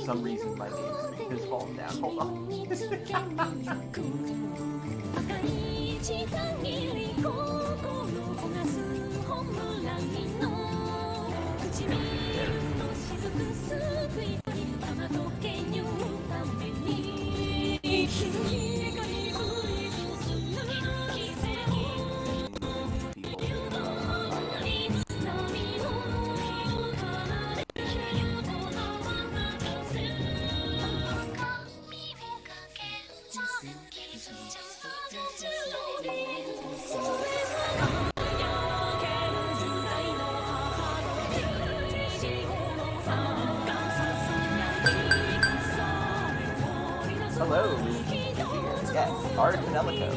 some reason my name has fallen down. Hold on. Hello, yes, our Tonelico.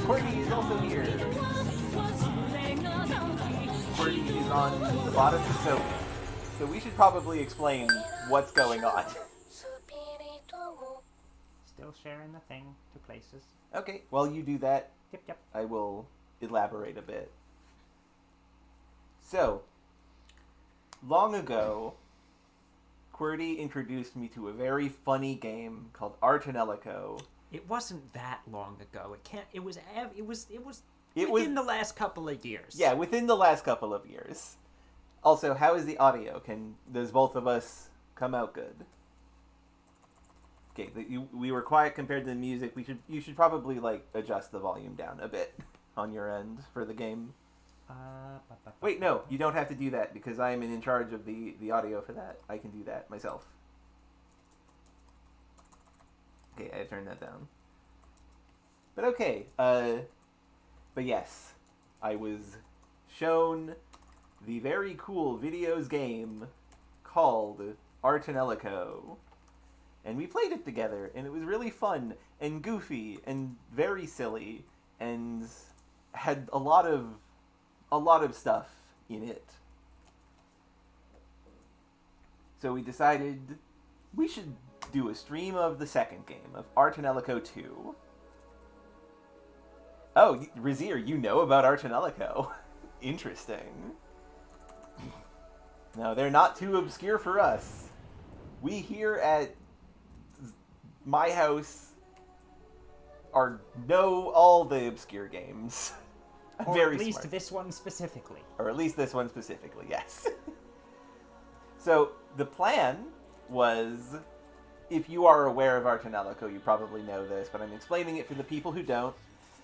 Courtney is also here. Courtney is on the bottom, so we should probably explain what's going on. Still sharing the thing to places. Okay, while you do that, Yep. I will elaborate a bit. So, long ago, QWERTY introduced me to a very funny game called Tonelico. It wasn't that long ago. It was within the last couple of years. Yeah, within the last couple of years. Also, how is the audio? Does both of us come out good? Okay, we were quiet compared to the music. You should probably adjust the volume down a bit on your end for the game. Wait, no, you don't have to do that because I am in charge of the audio for that. I can do that myself. Okay, I turned that down. But okay, but yes, I was shown the very cool videos game called Tonelico. And we played it together, and it was really fun and goofy and very silly and had a lot of stuff in it. So we decided we should do a stream of the second game, of Tonelico 2. Oh, Razir, you know about Tonelico. Interesting. No, they're not too obscure for us. We here at my house know all the obscure games. Or very at least smart. this one specifically. Or at least this one specifically, yes. So, the plan was, if you are aware of Tonelico, you probably know this, but I'm explaining it for the people who don't.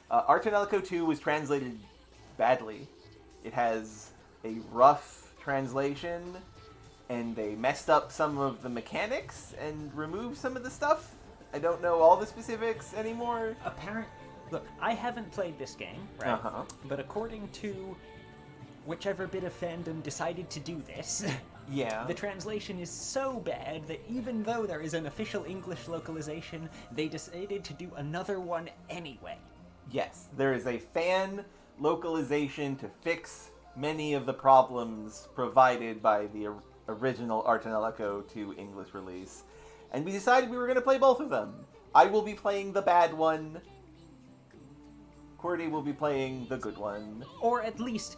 Tonelico 2 was translated badly. It has a rough translation, and they messed up some of the mechanics and removed some of the stuff. I don't know all the specifics anymore. Look, I haven't played this game, right? Uh-huh. But according to whichever bit of fandom decided to do this, Yeah. the translation is so bad that even though there is an official English localization, they decided to do another one anyway. Yes, there is a fan localization to fix many of the problems provided by the original Tonelico 2 English release. And we decided we were going to play both of them. I will be playing the bad one. QWERTY will be playing the good one. Or at least,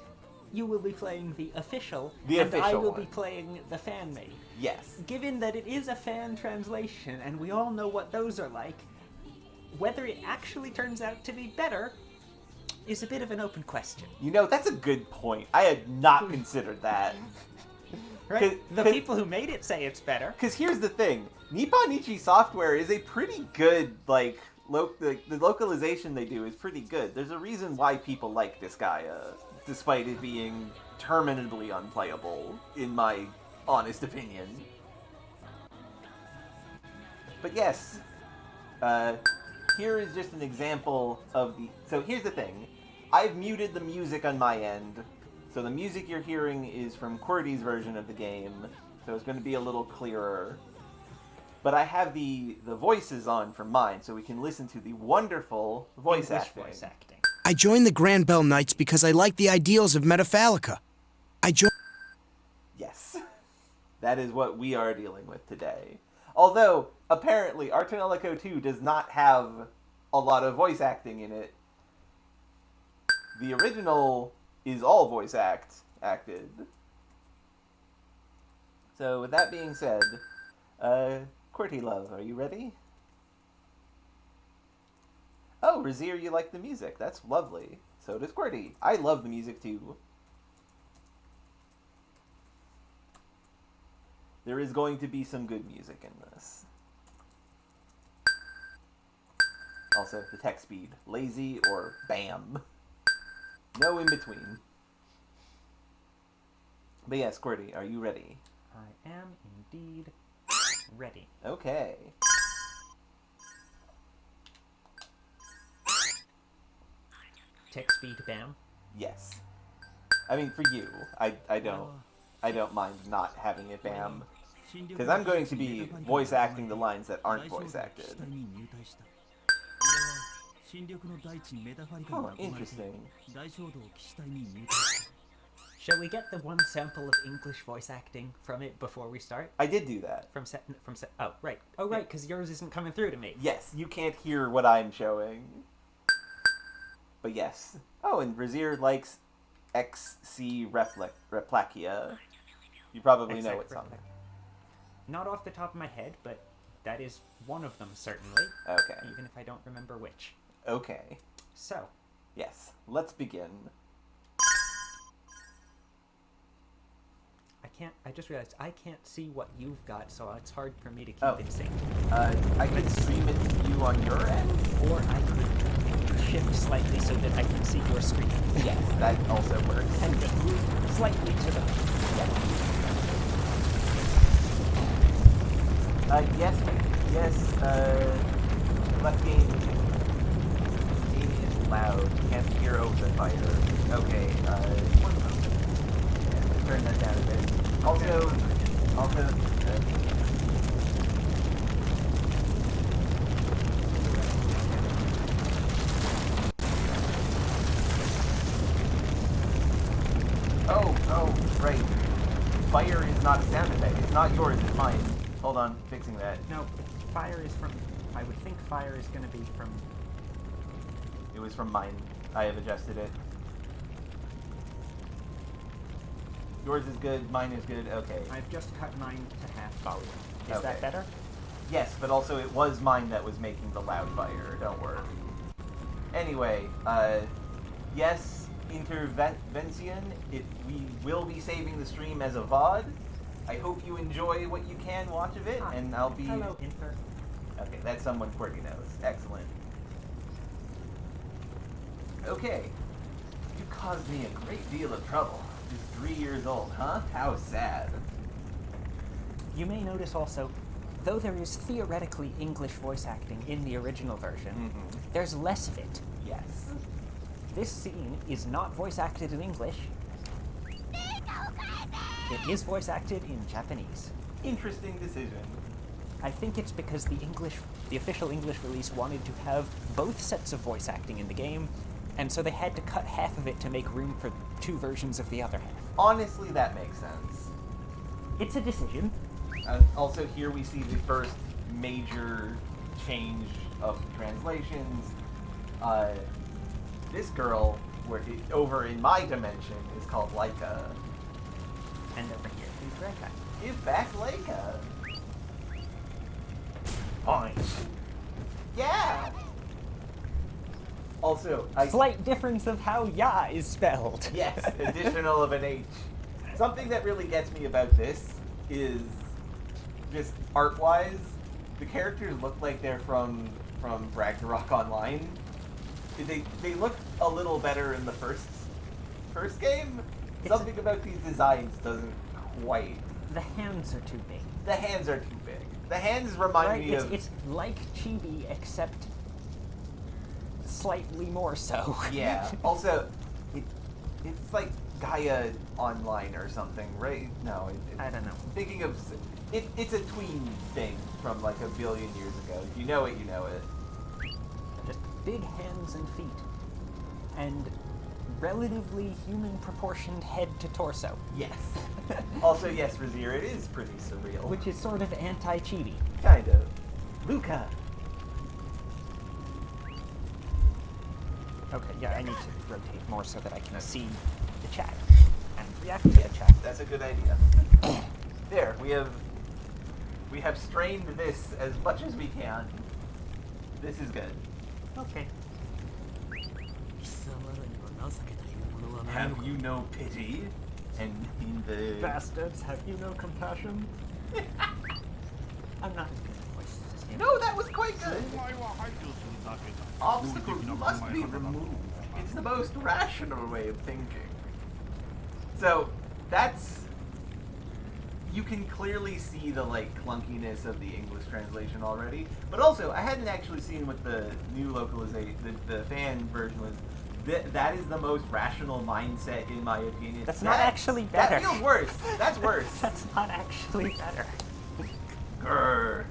you will be playing the official, The and official I will one. be playing the fan-made. Yes. Given that it is a fan translation, and we all know what those are like, whether it actually turns out to be better is a bit of an open question. You know, that's a good point. I had not considered that. Right? The people who made it say it's better. Because here's the thing. Nipponichi Software is a pretty good, the localization they do is pretty good. There's a reason why people like Disgaea, despite it being terminably unplayable, in my honest opinion. But yes, here is just an example of the... So here's the thing. I've muted the music on my end, so the music you're hearing is from QWERTY's version of the game, so it's going to be a little clearer. But I have the voices on from mine, so we can listen to the wonderful voice acting. I joined the Grand Bell Knights because I like the ideals of Metaphalica. Yes. That is what we are dealing with today. Although, apparently, Tonelico 2 does not have a lot of voice acting in it. The original is all voice acted. So with that being said, Qwerty Love, are you ready? Oh, Razir, you like the music. That's lovely. So does Qwerty. I love the music too. There is going to be some good music in this. Also, the text speed. Lazy or bam. No in between. But yes, Qwerty, are you ready? I am indeed ready. Okay. Text speed, bam. Yes. I mean, for you, I don't mind not having it bam. Because I'm going to be voice acting the lines that aren't voice acted. Huh, interesting. Shall we get the one sample of English voice acting from it before we start? I did do that. Oh, right. Oh, right, because yours isn't coming through to me. Yes, you can't hear what I'm showing. But yes. Oh, and Razir likes XC Replacchia. You probably know what song. Not off the top of my head, but that is one of them, certainly. Okay. Even if I don't remember which. Okay. So. Yes, let's begin. I just realized I can't see what you've got, so it's hard for me to keep in sync. I could stream it to you on your end? Or I could shift slightly so that I can see your screen. Yes, that also works. And then move slightly to the... left game is loud. Can't hear over the fire. Okay, one moment. Yeah, turn that down a bit. Also, oh, right. Fire is not a sound effect. It's not yours, it's mine. Hold on, fixing that. No, fire is from... I would think fire is going to be from... It was from mine. I have adjusted it. Yours is good, mine is good, okay. I've just cut mine to half volume. Is Okay. that better? Yes, but also it was mine that was making the loud fire, don't worry. Anyway, yes, Intervention, we will be saving the stream as a VOD. I hope you enjoy what you can watch of it, and I'll be... Hello, Inter. Okay, that's someone Qwerty knows. Excellent. Okay. You caused me a great deal of trouble. Just 3 years old, huh? How sad. You may notice also, though there is theoretically English voice acting in the original version, there's less of it. Yes. This scene is not voice acted in English. It is voice acted in Japanese. Interesting decision. I think it's because the official English release wanted to have both sets of voice acting in the game, and so they had to cut half of it to make room for 2 versions of the other half. Honestly, that makes sense. It's a decision. Also, here we see the first major change of the translations. This girl, over in my dimension, is called Leica. And over here, he's Reka. Give back Leica. Fine. Yeah. Also, Slight difference of how ya is spelled. Yes, additional of an H. Something that really gets me about this is just art-wise, the characters look like they're from Ragnarok Online. They look a little better in the first game. Something about these designs doesn't quite. The hands are too big. The hands are too big. The hands remind me of... It's like Chibi, except slightly more so. Yeah. Also, it's like Gaia Online or something, right? No, I don't know. Thinking of... It's a tween thing from like a billion years ago. If you know it, you know it. Just big hands and feet. And relatively human proportioned head to torso. Yes. Also, yes, Razir, it is pretty surreal. Which is sort of anti-Chibi. Kind of. Luca. Okay, yeah, I need to rotate more so that I can see the chat and react to the chat. That's a good idea. There, we have strained this as much as we can. This is good. Okay. Have you no pity? And in the Bastards, have you no compassion? I'm not as good at voices as him. No, that was quite good. Obstacles must be removed. It's the most rational way of thinking. So, that's... You can clearly see the, like, clunkiness of the English translation already. But also, I hadn't actually seen what the new localization, the fan version was. That is the most rational mindset, in my opinion. That's not actually better. That feels worse. That's worse. That's not actually better. Grr.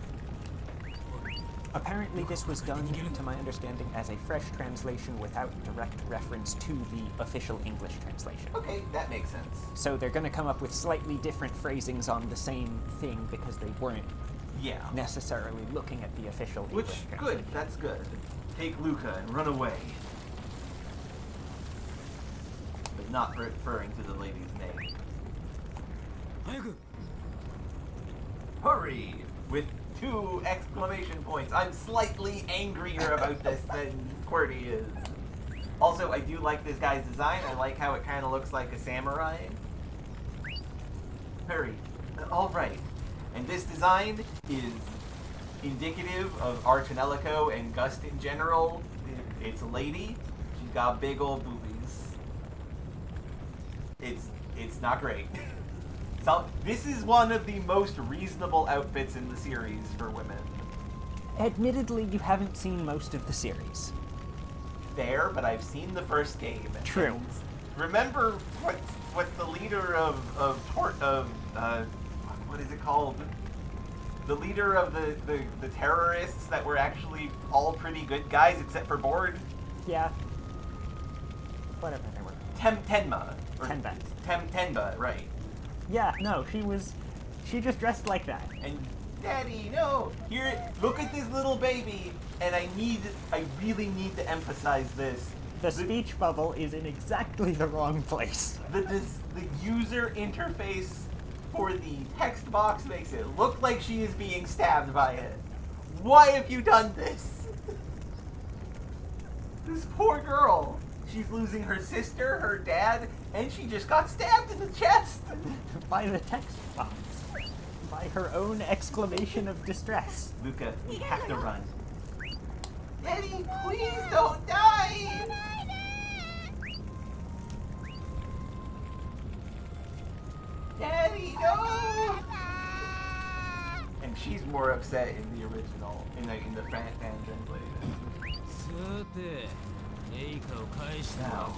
Apparently this was done, to my understanding, as a fresh translation without direct reference to the official English translation. Okay, that makes sense. So they're going to come up with slightly different phrasings on the same thing because they weren't necessarily looking at the official English translation. Good, that's good. Take Luca and run away. But not referring to the lady's name. Hurry! With 2 exclamation points. I'm slightly angrier about this than QWERTY is. Also, I do like this guy's design. I like how it kind of looks like a samurai. Hurry. Alright. And this design is indicative of our Tonelico and Gust in general. It's a lady. She's got big old boobies. It's not great. So, this is one of the most reasonable outfits in the series for women. Admittedly, you haven't seen most of the series. Fair, but I've seen the first game. True. And remember what the leader of what is it called? The leader of the terrorists that were actually all pretty good guys except for Board? Yeah. Whatever they were. Tenma. Tenba, right. Yeah, no, she just dressed like that. And Daddy, no! Here, look at this little baby! And I really need to emphasize this. The speech bubble is in exactly the wrong place. The user interface for the text box makes it look like she is being stabbed by it. Why have you done this? This poor girl. She's losing her sister, her dad, and she just got stabbed in the chest. By the text box. By her own exclamation of distress. Luca, we have to run. Daddy, please don't die! Daddy, no! And she's more upset in the original, in the fan translation. Now,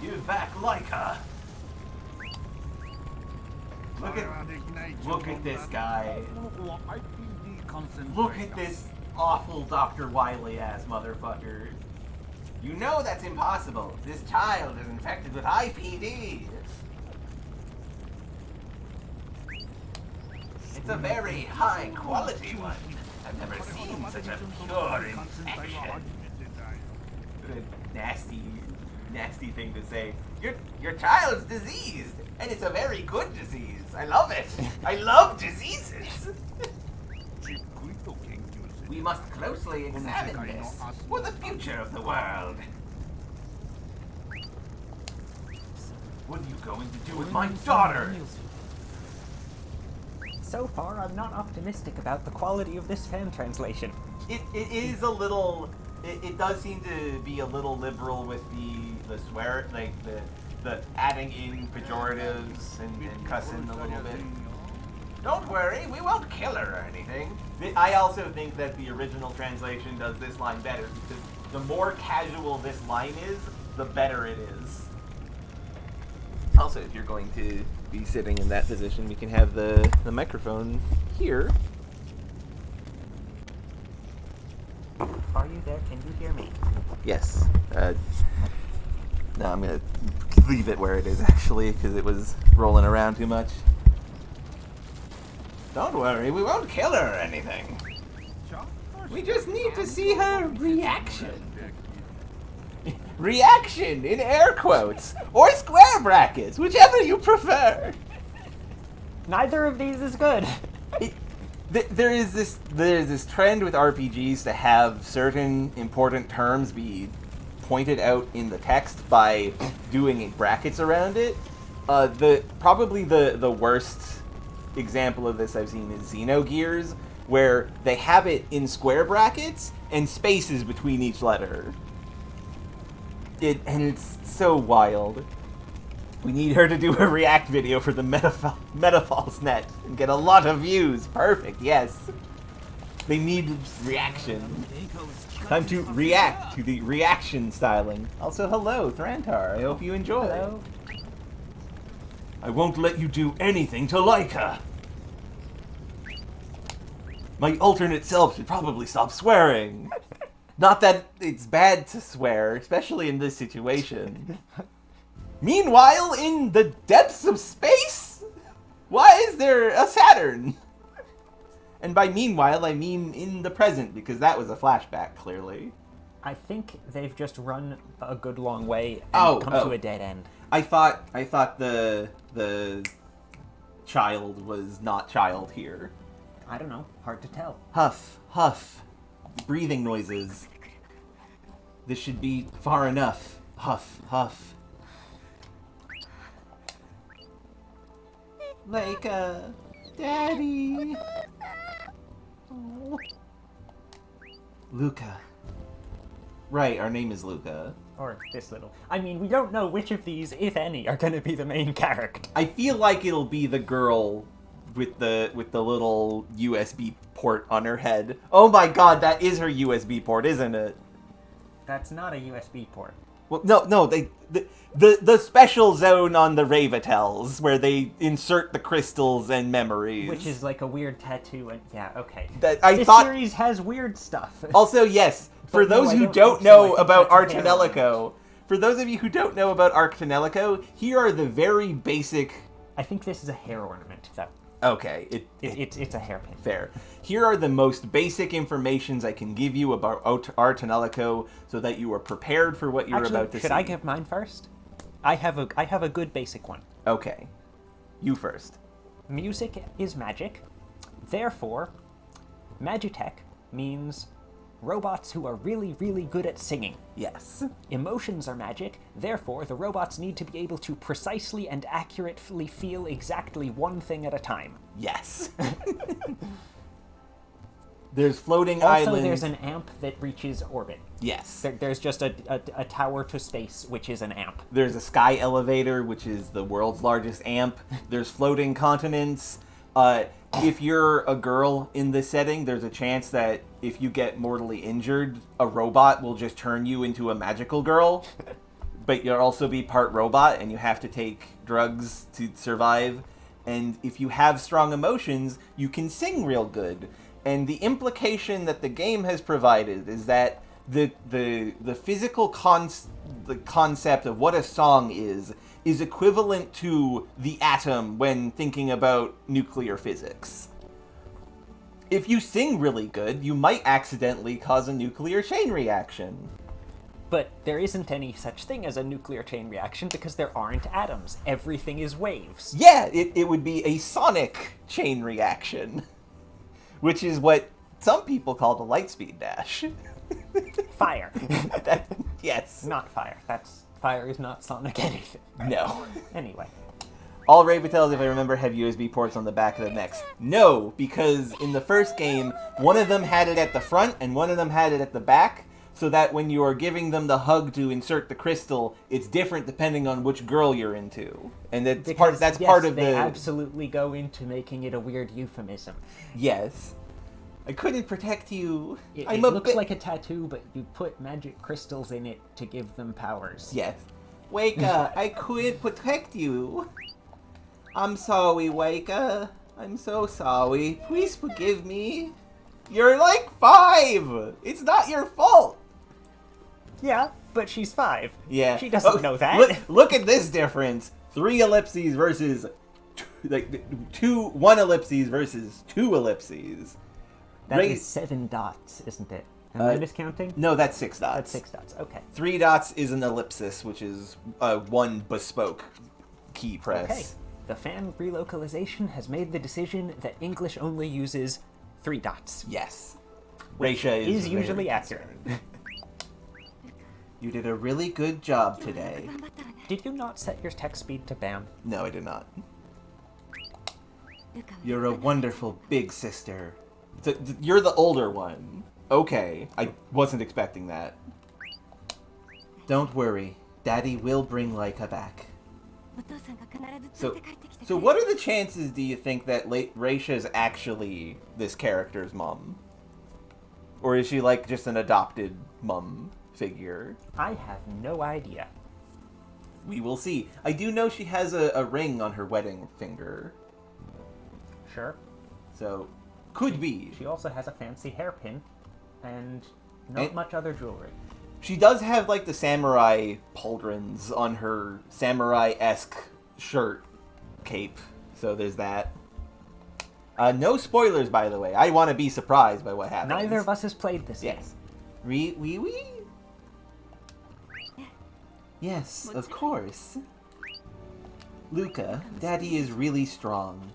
give back Laika! Look at this guy. Look at this awful Dr. Wily-ass motherfucker. You know that's impossible. This child is infected with IPD. It's a very high quality one. I've never seen such a pure infection. What a nasty thing to say. Your child's diseased, and it's a very good disease. I love it. I love diseases. We must closely examine this for the future of the world. What are you going to do with my daughter? So far, I'm not optimistic about the quality of this fan translation. It is a little... It does seem to be a little liberal with the swear, like the adding in pejoratives and cussing a little bit. Don't worry, we won't kill her or anything. I also think that the original translation does this line better, because the more casual this line is, the better it is. Also, if you're going to be sitting in that position, we can have the microphone here. Are you there? Can you hear me? Yes. No, I'm going to leave it where it is, actually, because it was rolling around too much. Don't worry, we won't kill her or anything. We just need to see her reaction. Reaction, in air quotes, or square brackets, whichever you prefer. Neither of these is good. There's this trend with RPGs to have certain important terms be pointed out in the text by doing brackets around it. Probably the worst example of this I've seen is Xenogears, where they have it in square brackets and spaces between each letter. And it's so wild. We need her to do a react video for the Metafalls net and get a lot of views. Perfect, yes. They need reaction. Time to react to the reaction styling. Also, hello, Thrantar. I hope you enjoy. Hello. I won't let you do anything to Leica. My alternate self should probably stop swearing. Not that it's bad to swear, especially in this situation. Meanwhile, in the depths of space? Why is there a Saturn? And by meanwhile, I mean in the present, because that was a flashback, clearly. I think they've just run a good long way and come to a dead end. I thought the child was not child here. I don't know. Hard to tell. Huff, huff. Breathing noises. This should be far enough. Huff, huff. Leica, Daddy. Oh. Luca. Right, our name is Luca. Or this little. I mean, we don't know which of these, if any, are going to be the main character. I feel like it'll be the girl with the little USB port on her head. Oh my god, that is her USB port, isn't it? That's not a USB port. Well, no, the special zone on the Ravitels where they insert the crystals and memories, Which is like a weird tattoo, and yeah, okay. This thought series has weird stuff. Also, yes, for those who don't know about Tonelicoh, for those of you who don't know about Tonelicoh, here are the very basic. I think this is a hair ornament, though. Okay, it's a hairpin. Fair. Here are the most basic informations I can give you about Tonelicoh, so that you are prepared for what you're about to see. Should I give mine first? I have a good basic one. Okay, you first. Music is magic. Therefore, Magitech means robots who are really, really good at singing. Yes. Emotions are magic. Therefore, the robots need to be able to precisely and accurately feel exactly one thing at a time. Yes. There's floating also, islands. there's an amp that reaches orbit. Yes. There's just a tower to space, which is an amp. There's a sky elevator, which is the world's largest amp. There's floating continents. If you're a girl in this setting, there's a chance that if you get mortally injured, a robot will just turn you into a magical girl. But you'll also be part robot, and you have to take drugs to survive. And if you have strong emotions, you can sing real good. And the implication that the game has provided is that the physical concept of what a song is equivalent to the atom when thinking about nuclear physics. If you sing really good, you might accidentally cause a nuclear chain reaction. But there isn't any such thing as a nuclear chain reaction because there aren't atoms. Everything is waves. Yeah, it would be a sonic chain reaction. Which is what some people call the light speed dash. Fire. Yes. Not fire. Fire is not sonic anything. No. Anyway. All Ravitels, if I remember, have USB ports on the back of the necks. No, because in the first game, one of them had it at the front and one of them had it at the back, so that when you are giving them the hug to insert the crystal, it's different depending on which girl you're into. And that's part of they absolutely go into making it a weird euphemism. Yes. I couldn't protect you. It looks like a tattoo, but you put magic crystals in it to give them powers. Yes. Waika, I couldn't protect you. I'm sorry, Waika. I'm so sorry. Please forgive me. You're like 5. It's not your fault. Yeah, but she's 5. Yeah. She doesn't know that. Look at this difference. 3 ellipses versus 1 ellipses versus 2 ellipses. That is 7 dots, isn't it? Am I miscounting? No, that's 6 dots. That's 6 dots, okay. 3 dots is an ellipsis, which is 1 bespoke key press. Okay. The fan relocalization has made the decision that English only uses 3 dots. Yes. Which Raisha is very usually accurate. You did a really good job today. Did you not set your text speed to BAM? No, I did not. You're a wonderful big sister. You're the older one. Okay, I wasn't expecting that. Don't worry, Daddy will bring Laika back. So what are the chances, do you think, that Raisha is actually this character's mom? Or is she like just an adopted mom figure? I have no idea. We will see. I do know she has a ring on her wedding finger. Sure. So, could be. She also has a fancy hairpin and not much other jewelry. She does have, like, the samurai pauldrons on her samurai-esque shirt cape. So there's that. No spoilers, by the way. I want to be surprised by what happens. Neither of us has played this yet. Yes. Wee? Yes, of course. Luca, Daddy is really strong.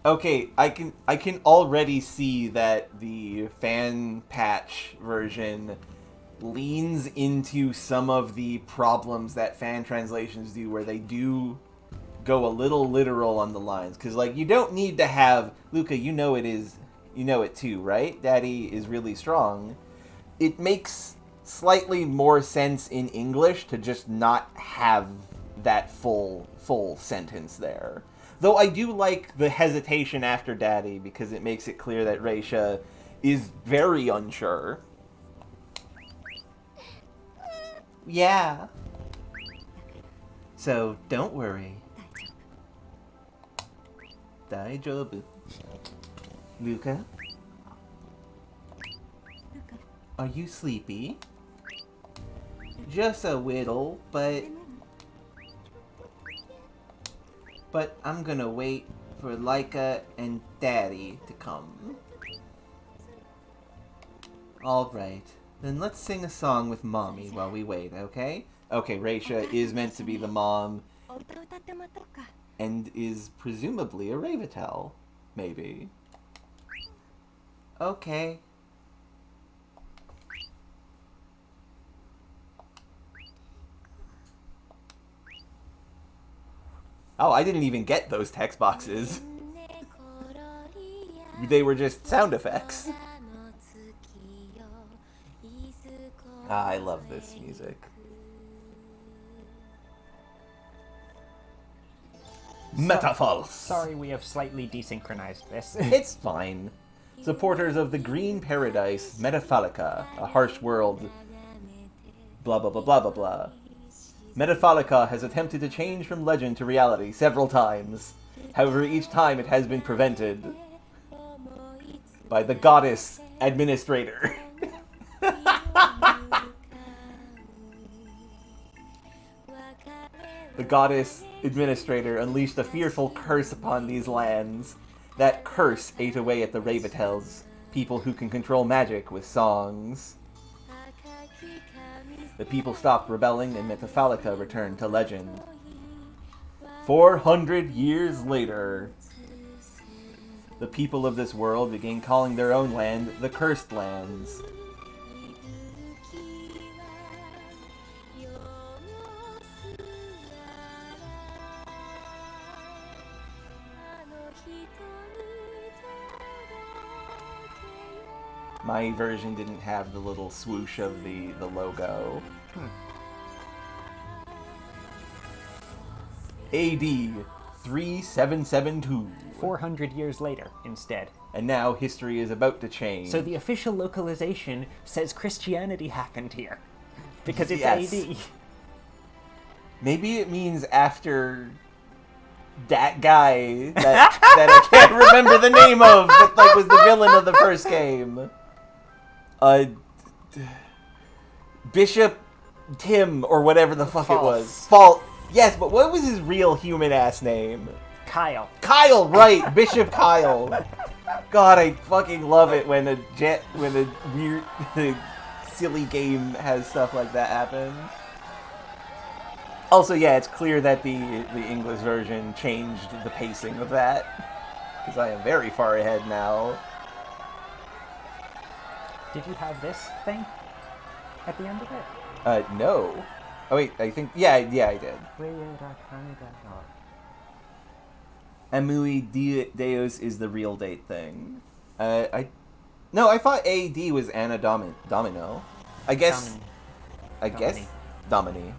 Okay, I can already see that the fan patch version leans into some of the problems that fan translations do, where they do go a little literal on the lines. Because, like, you don't need to have Luca. You know it too, right? Daddy is really strong. It makes slightly more sense in English to just not have that full sentence there. Though I do like the hesitation after Daddy, because it makes it clear that Raisha is very unsure. Yeah. So, don't worry. Daijoubu. Luca? Are you sleepy? Just a whittle, but I'm gonna wait for Laika and Daddy to come. Alright, then let's sing a song with Mommy while we wait, okay? Okay, Raisha is meant to be the mom, and is presumably a Ravetel, maybe. Okay. Oh, I didn't even get those text boxes. They were just sound effects. Ah, I love this music. Metaphors! Sorry, we have slightly desynchronized this. It's fine. Supporters of the Green Paradise, Metaphalica, a harsh world, blah blah blah blah blah blah. Metaphalica has attempted to change from legend to reality several times. However, each time it has been prevented by the goddess administrator. The goddess administrator unleashed a fearful curse upon these lands. That curse ate away at the Ravetels, people who can control magic with songs. The people stopped rebelling and Metaphalica returned to legend. 400 years later, the people of this world began calling their own land the Cursed Lands. My version didn't have the little swoosh of the logo. AD 3772. 400 years later, instead. And now history is about to change. So the official localization says Christianity happened here. Because it's Yes. AD. Maybe it means after that guy that I can't remember the name of, but like was the villain of the first game. Bishop Tim or whatever the fuck it was. Fault. Yes, but what was his real human ass name? Kyle. Kyle, right? Bishop Kyle. God, I fucking love it when a weird, silly game has stuff like that happen. Also, yeah, it's clear that the English version changed the pacing of that, because I am very far ahead now. Did you have this thing at the end of it? No. Oh wait, I think I did. Amui Deus is the real date thing. I thought AD was Anna Domino. I guess Domini.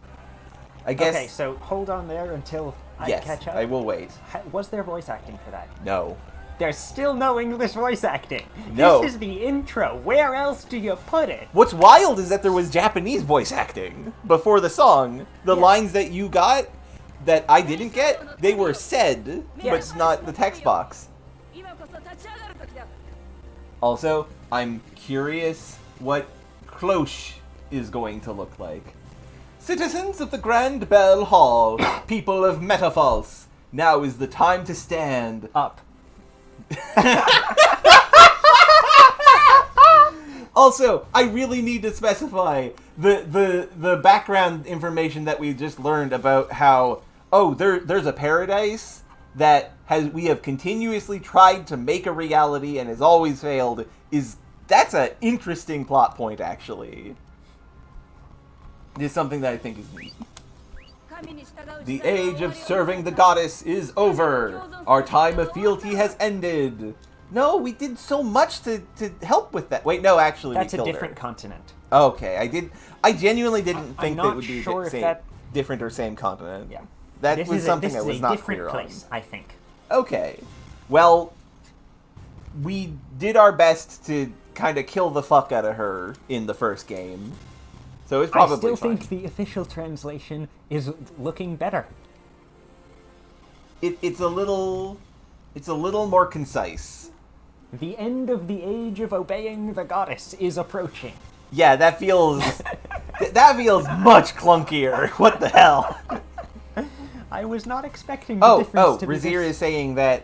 I guess. Okay, so hold on there until I catch up. I will wait. Was there voice acting for that? No. There's still no English voice acting. No. This is the intro. Where else do you put it? What's wild is that there was Japanese voice acting before the song. The lines that you got that I didn't get, they were said, but not the text box. Also, I'm curious what cloche is going to look like. Citizens of the Grand Bell Hall, people of Metafalse, now is the time to stand Up. Also, I really need to specify the background information that we just learned about how there's a paradise that we have continuously tried to make a reality and has always failed. That's an interesting plot point, actually. It's something that I think is neat. The age of serving the goddess is over. Our time of fealty has ended. No, we did so much to help with that. Wait, no, actually, That's we killed a different her. continent. Okay, I genuinely didn't think not that would be sure the if same, that- different or same continent. Yeah. That was something this I was is a not different clear place, I think. on. Okay. Well, we did our best to kind of kill the fuck out of her in the first game. So it's probably I still fine. think the official translation is looking better. It's a little more concise. The end of the age of obeying the goddess is approaching. Yeah, that feels much clunkier. What the hell? I was not expecting the difference to be Razir this. is saying that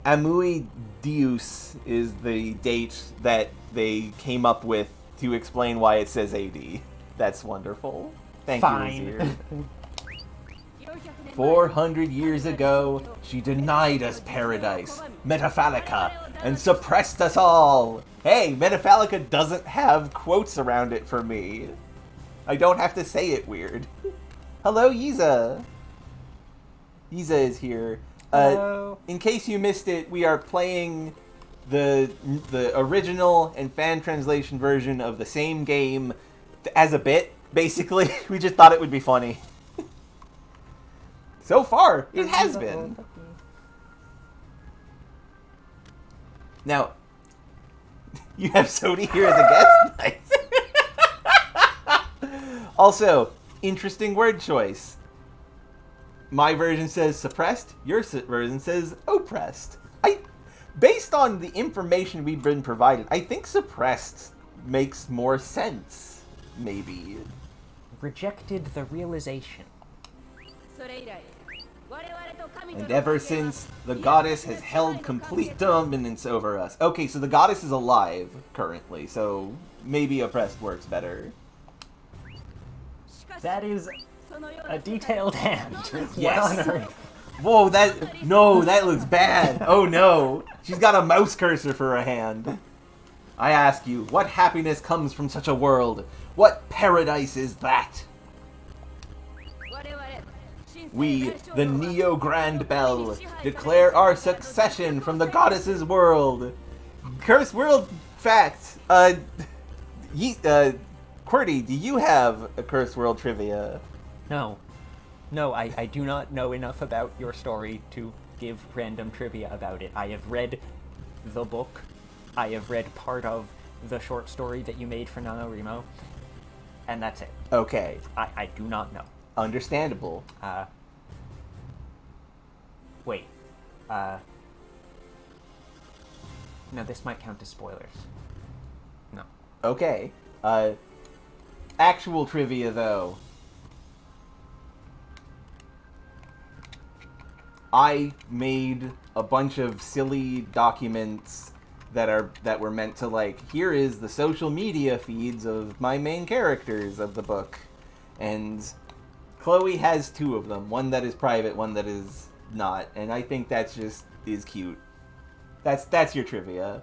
Amui Deus is the date that they came up with to explain why it says AD. That's wonderful. Thank Fine. you, Razir. 400 years ago, she denied us paradise, Metaphalica, and suppressed us all. Hey, Metaphalica doesn't have quotes around it for me. I don't have to say it weird. Hello, Yiza. Yiza is here. Hello. In case you missed it, we are playing the original and fan translation version of the same game as a bit, basically. We just thought it would be funny. So far, it has been. Now, you have Zodi here as a guest? Nice. Also, interesting word choice. My version says suppressed, your version says oppressed. Based on the information we've been provided, I think suppressed makes more sense, maybe. Rejected the realization. And ever since, the goddess has held complete dominance over us. Okay, so the goddess is alive, currently, so maybe oppressed works better. That is a detailed hand. Yes. What on earth? Whoa, that looks bad. Oh no, she's got a mouse cursor for a hand. I ask you, what happiness comes from such a world? What paradise is that? We, the Neo Grand Bell, declare our succession from the goddess's world. Cursed world facts. Qwerty, do you have a cursed world trivia? No. No, I do not know enough about your story to give random trivia about it. I have read the book. I have read part of the short story that you made for NaNoWriMo. And that's it. Okay. I do not know. Understandable. Wait. No, this might count as spoilers. No. Okay. Actual trivia, though. I made a bunch of silly documents that were meant to, like, here is the social media feeds of my main characters of the book. And Chloe has 2 of them. One that is private, one that is not. And I think that's just is cute. That's your trivia.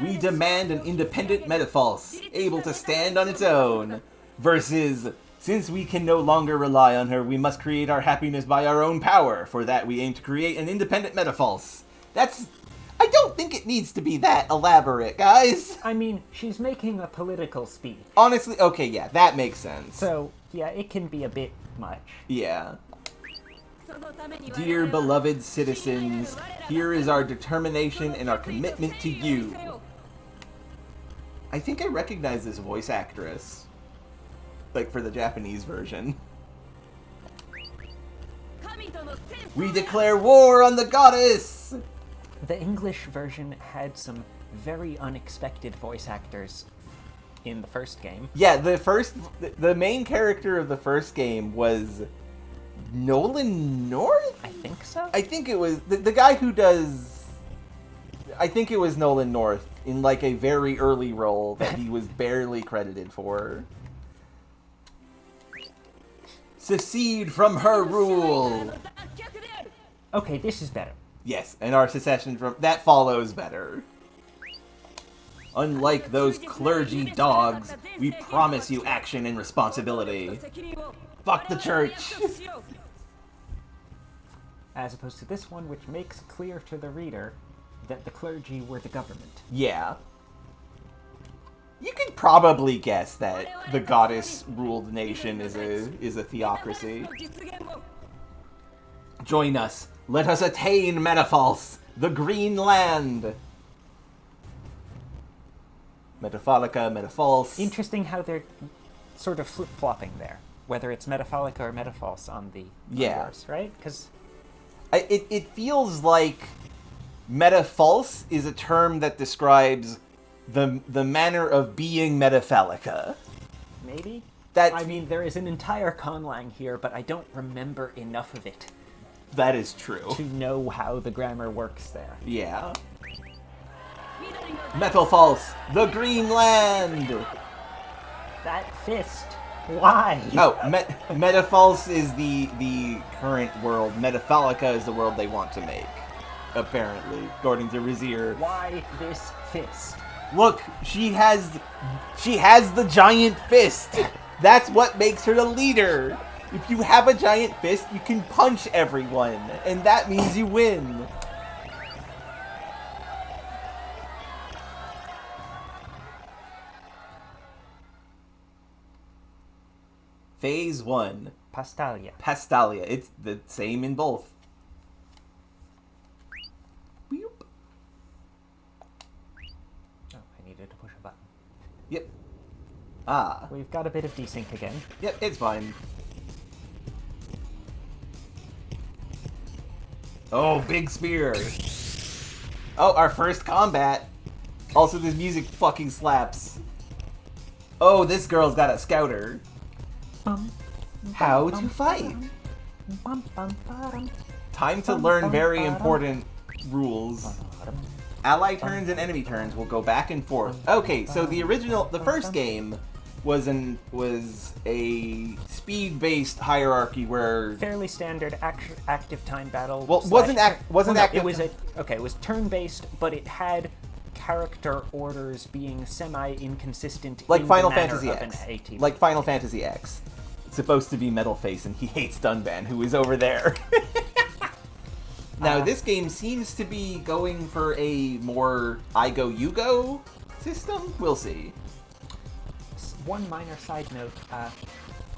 We demand an independent Metafalse, able to stand on its own, versus, since we can no longer rely on her, we must create our happiness by our own power. For that, we aim to create an independent Metafalse. I don't think it needs to be that elaborate, guys. I mean, she's making a political speech. Honestly, okay, yeah, that makes sense. So, yeah, it can be a bit much. Yeah. Dear beloved citizens, here is our determination and our commitment to you. I think I recognize this voice actress. Like, for the Japanese version. We declare war on the goddess! The English version had some very unexpected voice actors in the first game. Yeah, the main character of the first game was Nolan North? I think so. I think it was the guy who does. I think it was Nolan North in like a very early role that he was barely credited for. Secede from her rule. Okay, this is better. Yes, and our secession from that follows better. Unlike those clergy dogs, we promise you action and responsibility. Fuck the church. As opposed to this one, which makes clear to the reader that the clergy were the government. Yeah. You could probably guess that the goddess-ruled nation is a theocracy. Join us. Let us attain Metafalse, the Green Land. Metaphalica, Metafalse. Interesting how they're sort of flip-flopping there. Whether it's Metaphalica or Metafalse on the yours, right? Because it feels like Metafalse is a term that describes the manner of being Metaphalica. Maybe? I mean, there is an entire conlang here, but I don't remember enough of it. That is true. To know how the grammar works there. Yeah. Metafalse, the Green Land! That fist. Why? Oh, Metafalse is the current world. Metaphalica is the world they want to make. Apparently, according to Razir. Why this fist? Look, she has the giant fist. That's what makes her the leader. If you have a giant fist, you can punch everyone, and that means you win. Phase 1. Pastalia. Pastalia. It's the same in both. Boop. Oh, I needed to push a button. Yep. Ah. We've got a bit of desync again. Yep, it's fine. Oh, big spear. Oh, our first combat. Also, this music fucking slaps. Oh, this girl's got a scouter. How to fight. Time to learn very important rules. Ally turns and enemy turns will go back and forth. Okay, so the first game was a speed-based hierarchy where fairly standard active time battle. Well, wasn't active. It was it was turn-based, but it had character orders being semi-inconsistent. Like in Final the manner Fantasy of X. an ATV. Like Final Fantasy X. It's supposed to be Metal Face, and he hates Dunban, who is over there. Now, this game seems to be going for a more I go, you go system. We'll see. One minor side note,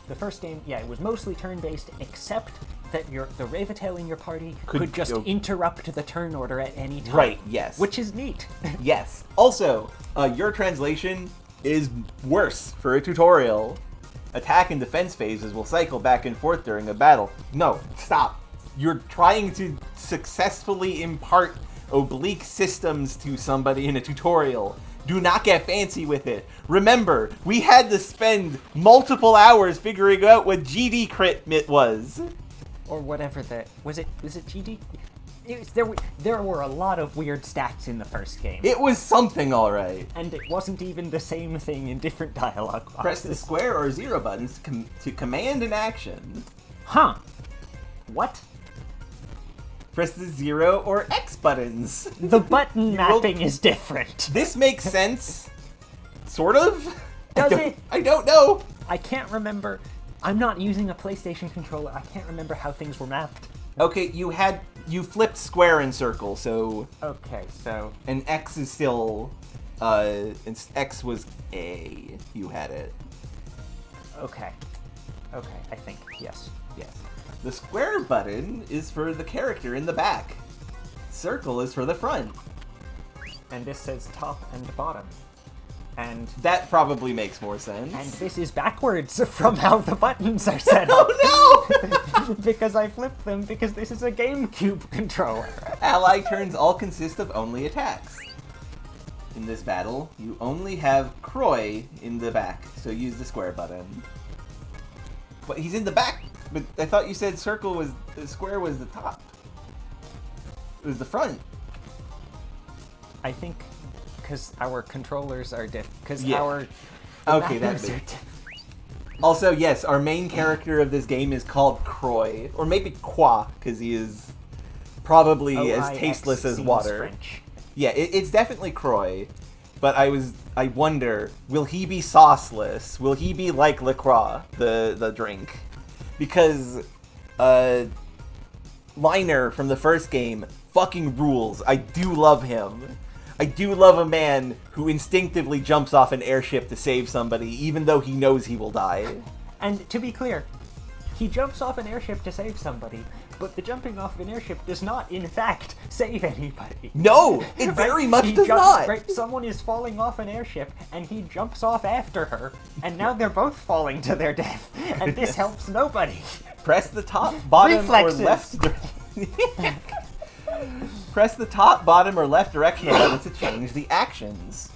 the first game, yeah, it was mostly turn-based, except that the Ravatail in your party could just interrupt the turn order at any time. Right, yes. Which is neat. Yes. Also, your translation is worse for a tutorial. Attack and defense phases will cycle back and forth during a battle. No, stop. You're trying to successfully impart oblique systems to somebody in a tutorial. Do not get fancy with it. Remember, we had to spend multiple hours figuring out what GD crit was. Or whatever was it GD? There were a lot of weird stats in the first game. It was something, alright. And it wasn't even the same thing in different dialogue boxes. Press the square or zero buttons to command an action. Huh. What? Press the 0 or X buttons. The button mapping is different. This makes sense. Sort of? Does it? I don't know. I can't remember. I'm not using a PlayStation controller. I can't remember how things were mapped. Okay, you flipped square and circle, so... Okay, so... And X is still... X was A. You had it. Okay. Okay, I think, yes. Yes. The square button is for the character in the back. Circle is for the front. And this says top and bottom. And that probably makes more sense. And this is backwards from how the buttons are set up. Oh no! Because I flipped them because this is a GameCube controller. Ally turns all consist of only attacks. In this battle, you only have Croy in the back, so use the square button. But he's in the back. But I thought you said square was the top. It was the front. I think because our controllers are different. Because okay, that makes sense. Also, yes, our main character of this game is called Croy, or maybe Qua, because he is probably as tasteless as water. French. Yeah, it's definitely Croy, but I wonder, will he be sauceless? Will he be like La Croix, the drink? Because Liner from the first game fucking rules. I do love him. I do love a man who instinctively jumps off an airship to save somebody, even though he knows he will die. And to be clear, he jumps off an airship to save somebody, but the jumping off of an airship does not, in fact, save anybody. No, it very much does not. Right, someone is falling off an airship, and he jumps off after her, and now they're both falling to their death, and this helps nobody. Press the top, bottom, Reflexes. or left. Press the top, bottom, or left directional buttons to change the actions.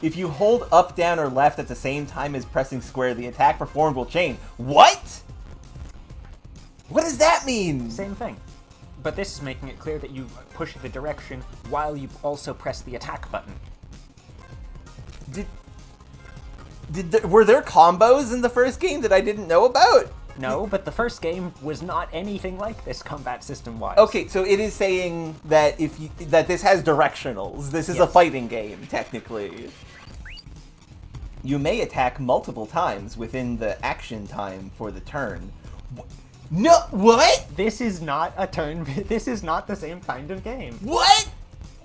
If you hold up, down, or left at the same time as pressing square, the attack performed will change. What? What does that mean? Same thing. But this is making it clear that you push the direction while you also press the attack button. Were there combos in the first game that I didn't know about? No, but the first game was not anything like this combat system-wise. Okay, so it is saying that that this has directionals. This is a fighting game, technically. You may attack multiple times within the action time for the turn. No, what? This is not a turn. This is not the same kind of game. What?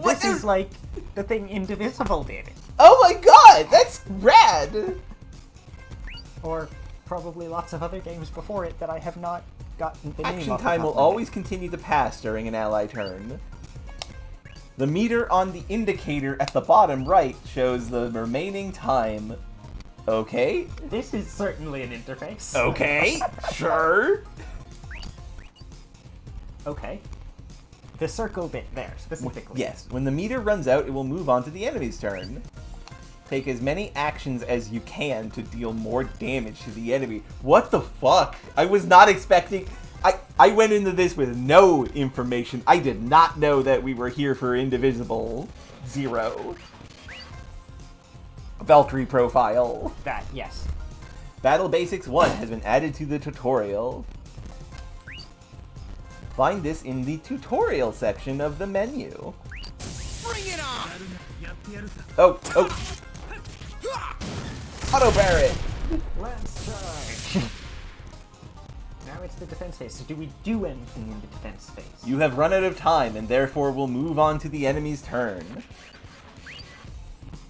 This is like the thing Indivisible did. Oh my god, that's rad. Or probably lots of other games before it that I have not gotten the name of. Action time will always continue to pass during an ally turn. The meter on the indicator at the bottom right shows the remaining time. Okay. This is certainly an interface. Okay, sure. Okay. The circle bit there, specifically. Yes, when the meter runs out, it will move on to the enemy's turn. Take as many actions as you can to deal more damage to the enemy. What the fuck? I was not expecting... I went into this with no information. I did not know that we were here for Indivisible 0. Valkyrie profile. That, yes. Battle Basics 1 has been added to the tutorial. Find this in the tutorial section of the menu. Bring it on! Oh. Auto Barret! Let's charge! Now it's the defense phase. So do we do anything in the defense phase? You have run out of time and therefore will move on to the enemy's turn.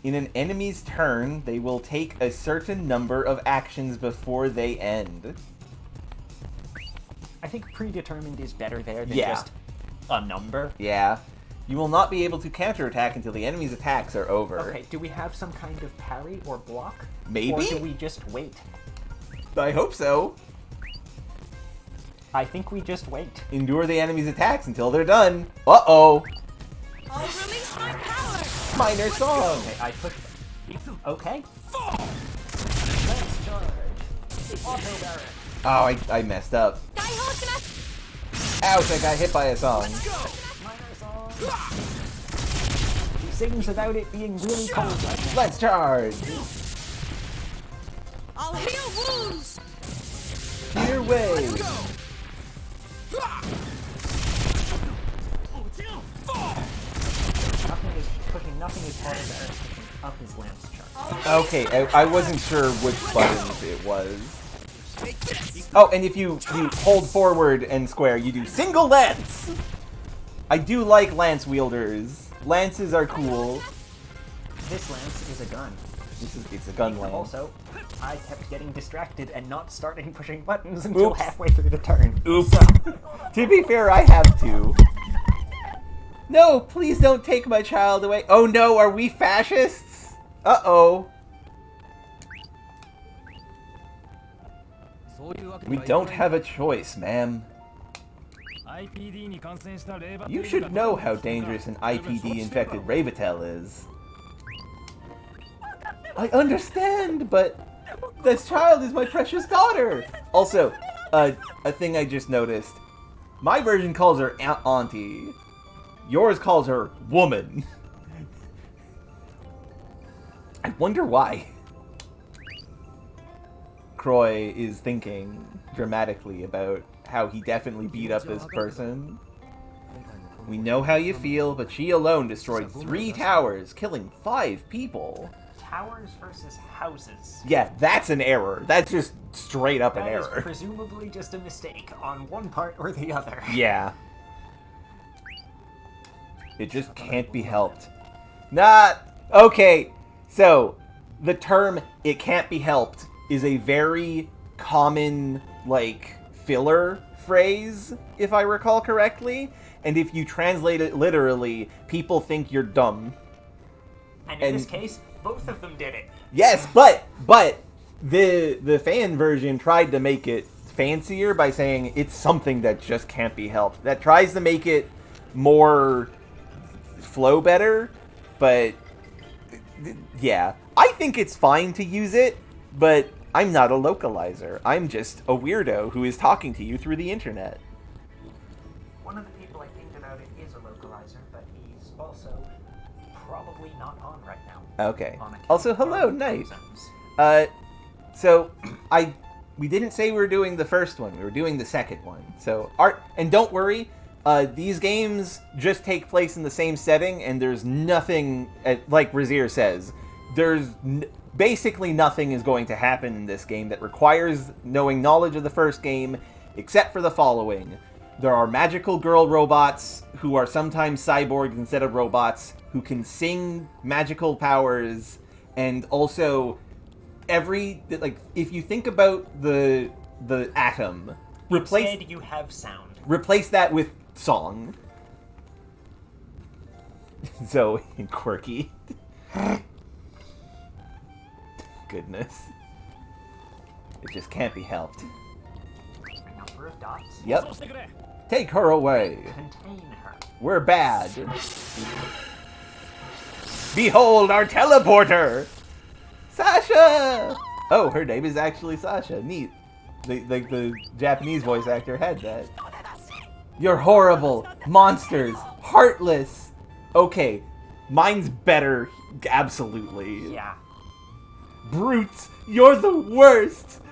In an enemy's turn, they will take a certain number of actions before they end. I think predetermined is better there than Yeah. just a number. Yeah. You will not be able to counterattack until the enemy's attacks are over. Okay, do we have some kind of parry or block? Maybe? Or do we just wait? I hope so. I think we just wait. Endure the enemy's attacks until they're done. Uh-oh. I'll release my power! Minor song. Okay, I pushed it. Okay. Let's charge. Auto barret. Oh, I messed up. Ouch, I got hit by a song. Minor song. He sings about it being really cold right now. Let's charge! I'll heal wounds. Your way! Nothing is harder than pushing up his lance charge. Okay, I wasn't sure which buttons it was. Oh, and if you hold forward and square, you do single lance! I do like lance wielders. Lances are cool. This lance is a gun. It's a gun lance. Also, I kept getting distracted and not starting pushing buttons until Oops. halfway through the turn. Oops. To be fair, I have to. No, please don't take my child away. Oh no, are we fascists? Uh-oh. We don't have a choice, ma'am. You should know how dangerous an IPD-infected Ravitel is. I understand, but this child is my precious daughter. Also, a thing I just noticed. My version calls her auntie. Yours calls her woman. I wonder why. Croy is thinking dramatically about how he definitely beat up this person. We know how you feel, but she alone destroyed 3 towers, killing 5 people. Towers versus houses. Yeah, that's an error. That's just straight up an That is error. presumably just a mistake on one part or the other. Yeah. It just can't be helped. Okay, so the term "it can't be helped" is a very common, like, filler phrase, if I recall correctly. And if you translate it literally, people think you're dumb. And in this case, both of them did it. Yes, but the fan version tried to make it fancier by saying it's something that just can't be helped. That tries to make it more flow better, but yeah, I think it's fine to use it, but I'm not a localizer. I'm just a weirdo who is talking to you through the internet. One of the people I think about it is a localizer, but he's also probably not on right now. Okay. On account Also, of hello, Knight. reasons. So we didn't say we were doing the first one. We were doing the second one. So and don't worry. These games just take place in the same setting, and there's nothing, like Razir says, there's basically nothing is going to happen in this game that requires knowing knowledge of the first game, except for the following. There are magical girl robots who are sometimes cyborgs instead of robots, who can sing magical powers, and also if you think about the atom, Instead, you have sound. replace that with song. Zoe and Quirky. Goodness. It just can't be helped. A number of dots. Yep. Take her away. Contain her. We're bad. Behold our teleporter! Sasha! Oh, her name is actually Sasha. Neat. The Japanese voice actor had that. You're horrible. Monsters. Heartless. Okay. Mine's better. Absolutely. Yeah. Brutes. You're the worst.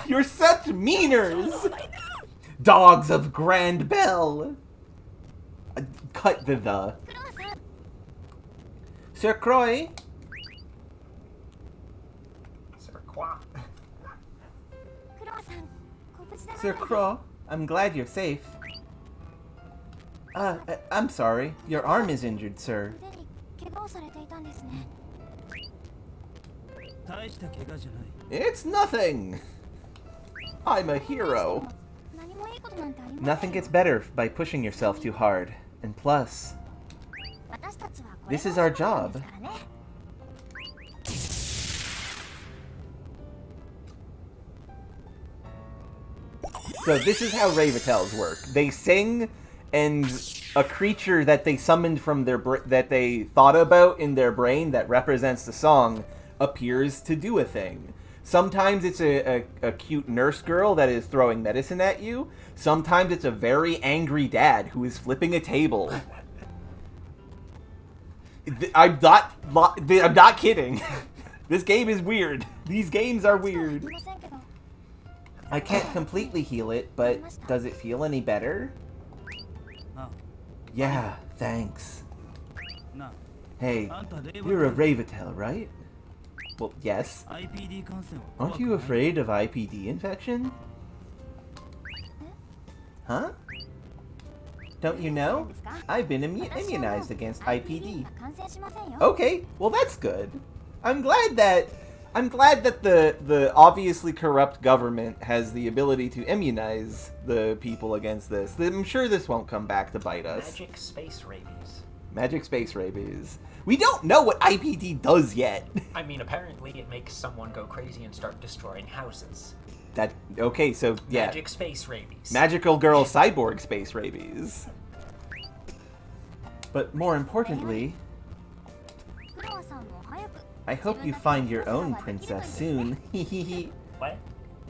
You're such meaners. Dogs of Grand Bell. Cut the. Sir Croy. Sir Qua. Sir Crow, I'm glad you're safe. I'm sorry. Your arm is injured, sir. It's nothing! I'm a hero. Nothing gets better by pushing yourself too hard. And plus, this is our job. So this is how Ravitels work. They sing, and a creature that they summoned from that they thought about in their brain that represents the song appears to do a thing. Sometimes it's a cute nurse girl that is throwing medicine at you. Sometimes it's a very angry dad who is flipping a table. I'm not kidding. This game is weird. These games are weird. I can't completely heal it, but does it feel any better? Yeah, thanks. Hey, you're a Ravitel, right? Well, yes. Aren't you afraid of IPD infection? Huh? Don't you know? I've been immunized against IPD. Okay, well that's good. I'm glad that the obviously corrupt government has the ability to immunize the people against this. I'm sure this won't come back to bite us. Magic space rabies. Magic space rabies. We don't know what IPD does yet. I mean, apparently it makes someone go crazy and start destroying houses. Okay, so yeah. Magic space rabies. Magical girl cyborg space rabies. But more importantly, I hope you find your own princess soon. What?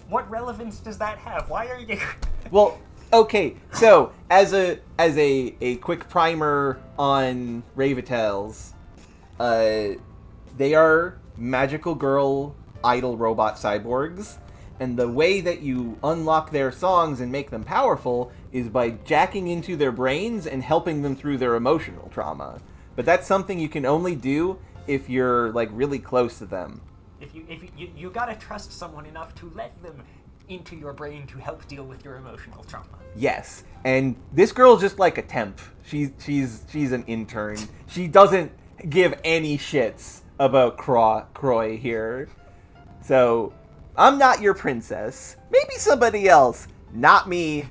What relevance does that have? Why are you... Well, okay, so as a quick primer on Ravitels, they are magical girl idol robot cyborgs, and the way that you unlock their songs and make them powerful is by jacking into their brains and helping them through their emotional trauma. But that's something you can only do if you're like really close to them. If you gotta trust someone enough to let them into your brain to help deal with your emotional trauma. Yes, and this girl's just like a temp. She's an intern. She doesn't give any shits about Croy here. So I'm not your princess. Maybe somebody else. Not me.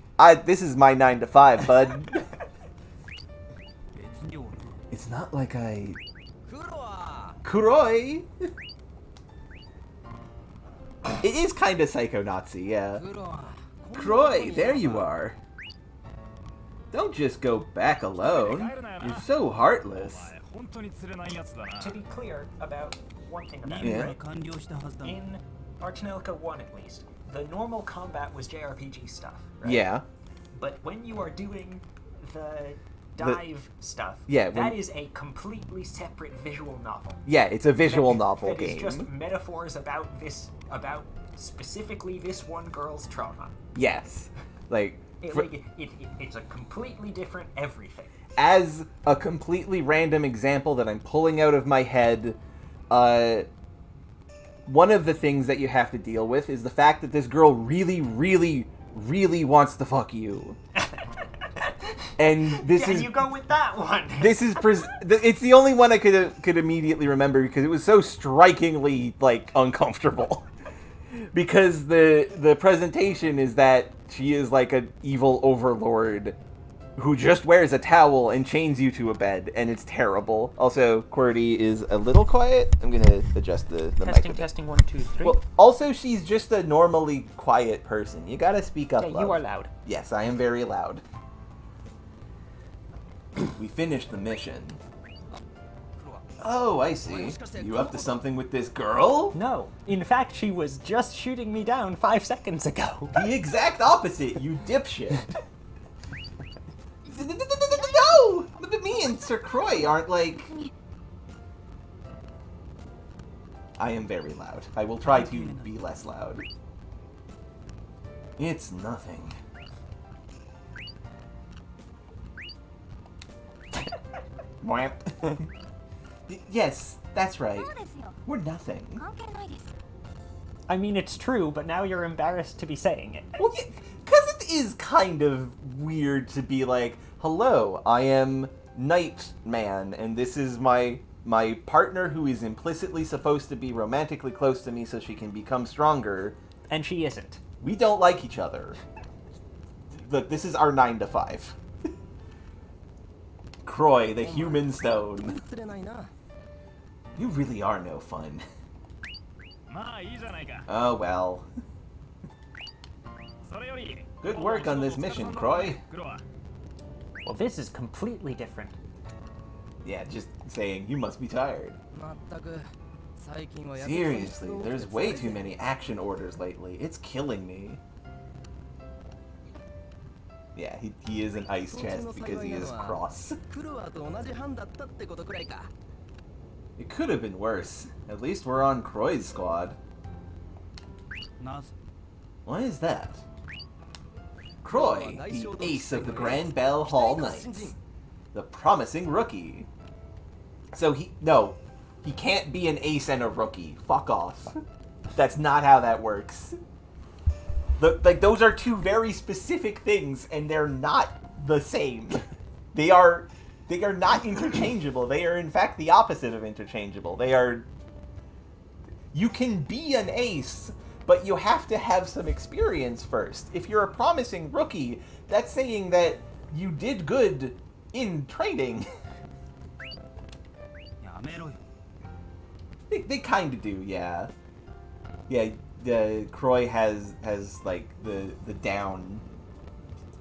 This is my 9 to 5, bud. It's not like I... Kuroi! It is kind of psycho-Nazi, yeah. Croy, there you are. Don't just go back alone. You're so heartless. To be clear about one thing about Yeah. it, right? In Tonelico 1 at least, the normal combat was JRPG stuff, right? Yeah. But when you are doing the dive stuff, yeah, that is a completely separate visual novel. Yeah, it's a visual novel that game. It's just metaphors about specifically this one girl's trauma. Yes. Like, It's a completely different everything. As a completely random example that I'm pulling out of my head, one of the things that you have to deal with is the fact that this girl really, really, really wants to fuck you. And this is... you go with that one! This is... it's the only one I could immediately remember because it was so strikingly, like, uncomfortable. Because the presentation is that she is like an evil overlord who just wears a towel and chains you to a bed, and it's terrible. Also, QWERTY is a little quiet. I'm gonna adjust the mic. Testing, 1, 2, 3. Well, also, she's just a normally quiet person. You gotta speak up loud. You are loud. Yes, I am very loud. We finished the mission. Oh, I see. You up to something with this girl? No. In fact, she was just shooting me down 5 seconds ago. The exact opposite, you dipshit. No! Me and Sir Croy aren't like... I am very loud. I will try to be less loud. It's nothing. Yes, that's right. We're nothing. I mean, it's true, but now you're embarrassed to be saying it. Well, yeah, because it is kind of weird to be like, hello, I am Nightman, and this is my partner who is implicitly supposed to be romantically close to me so she can become stronger. And she isn't. We don't like each other. Look, this is our 9 to 5. Croy, the human stone. You really are no fun. Oh well. Good work on this mission, Croy. Well, this is completely different. Yeah, just saying, you must be tired. Seriously, there's way too many action orders lately. It's killing me. Yeah, he is an ice chest because he is cross. It could have been worse. At least we're on Croy's squad. Why is that? Croy, the ace of the Grand Bell Hall Knights. The promising rookie. So he can't be an ace and a rookie. Fuck off. That's not how that works. Like, those are two very specific things, and they're not the same. They are not interchangeable. They are, in fact, the opposite of interchangeable. You can be an ace, but you have to have some experience first. If you're a promising rookie, that's saying that you did good in training. They kind of do, yeah. Yeah, Croy has like the down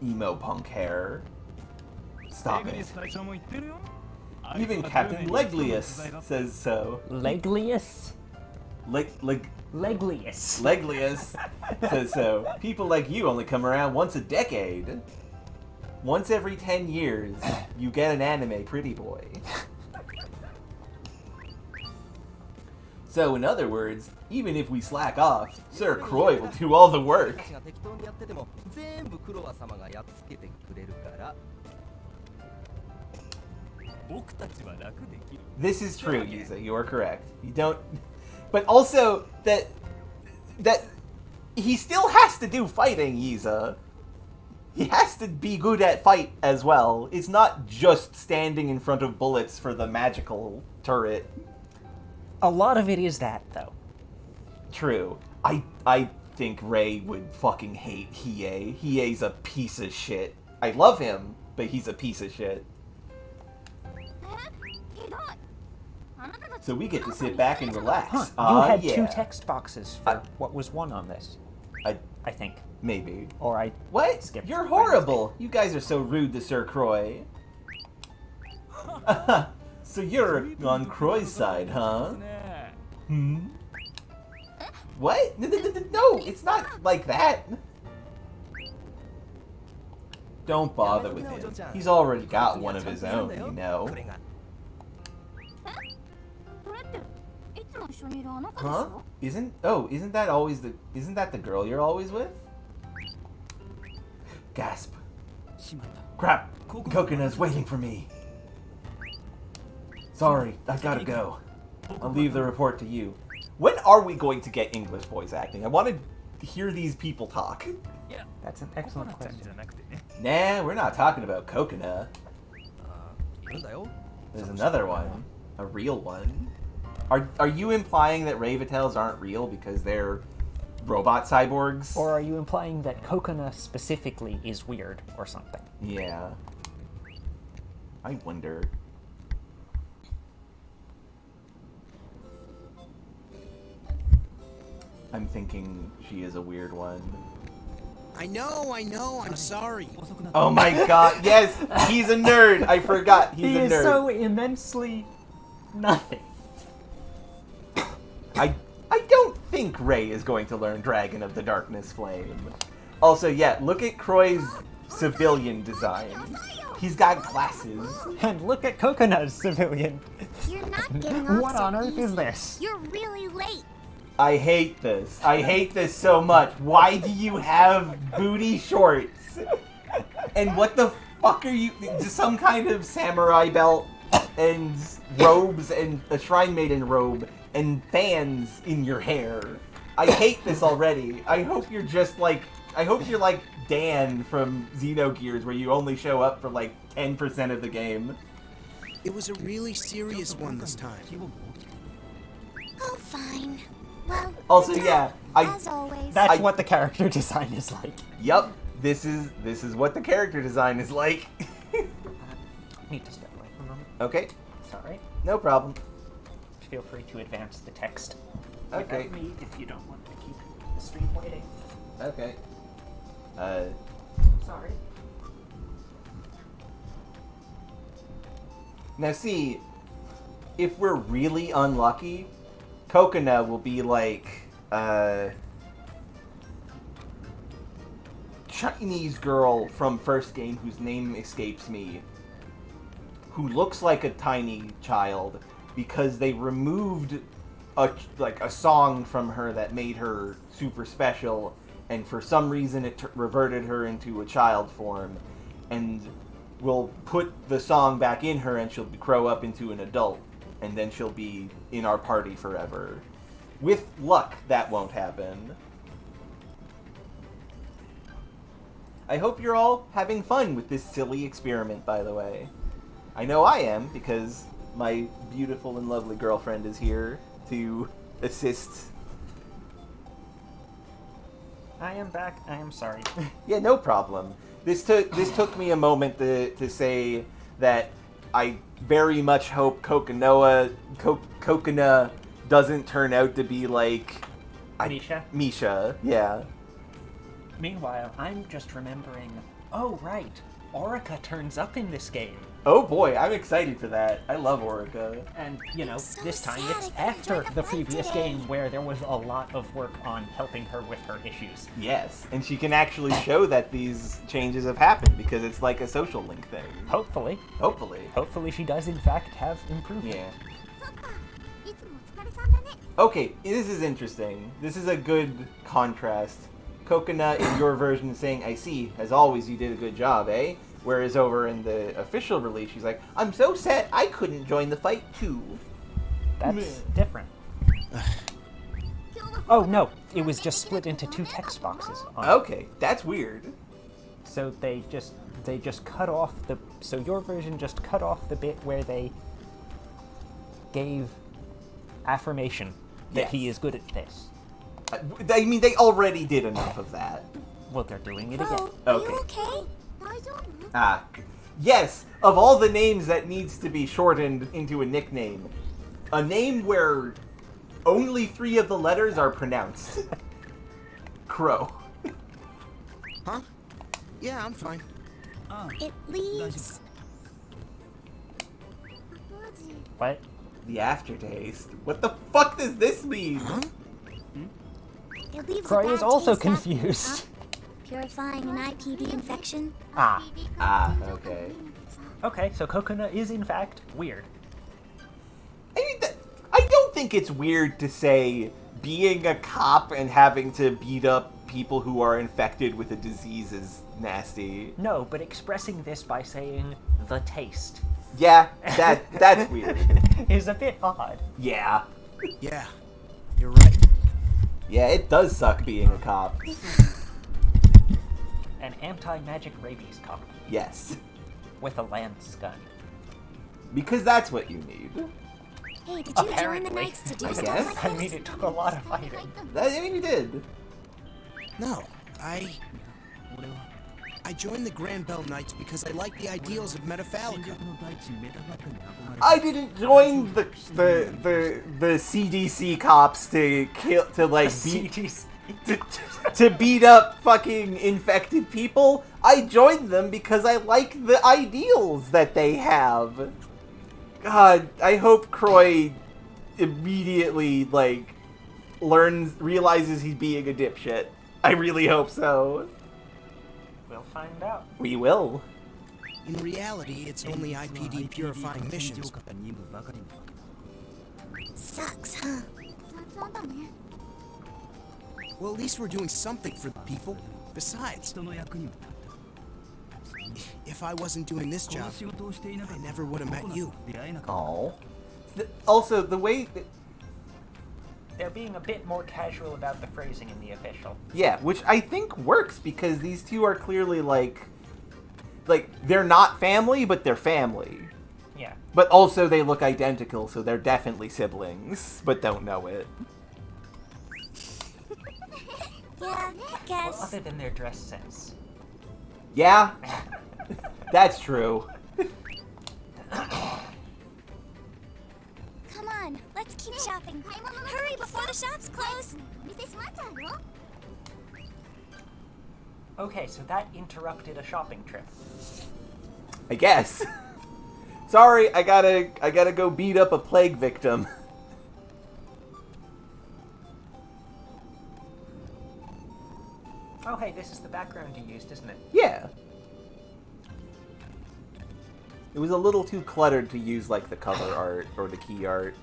emo punk hair. Stop it. Even Captain Leglius says so. Leglius? Leglius Leglius. says so. People like you only come around once a decade. Once every 10 years, you get an anime pretty boy. So, in other words, even if we slack off, Sir Croy will do all the work. This is true, Yuza. You are correct. You don't... But also, that he still has to do fighting, Yuza. He has to be good at fight as well. It's not just standing in front of bullets for the magical turret. A lot of it is that, though. True. I think Ray would fucking hate Hiei. Hiei's a piece of shit. I love him, but he's a piece of shit. So we get to sit back and relax. You had two text boxes for what was one on this. I think. Maybe. Or I What? skipped. You're horrible. You guys are so rude to Sir Croy. So you're on Croy's side, huh? Hmm? What? No, it's not like that. Don't bother with him. He's already got one of his own, you know. Huh? Isn't that the girl you're always with? Gasp. Crap. Coconuts waiting for me. Sorry, I gotta go. I'll leave the report to you. When are we going to get English voice acting? I want to hear these people talk. That's an excellent question. Nah, we're not talking about Coconut. There's another one. A real one. Are you implying that Ravitels aren't real because they're robot cyborgs? Or are you implying that Kokona specifically is weird or something? Yeah. I wonder. I'm thinking she is a weird one. I know, I'm sorry. Oh my god, yes! He's a nerd! I forgot, he's a nerd. He is so immensely nothing. I don't think Ray is going to learn Dragon of the Darkness Flame. Also, yeah, look at Croy's civilian design. He's got glasses. And look at Coconut's civilian. You're not getting off What so on earth easy. is this? You're really late. I hate this. I hate this so much. Why do you have booty shorts? And what the fuck are you... Just some kind of samurai belt and robes and a shrine maiden robe and fans in your hair. I hate this already. I hope you're just like... I hope you're like Dan from Xenogears where you only show up for like 10% of the game. It was a really serious one this time. Oh, fine. Well, Also, good yeah, job, as always. That's what the character design is like. Yup, this is what the character design is like. Need to step away for a moment. Okay, Sorry. no problem. Feel free to advance the text. Okay. Without me, if you don't want to keep the stream waiting. Okay. Sorry. Now see, if we're really unlucky, Kokona will be like Chinese girl from first game whose name escapes me, who looks like a tiny child because they removed a song from her that made her super special, and for some reason it reverted her into a child form, and we'll put the song back in her and she'll grow up into an adult, and then she'll be in our party forever. With luck, that won't happen. I hope you're all having fun with this silly experiment, by the way. I know I am, because my beautiful and lovely girlfriend is here to assist. I am back. I am sorry. Yeah, no problem. This took me a moment to say that I very much hope Kokona doesn't turn out to be like... Misha, yeah. Meanwhile, I'm just remembering... Oh, right. Orica turns up in this game. Oh boy, I'm excited for that. I love Orica. And, you know, So this time sad it's I couldn't after join the the party previous today. game where there was a lot of work on helping her with her issues. Yes, and she can actually show that these changes have happened because it's like a social link thing. Hopefully. Hopefully. Hopefully she does in fact have improvement. Yeah. そっか。いつもお疲れさんだね。 Okay, this is interesting. This is a good contrast. Kokona in your version is saying, I see, as always you did a good job, eh? Whereas over in the official release, she's like, I'm so sad I couldn't join the fight too. That's Meh. different. Oh no, it was just split into two text boxes. Okay, that's weird. So they just cut off the... So your version just cut off the bit where they gave affirmation that Yes. he is good at this. I mean, they already did enough of that. Well, they're doing it again. Bro, are Okay. you okay? 大丈夫? Ah, yes, of all the names that needs to be shortened into a nickname, a name where only 3 of the letters are pronounced. Crow. Huh? Yeah, I'm fine. It leaves. What? The aftertaste. What the fuck does this mean? Huh? It leaves a Croy bad is also taste after, confused. huh? Purifying an IPD infection. Ah. Ah, okay. Okay, so Kokona is in fact weird. I mean, I don't think it's weird to say being a cop and having to beat up people who are infected with a disease is nasty. No, but expressing this by saying the taste Yeah, that's weird. is a bit odd. Yeah. Yeah, you're right. Yeah, it does suck being a cop. An anti-magic rabies cop Yes. with a lance gun. Because that's what you need. Hey, did you join the Apparently. Knights to do I stuff guess. like I this? mean, it took a lot of fighting. I mean, you did. No, I joined the Grand Bell Knights because I like the ideals of Metafalica. I didn't join the CDC cops to to beat up fucking infected people. I joined them because I like the ideals that they have. God, I hope Croy immediately realizes he's being a dipshit. I really hope so. We'll find out. We will. In reality, it's only IPD purifying missions. Sucks, huh? Well, at least we're doing something for the people. Besides, if I wasn't doing this job, I never would have met you. Oh. Also, the way... They're being a bit more casual about the phrasing in the official. Yeah, which I think works because these two are clearly like they're not family, but they're family. Yeah. But also they look identical, so they're definitely siblings, but don't know it. Yeah, I Well, guess. other than their dress sense. Yeah, that's true. Come on, let's keep shopping. Hurry before the shops close. Okay, so that interrupted a shopping trip. I guess. Sorry, I gotta go beat up a plague victim. Oh, hey, this is the background you used, isn't it? Yeah. It was a little too cluttered to use, like, the cover art or the key art.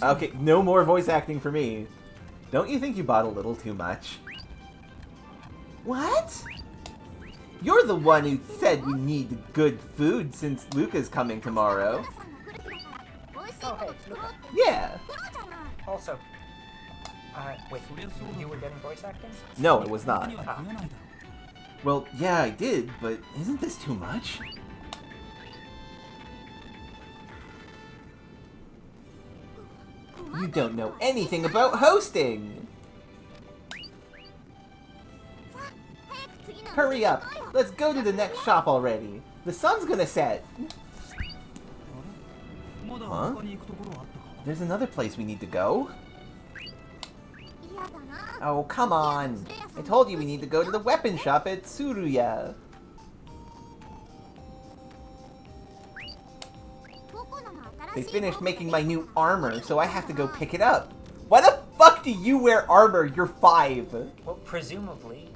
Okay, no more voice acting for me. Don't you think you bought a little too much? What? You're the one who said we need good food since Luca's coming tomorrow. Oh, hey, Luca. Yeah. Also, wait, you were getting voice acting? No, it was not. Ah. Well, yeah, I did, but isn't this too much? You don't know anything about hosting! Hurry up! Let's go to the next shop already! The sun's gonna set! Huh? There's another place we need to go? Oh, come on! I told you we need to go to the weapon shop at Tsuruya! They finished making my new armor, so I have to go pick it up. Why the fuck do you wear armor? You're 5. Well, presumably,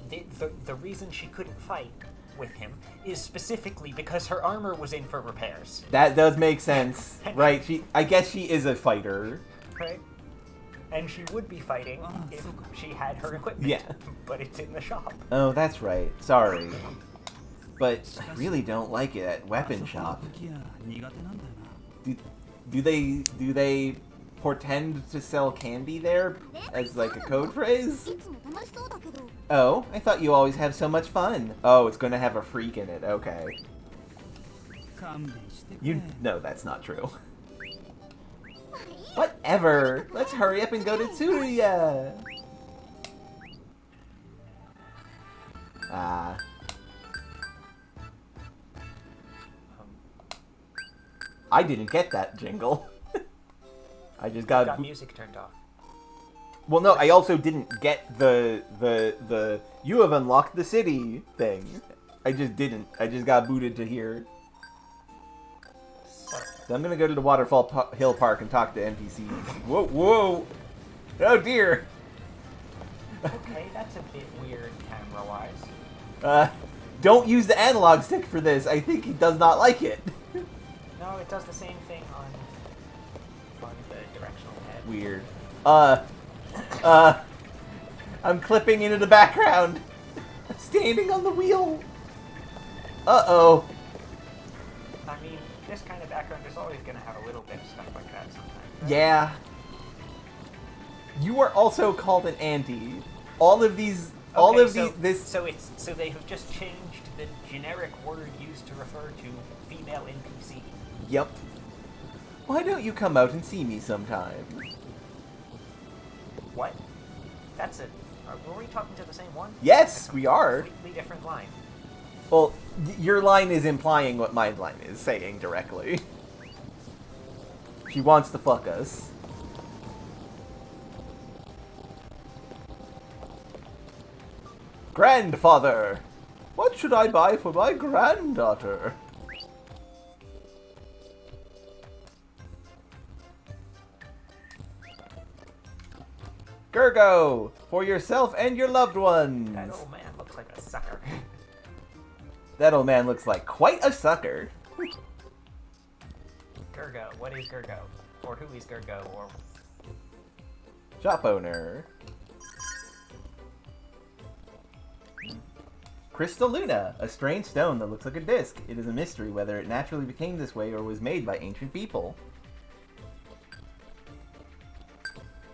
the reason she couldn't fight with him is specifically because her armor was in for repairs. That does make sense. Right, I guess she is a fighter. Right? And she would be fighting if she had her equipment. Yeah. But it's in the shop. Oh, that's right. Sorry. But I really don't like it at weapon shop. Do they portend to sell candy there as like a code phrase? Oh, I thought you always have so much fun. Oh, it's gonna have a freak in it. Okay. No, that's not true. Whatever. Let's hurry up and go to Tsuruya. Ah. I didn't get that jingle. I just got music turned off. Well, no, I also didn't get the you have unlocked the city thing. I just didn't. I just got booted to here. So I'm gonna go to the Waterfall Hill Park and talk to NPCs. Whoa, whoa! Oh dear! Okay, that's a bit weird camera-wise. Don't use the analog stick for this. I think he does not like it. No, it does the same thing on the directional head. Weird. I'm clipping into the background. Standing on the wheel. Uh-oh. I mean, this kind of background is always going to have a little bit of stuff like that sometimes. Right? Yeah. You are also called an auntie. All of these, So they have just changed the generic word used to refer to female NPC. Yep. Why don't you come out and see me sometime? What? Were we talking to the same one? Yes, we are. Completely different line. Well, your line is implying what my line is saying directly. She wants to fuck us. Grandfather! What should I buy for my granddaughter? Gergo! For yourself and your loved ones! That old man looks like a sucker. That old man looks like quite a sucker. Gergo. What is Gergo? Or who is Gergo? Or Shop owner. Crystal Luna, a strange stone that looks like a disc. It is a mystery whether it naturally became this way or was made by ancient people.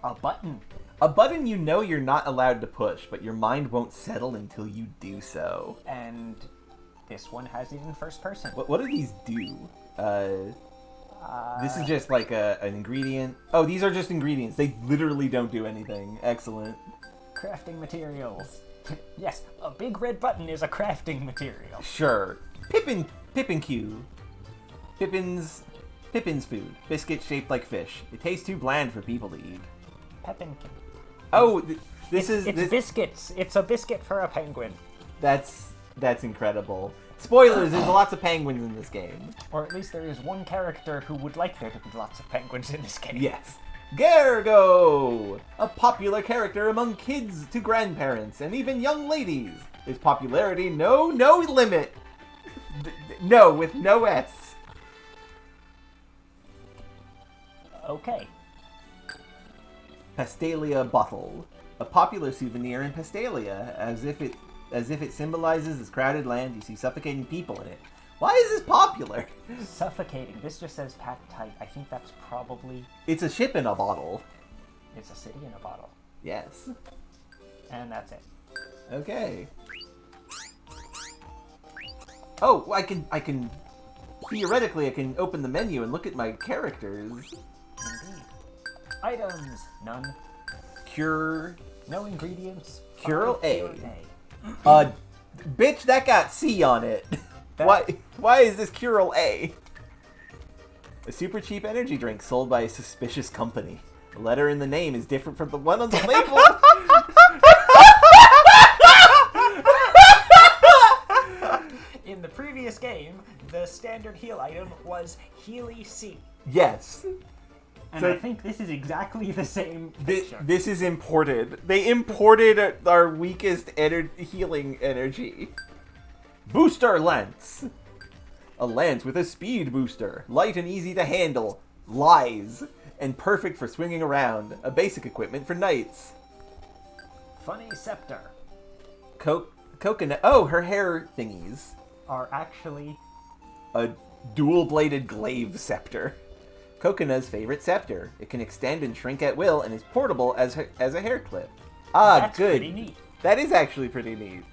a button. A button you know you're not allowed to push, but your mind won't settle until you do so. And this one has it in first person. What do these do? This is just like an ingredient. Oh, these are just ingredients. They literally don't do anything. Excellent. Crafting materials. Yes, a big red button is a crafting material. Sure. Pippin Q. Pippin's food. Biscuit shaped like fish. It tastes too bland for people to eat. Pippin. Oh, It's biscuits. It's a biscuit for a penguin. That's incredible. Spoilers, there's lots of penguins in this game. Or at least there is one character who would like there to be lots of penguins in this game. Yes. Gergo! A popular character among kids to grandparents and even young ladies. His popularity no limit. No, with no S. Okay. Pastalia Bottle. A popular souvenir in Pastalia, as if it symbolizes this crowded land you see suffocating people in it. Why is this popular? Suffocating. This just says packed tight. I think that's probably... It's a ship in a bottle. It's a city in a bottle. Yes. And that's it. Okay. Oh, I can... Theoretically, I can open the menu and look at my characters. Indeed. Items. None. Cure... No ingredients. Curl A. Cure A. Bitch, that got C on it. Why is this Curl A? A super cheap energy drink sold by a suspicious company. The letter in the name is different from the one on the label. In the previous game, the standard heal item was Healy C. Yes. And So- I think this is exactly the same picture. This is imported. They imported our weakest healing energy. Booster Lance. A lance with a speed booster. Light and easy to handle. Lies. And perfect for swinging around. A basic equipment for knights. Funny Scepter Coconut. Oh, her hair thingies. are actually... A dual-bladed glaive scepter. Cocona's favorite scepter. It can extend and shrink at will and is portable as a hair clip. Ah, That's good. pretty neat. That is actually pretty neat.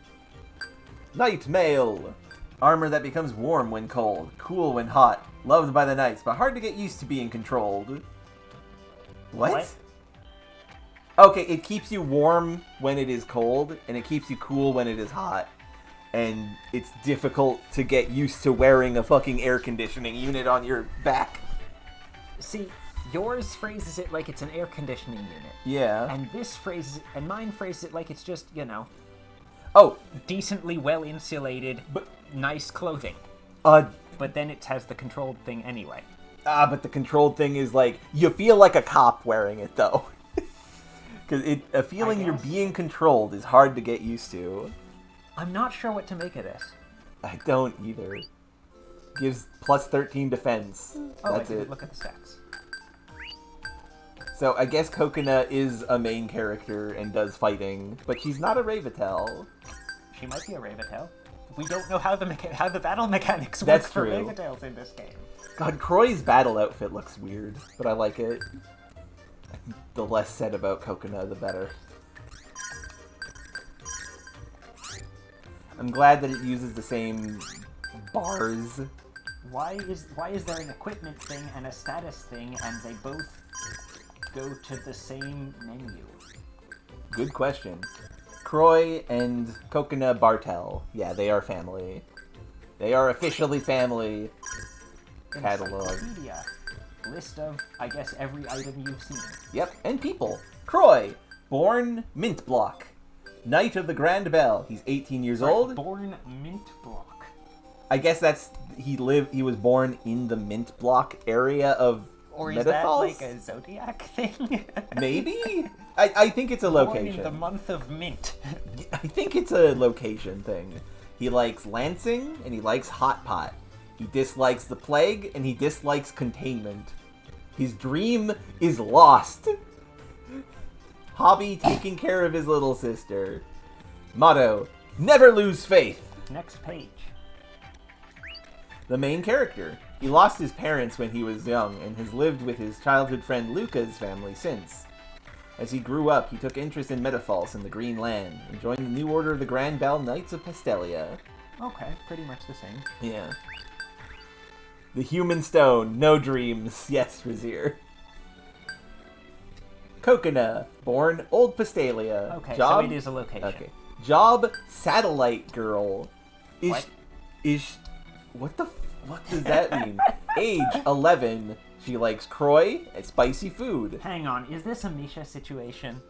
Night Mail. Armor that becomes warm when cold, cool when hot, loved by the knights, but hard to get used to being controlled. What? Okay, it keeps you warm when it is cold, and it keeps you cool when it is hot. And it's difficult to get used to wearing a fucking air conditioning unit on your back. See, yours phrases it like it's an air conditioning unit. Yeah. And this phrases it, and mine phrases it like it's just, Oh, decently well insulated, but nice clothing. but But then it has the controlled thing anyway. the controlled thing is like, you feel like a cop wearing it though. Because a feeling you're being controlled is hard to get used to. I'm not sure what to make of this. I don't either. Gives plus 13 defense. Oh, That's I didn't it. look at the stats. So I guess Coconut is a main character and does fighting, but she's not a Ravetel. She might be a Ravetail. We don't know how the battle mechanics work That's for true. Ravetails in this game. God, Croy's battle outfit looks weird, but I like it. The less said about Coconut, the better. I'm glad that it uses the same bars. Why is there an equipment thing and a status thing, and they both go to the same menu? Good question. Croy and Coconut Bartel. Yeah, they are family. They are officially family. Catalog. Encyclopedia. List of, I guess, every item you've seen. Yep, and people. Croy, born Mint Block. Knight of the Grand Bell. He's 18 years old. Born Mint Block. I guess that's he was born in the Mint Block area of Or is Metaphals? that like a Zodiac thing? Maybe? I think it's a Born location. in the month of Mint. I think it's a location thing. He likes lancing and he likes hot pot. He dislikes the plague and he dislikes containment. His dream is lost. Hobby, taking care of his little sister. Motto, never lose faith. Next page. The main character. He lost his parents when he was young and has lived with his childhood friend Luca's family since. As he grew up, he took interest in Metaphals and the Green Land and joined the new order of the Grand Bell Knights of Pastelia. Okay, pretty much the same. Yeah. The Human Stone, no dreams. Yes, Vizier. Coconut, born Old Pastelia. Okay, Job, so it is a location. Okay. Job, Satellite Girl. What? What does that mean? Age, 11. She likes Croy and spicy food. Hang on, is this a Misha situation?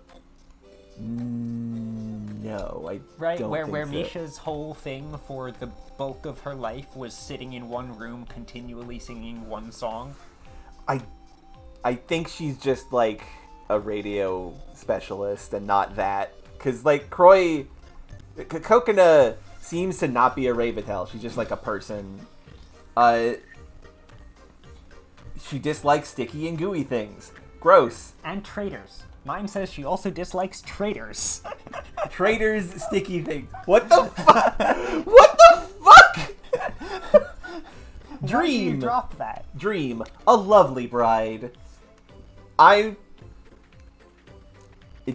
No, I Right, don't where think so. Misha's whole thing for the bulk of her life was sitting in one room continually singing one song? I think she's just, like, a radio specialist and not that. Because, like, Kokona seems to not be a Ravitel. She's just, like, a person. She dislikes sticky and gooey things. Gross. And traitors. Mine says she also dislikes traitors. Traitors, sticky things. What the fuck? What the fuck? Dream. Why do you drop that? Dream. A lovely bride. It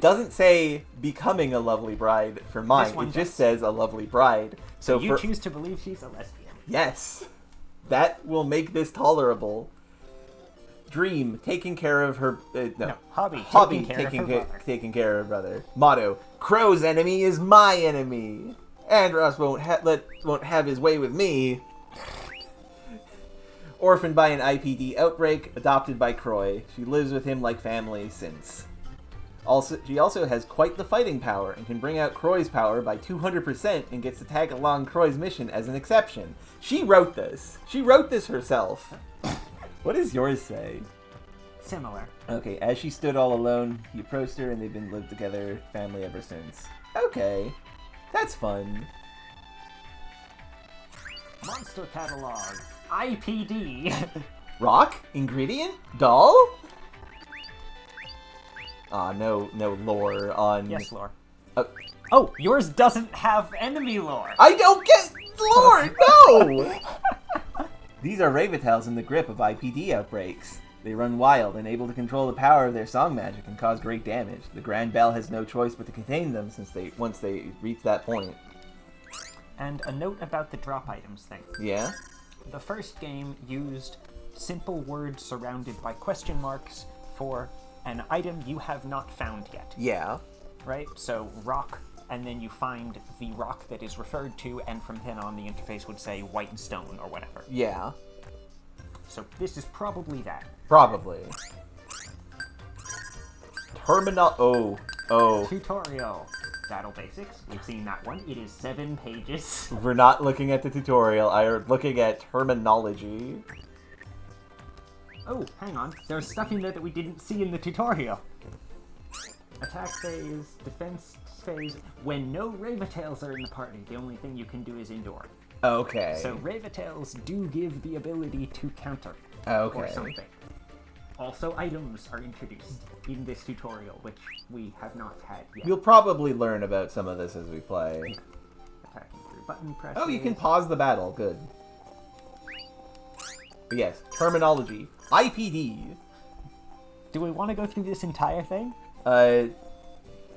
doesn't say becoming a lovely bride for mine. It just says a lovely bride. So you choose to believe she's a lesbian. Yes. That will make this tolerable. Dream, taking care of her... Hobby, taking care of her brother. Motto, Crow's enemy is my enemy. Andros won't have his way with me. Orphaned by an IPD outbreak, adopted by Croy. She lives with him like family since. She also has quite the fighting power and can bring out Croy's power by 200% and gets to tag along Croy's mission as an exception. She wrote this. She wrote this herself. What does yours say? Similar. Okay, as she stood all alone, he approached her and they've been lived together, family ever since. Okay, that's fun. Monster Catalog. IPD. Rock? Ingredient? Doll? No lore on... Yes, lore. Oh, yours doesn't have enemy lore. I don't get lore! No! These are Ravitels in the grip of IPD outbreaks. They run wild and able to control the power of their song magic and cause great damage. The Grand Bell has no choice but to contain them once they reach that point. And a note about the drop items thing. Yeah? The first game used simple words surrounded by question marks for an item you have not found yet. Yeah. Right? So rock, and then you find the rock that is referred to, and from then on the interface would say white stone or whatever. Yeah. So this is probably that. Probably. Terminal... Oh. Tutorial. Battle Basics. We've seen that one. It is 7 pages. We're not looking at the tutorial. I'm looking at terminology. Oh, hang on. There's stuff in there that we didn't see in the tutorial. Attack phase, defense phase. When no Ravitels are in the party, the only thing you can do is endure. Okay. So Ravitels do give the ability to counter. Okay. Or something. Also, items are introduced in this tutorial, which we have not had yet. We'll probably learn about some of this as we play. Attacking through button presses. Oh, you can pause the battle. Good. But yes, terminology. IPD. Do we want to go through this entire thing?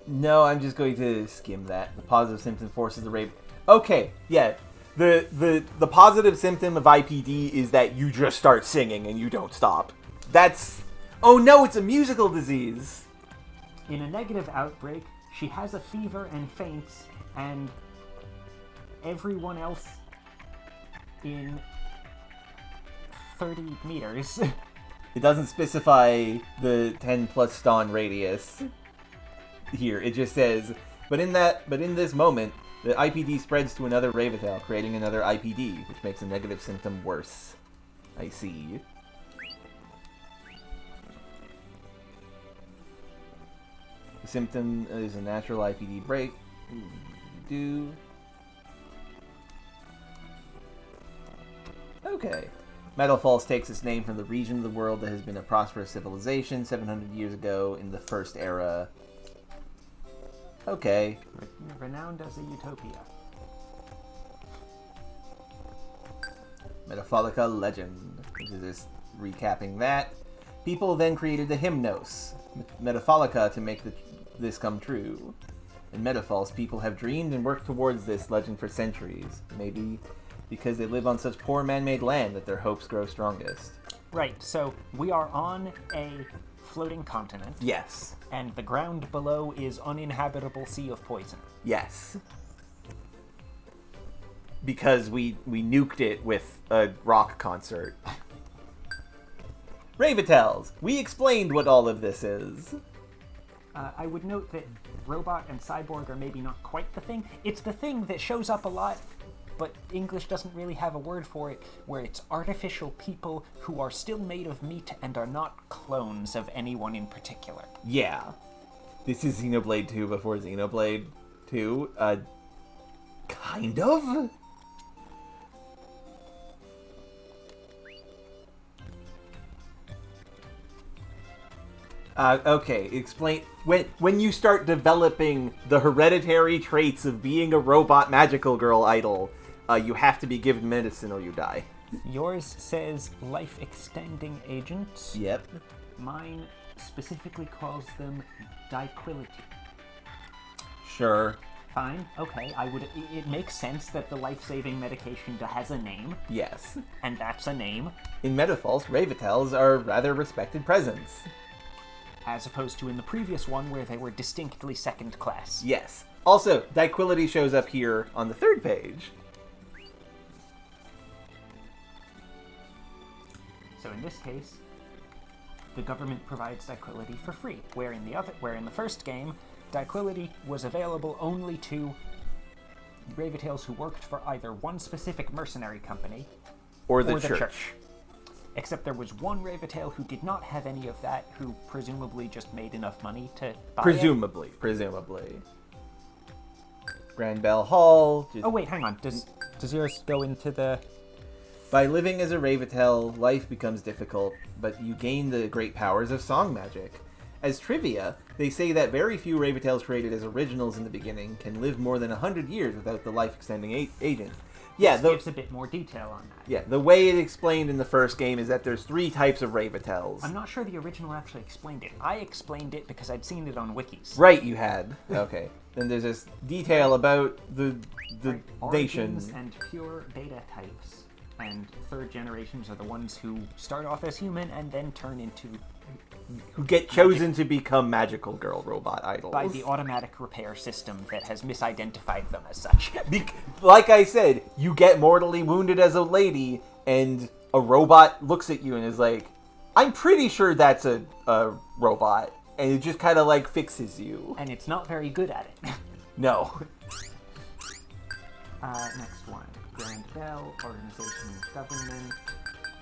No, I'm just going to skim that. The positive symptom forces the rave. Okay, yeah. The positive symptom of IPD is that you just start singing and you don't stop. That's... Oh no, it's a musical disease! In a negative outbreak, she has a fever and faints, and everyone else in 30 meters. It doesn't specify the 10 plus ston radius here. It just says, but in this moment, the IPD spreads to another Ravitel, creating another IPD, which makes a negative symptom worse. I see. The symptom is a natural IPD break. Okay. Metal Falls takes its name from the region of the world that has been a prosperous civilization 700 years ago in the First Era. Okay. Renowned as a utopia. Metafolica legend, which is just recapping that. People then created the Hymnos, Metafolica, to make this come true. In Metafalls, people have dreamed and worked towards this legend for centuries. Maybe because they live on such poor man-made land that their hopes grow strongest. Right, so we are on a floating continent. Yes. And the ground below is uninhabitable sea of poison. Yes. Because we nuked it with a rock concert. Ravitels, we explained what all of this is. I would note that robot and cyborg are maybe not quite the thing. It's the thing that shows up a lot but English doesn't really have a word for it, where it's artificial people who are still made of meat and are not clones of anyone in particular. Yeah. This is Xenoblade 2 before Xenoblade 2. Kind of? Okay, explain... When you start developing the hereditary traits of being a robot magical girl idol, you have to be given medicine or you die. Yours says life-extending agents. Yep. Mine specifically calls them diquility. Sure. Fine, okay, it makes sense that the life-saving medication has a name. Yes. And that's a name. In Metafalse, Ravitels are rather respected presence. As opposed to in the previous one where they were distinctly second class. Yes. Also, diquility shows up here on the third page. So in this case, the government provides diquility for free, where in the first game, diquility was available only to Ravitales who worked for either one specific mercenary company or the church. Except there was one Ravitale who did not have any of that, who presumably just made enough money to buy Presumably. Grand Bell Hall. Oh wait, hang on. Does yours go into the... By living as a Ravitale, life becomes difficult, but you gain the great powers of song magic. As trivia, they say that very few Ravitales created as originals in the beginning can live more than 100 years without the life-extending agent. Yeah, this gives a bit more detail on that. Yeah, the way it explained in the first game is that there's 3 types of Ravitales. I'm not sure the original actually explained it. I explained it because I'd seen it on wikis. Right, you had. Okay. Then there's this detail about the nation. Origins and pure beta types. And third generations are the ones who start off as human and then turn into... who get chosen to become magical girl robot idols. By the automatic repair system that has misidentified them as such. Like I said, you get mortally wounded as a lady, and a robot looks at you and is like, I'm pretty sure that's a robot. And it just kind of like fixes you. And it's not very good at it. No. Next one. Grand Bell, Organization and Government.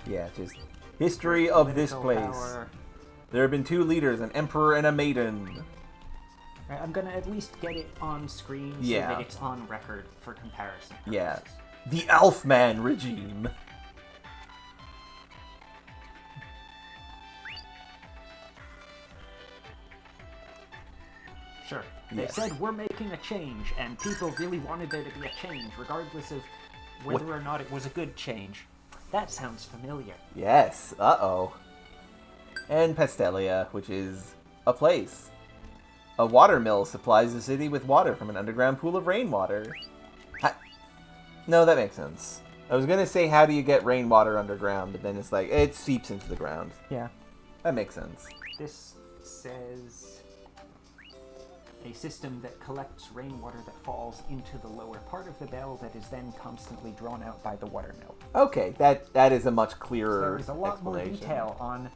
Yeah, just history of this place. Power. There have been 2 leaders, an emperor and a maiden. Right, I'm gonna at least get it on screen so that it's on record for comparison purposes. Yeah. The Elfman regime. Sure. They said we're making a change, and people really wanted there to be a change, regardless of whether or not it was a good change. That sounds familiar. Yes. Uh-oh. And Pastelia, which is a place. A water mill supplies the city with water from an underground pool of rainwater. No, that makes sense. I was gonna say, how do you get rainwater underground? But then it's like, it seeps into the ground. Yeah. That makes sense. This says... a system that collects rainwater that falls into the lower part of the bell that is then constantly drawn out by the water mill. Okay, that is a much clearer There is a lot more explanation. detail on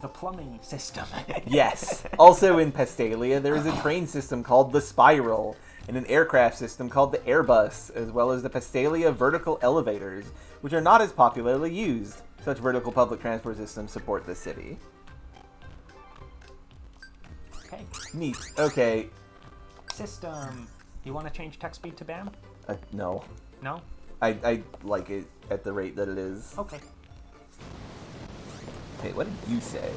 the plumbing system. Yes. Also in Pastelia, there is a train system called the Spiral, and an aircraft system called the Airbus, as well as the Pastelia vertical elevators, which are not as popularly used. Such vertical public transport systems support the city. Okay. Neat. Okay. System. You want to change text speed to BAM? No. No? I like it at the rate that it is. Okay. Hey, what did you say?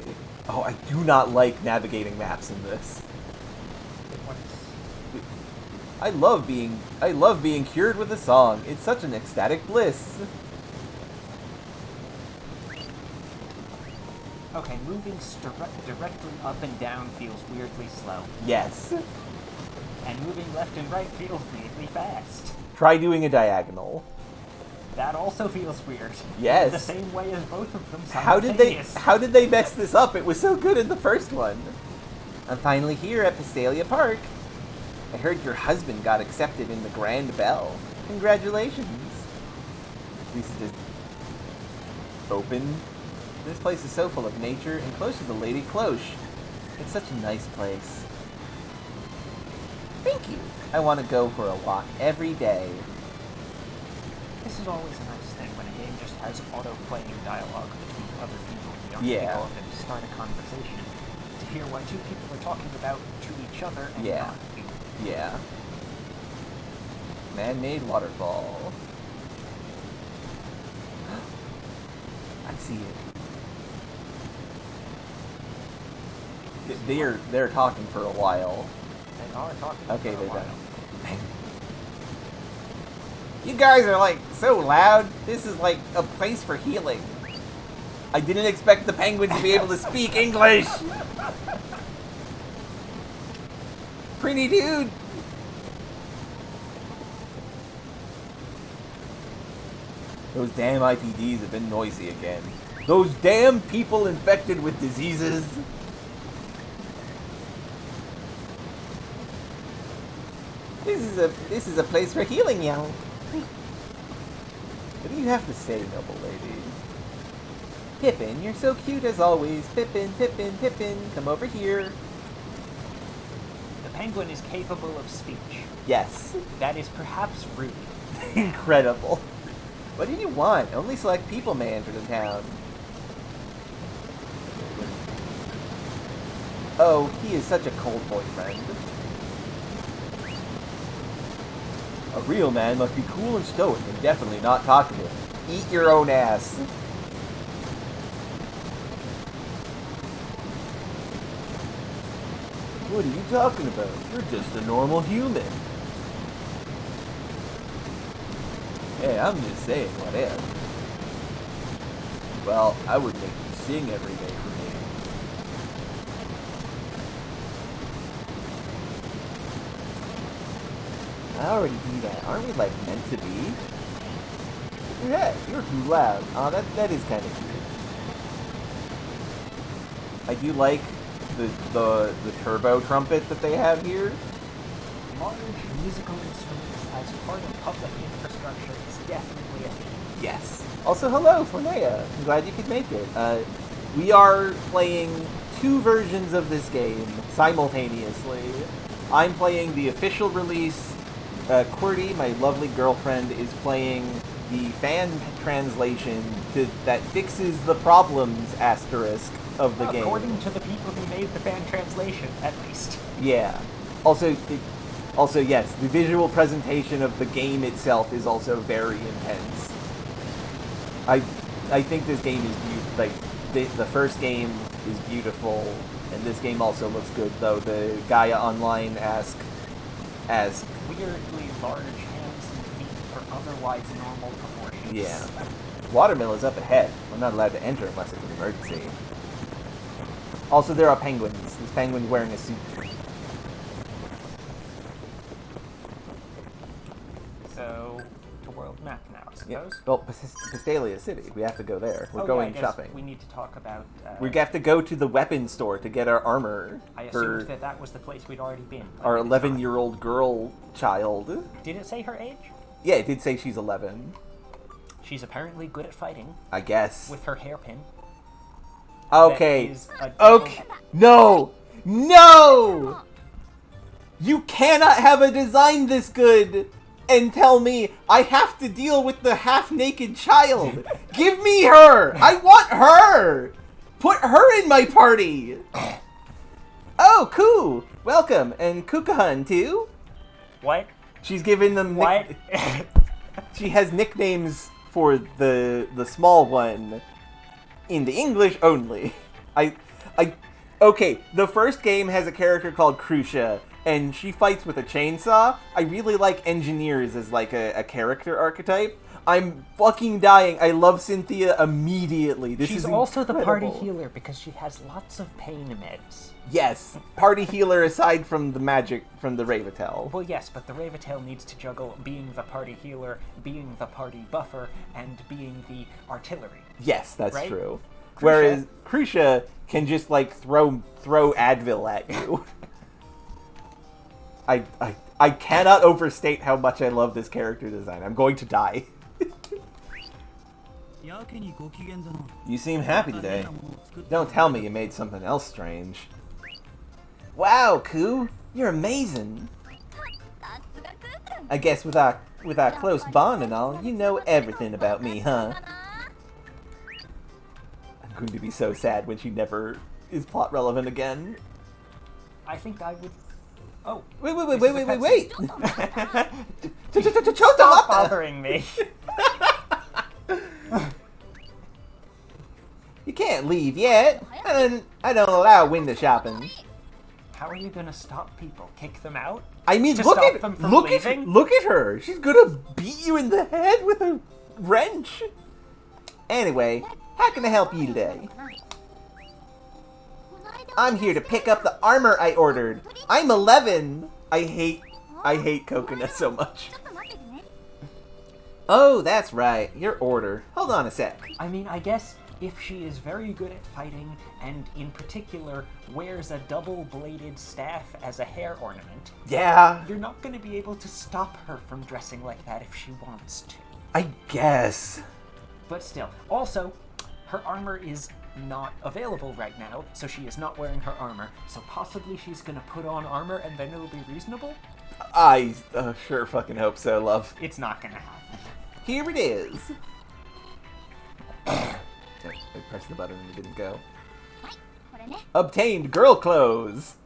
Oh, I do not like navigating maps in this. I love being cured with a song. It's such an ecstatic bliss. Okay, moving directly up and down feels weirdly slow. Yes. And moving left and right feels weirdly fast. Try doing a diagonal. That also feels weird. Yes. The same way as both of them How did they mess this up? It was so good in the first one. I'm finally here at Pastelia Park. I heard your husband got accepted in the Grand Bell. Congratulations. Lisa just open. This place is so full of nature and close to the Lady Cloche. It's such a nice place. Thank you. I want to go for a walk every day. This is always a nice thing when a game just has auto-playing dialogue between other people. You don't Yeah. need to go up and start a conversation to hear what two people are talking about to each other and Yeah. not you. Yeah. Man-made waterfall. I see it. They're talking for a while. They are talking Okay, for a they're while. done. You guys are like so loud. This is like a place for healing. I didn't expect the penguin to be able to speak English. Pretty dude. Those damn IPDs have been noisy again. Those damn people infected with diseases. This is a place for healing, young. What do you have to say, noble lady? Pippin, you're so cute as always. Pippin, Pippin, Pippin, come over here. The penguin is capable of speech. Yes. That is perhaps rude. Incredible. What do you want? Only select people may enter the town. Oh, he is such a cold boyfriend. A real man must be cool and stoic and definitely not talkative. Eat your own ass. What are you talking about? You're just a normal human. Hey, I'm just saying, what if? Well, I would make you sing every day for me. I already do that. Aren't we, like, meant to be? Yeah, you're too loud. Oh, that is kind of cute. I do like the turbo trumpet that they have here. Large musical instruments as part of public infrastructure is definitely a theme. Yes. Also, hello, Twonelicoh. I'm glad you could make it. We are playing 2 versions of this game simultaneously. I'm playing the official release. Qwerty, my lovely girlfriend, is playing the fan translation that fixes the problems asterisk of the game. According to the people who made the fan translation, at least. Yeah. Also, yes, the visual presentation of the game itself is also very intense. I think this game is beautiful. Like, the first game is beautiful, and this game also looks good, though. The Gaia Online ask Weirdly large hands and feet for otherwise normal proportions. yeah. Watermill is up ahead. I'm not allowed to enter unless it's an emergency. Also, there are penguins. This penguin's wearing a suit. So, to world map now, I suppose. Yeah. Well, Pistalia City. We have to go there. We're going I guess shopping. we need to talk about... We have to go to the weapons store to get our armor I for assumed that was the place we'd already been. but our it's not. 11-year-old girl child. Did it say her age? Yeah, it did say she's 11. She's apparently good at fighting, I guess. with her hairpin. Okay. That is a double- Okay. No! No! You cannot have a design this good and tell me I have to deal with the half-naked child. Give me her! I want her! Put her in my party! Oh, Koo! Welcome. And Kukahan, too? What? She's given them... What? She has nicknames for the small one in the English only. Okay, the first game has a character called Crucia, and she fights with a chainsaw. I really like engineers as like a character archetype. I'm fucking dying. I love Cynthia immediately. This She's is also the party incredible. healer because she has lots of pain meds. Yes, party healer aside from the magic from the Ravatel. Well, yes, but the Ravatel needs to juggle being the party healer, being the party buffer, and being the artillery. Yes, that's Right? true. Crucia- Whereas Crucia can just like throw Advil at you. I cannot overstate how much I love this character design. I'm going to die. You seem happy today. Don't tell me you made something else strange. Wow, Koo! You're amazing! I guess with our close bond and all, you know everything about me, huh? I'm going to be so sad when she never is plot relevant again. I think I would... Oh. Wait! Stop bothering me. You can't leave yet. And I don't allow window shopping. How are you gonna stop people? Kick them out? I mean, To look stop at them from look leaving? at look at her. She's gonna beat you in the head with a wrench. Anyway, how can I help you today? I'm here to pick up the armor I ordered. I'm 11. I hate Coconut so much. Oh, that's right. Your order. Hold on a sec. I mean, I guess if she is very good at fighting, and in particular wears a double-bladed staff as a hair ornament, Yeah, you're not going to be able to stop her from dressing like that if she wants to. I guess. But still, also, her armor is not available right now, so she is not wearing her armor, so possibly she's going to put on armor and then it'll be reasonable? I sure fucking hope so, love. It's not going to happen. Here it is. I pressed the button and it didn't go. Obtained girl clothes.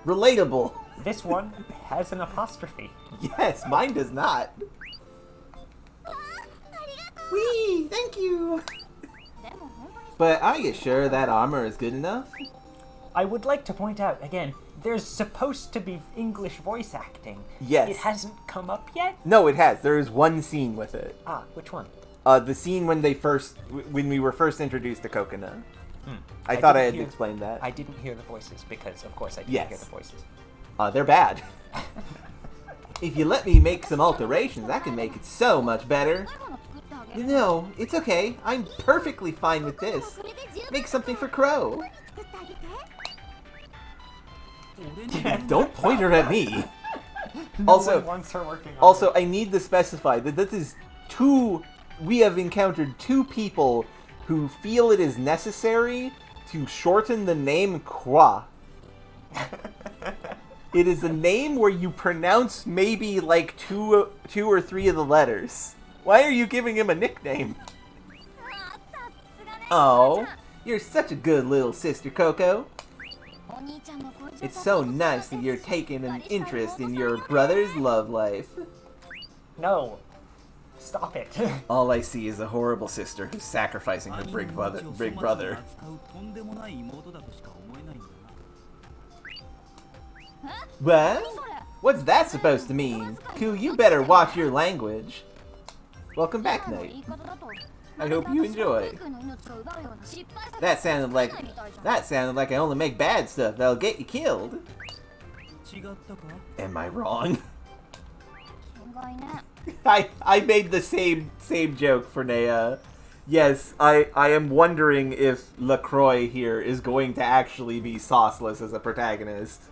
Relatable. This one has an apostrophe. Yes, mine does not. Whee! Thank you! But are you sure that armor is good enough? I would like to point out, again, there's supposed to be English voice acting. Yes. It hasn't come up yet? No, it has. There is one scene with it. Ah, which one? The scene when we were first introduced to Coconut. I thought I had explained that. I didn't hear the voices because, of course, I didn't Yes. hear the voices. They're bad. If you let me make some alterations, I can make it so much better. No, it's okay. I'm perfectly fine with this. Make something for Crow. Don't point her at me. No one wants her working on Also, I need to specify that this is we have encountered two people who feel it is necessary to shorten the name Kwa. It is a name where you pronounce maybe like two or three of the letters. Why are you giving him a nickname? Oh, you're such a good little sister, Coco. It's so nice that you're taking an interest in your brother's love life. No. Stop it. All I see is a horrible sister who's sacrificing her big brother. What? What's that supposed to mean? Ku, you better watch your language. Welcome back, Knight. I hope you enjoy. That sounded like I only make bad stuff that'll get you killed. Am I wrong? I made the same joke for Nea. Yes, I am wondering if LaCroix here is going to actually be sauceless as a protagonist.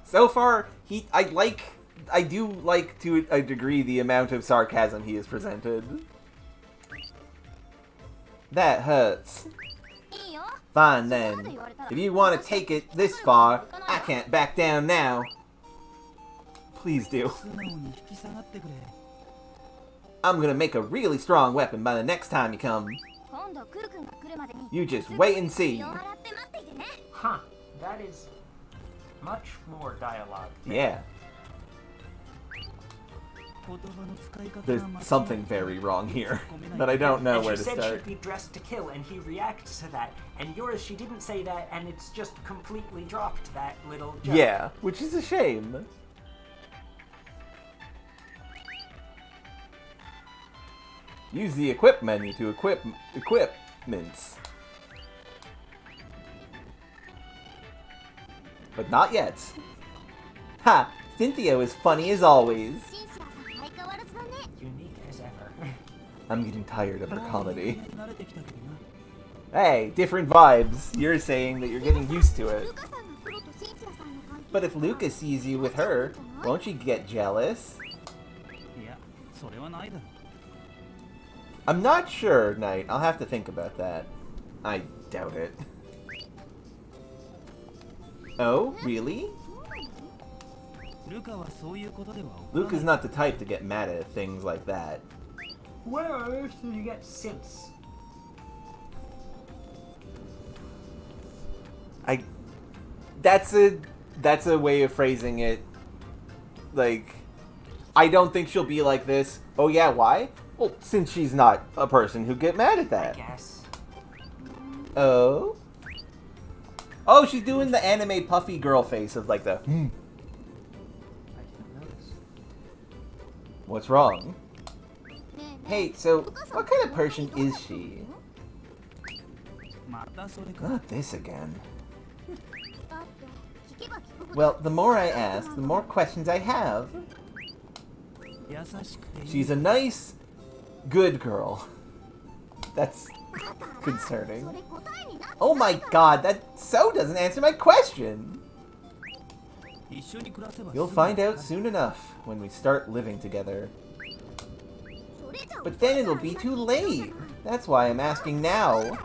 So far, I do like to a degree the amount of sarcasm he has presented. That hurts. Fine then. If you want to take it this far, I can't back down now. Please do. I'm gonna make a really strong weapon by the next time you come. You just wait and see. Huh. That is much more dialogue. Yeah. There's something very wrong here, but I don't know where to start. She said start. she'd be dressed to kill, and he reacts to that. And yours, she didn't say that, and it's just completely dropped that little joke. Yeah, which is a shame. Use the equip menu to equip equipments. But not yet. Ha! Cynthia is funny as always. Unique as ever. I'm getting tired of her comedy. Hey, different vibes. You're saying that you're getting used to it. But if Lucas sees you with her, won't you get jealous? I'm not sure, Knight. I'll have to think about that. I doubt it. Oh, really? Luke is not the type to get mad at things like that. Where on earth did you get sense? That's a way of phrasing it. Like, I don't think she'll be like this. Oh yeah, why? Well, since she's not a person who get mad at that. I guess. Oh? Oh, she's doing the anime puffy girl face of like the I didn't notice. What's wrong? Hey, so what kind of person is she? Not this again. Well, the more I ask, the more questions I have. She's a nice, good girl. That's concerning. Oh my god, that so doesn't answer my question! You'll find out soon enough when we start living together. But then it'll be too late. That's why I'm asking now.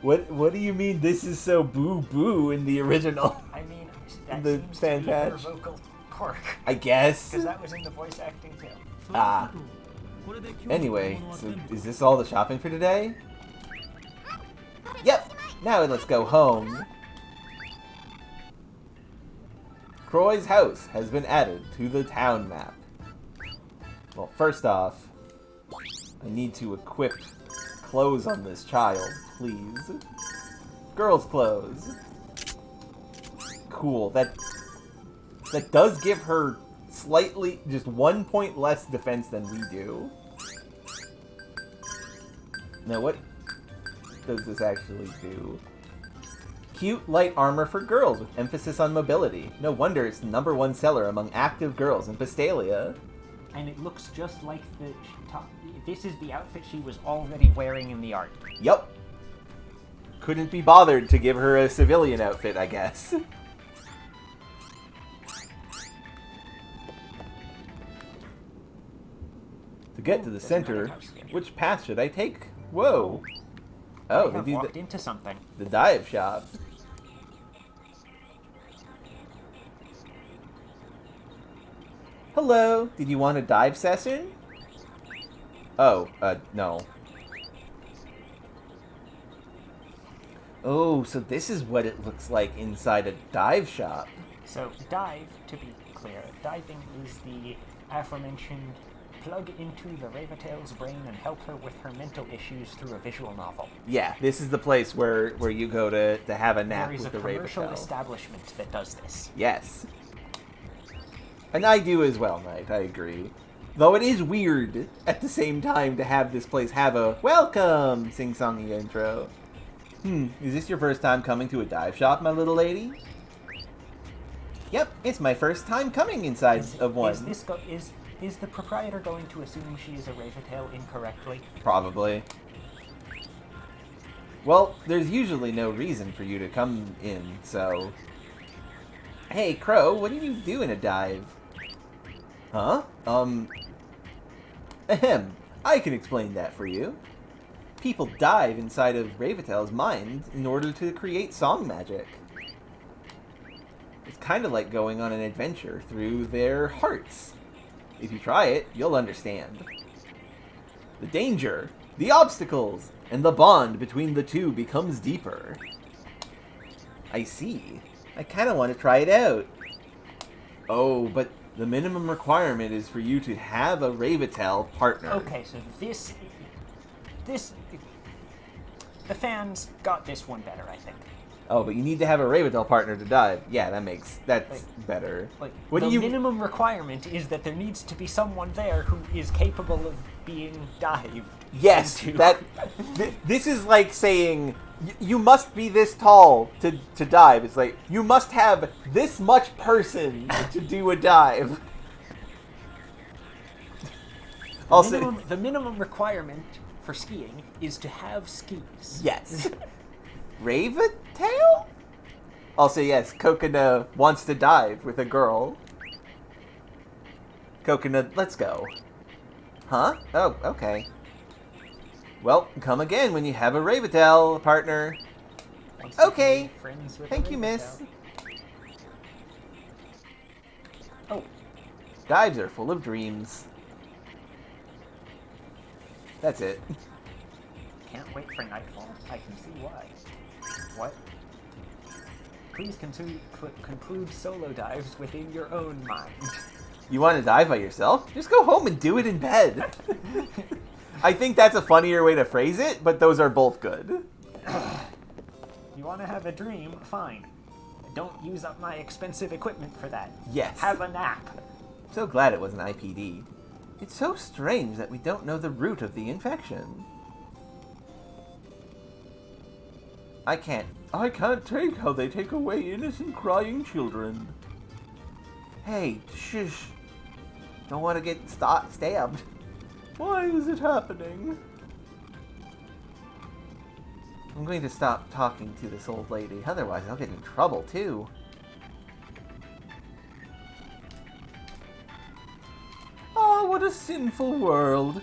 What do you mean this is so boo-boo in the original? I mean, that The seems fan to be her patch? vocal quirk. I guess. Because that was in the voice acting too. Ah. Anyway, so is this all the shopping for today? Yep! Now let's go home. Croy's house has been added to the town map. Well, first off, I need to equip clothes on this child, please. Girls' clothes. Cool. That does give her slightly, just 1 point less defense than we do. Now, what does this actually do? Cute light armor for girls with emphasis on mobility. No wonder it's the #1 seller among active girls in Pastalia. And it looks just like the top. This is the outfit she was already wearing in the art. Yup. Couldn't be bothered to give her a civilian outfit, I guess. To get to the center, which path should I take? Whoa. Oh, I have they do walked into something. the dive shop. Hello, did you want a dive session? Oh, no. Oh, so this is what it looks like inside a dive shop. So, dive, to be clear, diving is the aforementioned plug into the Raventail's brain and help her with her mental issues through a visual novel. Yeah, this is the place where you go to have a nap There is with a the commercial Raventail. establishment that does this. Yes. And I do as well, Knight, I agree. Though it is weird at the same time to have this place have a welcome sing-songy intro. Is this your first time coming to a dive shop, my little lady? Yep, it's my first time coming inside of one. Is the proprietor going to assume she is a Raventail incorrectly? Probably. Well, there's usually no reason for you to come in, so... Hey, Crow, what do you do in a dive? Huh? Ahem. I can explain that for you. People dive inside of Raventail's mind in order to create song magic. It's kind of like going on an adventure through their hearts. If you try it, you'll understand. The danger, the obstacles, and the bond between the two becomes deeper. I see. I kind of want to try it out. Oh, but the minimum requirement is for you to have a Raventail partner. Okay, so this... The fans got this one better, I think. Oh, but you need to have a Raventail partner to dive. Yeah, that's better. What the do you... minimum requirement is that there needs to be someone there who is capable of being dived. Yes, into. This is like saying you must be this tall to dive. It's like you must have this much person to do a dive. The minimum requirement for skiing is to have skis. Yes. Raventail? Also, yes, Coconut wants to dive with a girl. Coconut, let's go. Huh? Oh, okay. Well, come again when you have a Raventail partner. Okay. Thank you, miss. Oh, Dives are full of dreams. That's it. can't wait for nightfall. I can see why. What? Please conclude solo dives within your own mind. You want to dive by yourself? Just go home and do it in bed. I think that's a funnier way to phrase it, but those are both good. You want to have a dream? Fine. Don't use up my expensive equipment for that. Yes. Have a nap. So glad it was an IPD. It's so strange that we don't know the root of the infection. I can't take how they take away innocent crying children. Hey, shush. Don't want to get stabbed. Why is it happening? I'm going to stop talking to this old lady, otherwise I'll get in trouble too. Oh, what a sinful world.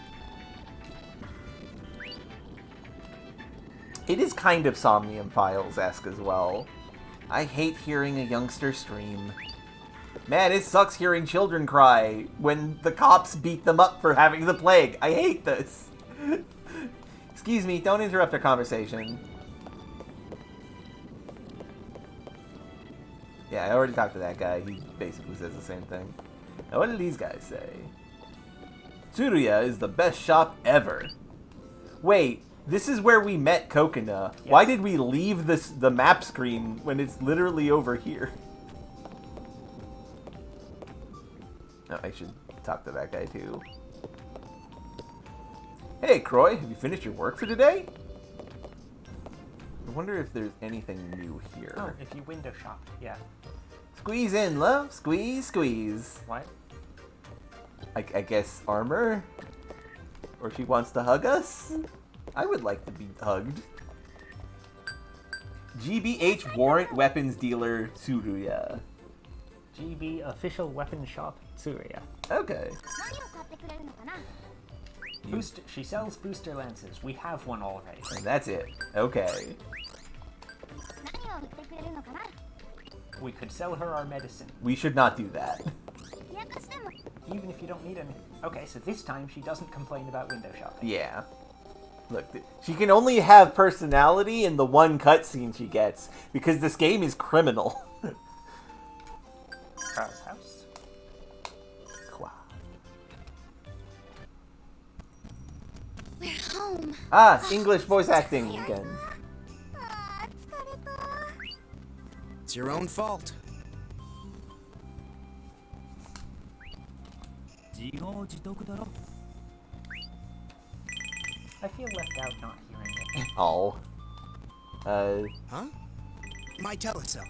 It is kind of Somnium Files-esque as well. I hate hearing a youngster scream. Man, it sucks hearing children cry when the cops beat them up for having the plague. I hate this. Excuse me, don't interrupt our conversation. Yeah, I already talked to that guy. He basically says the same thing. Now, what do these guys say? Tsuruya is the best shop ever. Wait, this is where we met Kokona. Yes. Why did we leave the map screen when it's literally over here? Oh, I should talk to that guy too. Hey, Croy, have you finished your work for today? I wonder if there's anything new here. Oh, if you window shop, yeah. Squeeze in, love. Squeeze, squeeze. What? I guess armor? Or she wants to hug us? I would like to be hugged. GBH Warrant Weapons Dealer Tsuruya. GB Official Weapon Shop Tsuruya. Okay. She sells booster lances. We have one already. And that's it. Okay. We could sell her our medicine. We should not do that. Even if you don't need any. Okay, so this time she doesn't complain about window shopping. Yeah. Look, she can only have personality in the one cutscene she gets, because this game is criminal. Carl's house. We're home. Ah, English voice acting again. It's your own fault. I feel left out not hearing it. Oh. Huh? My telecell.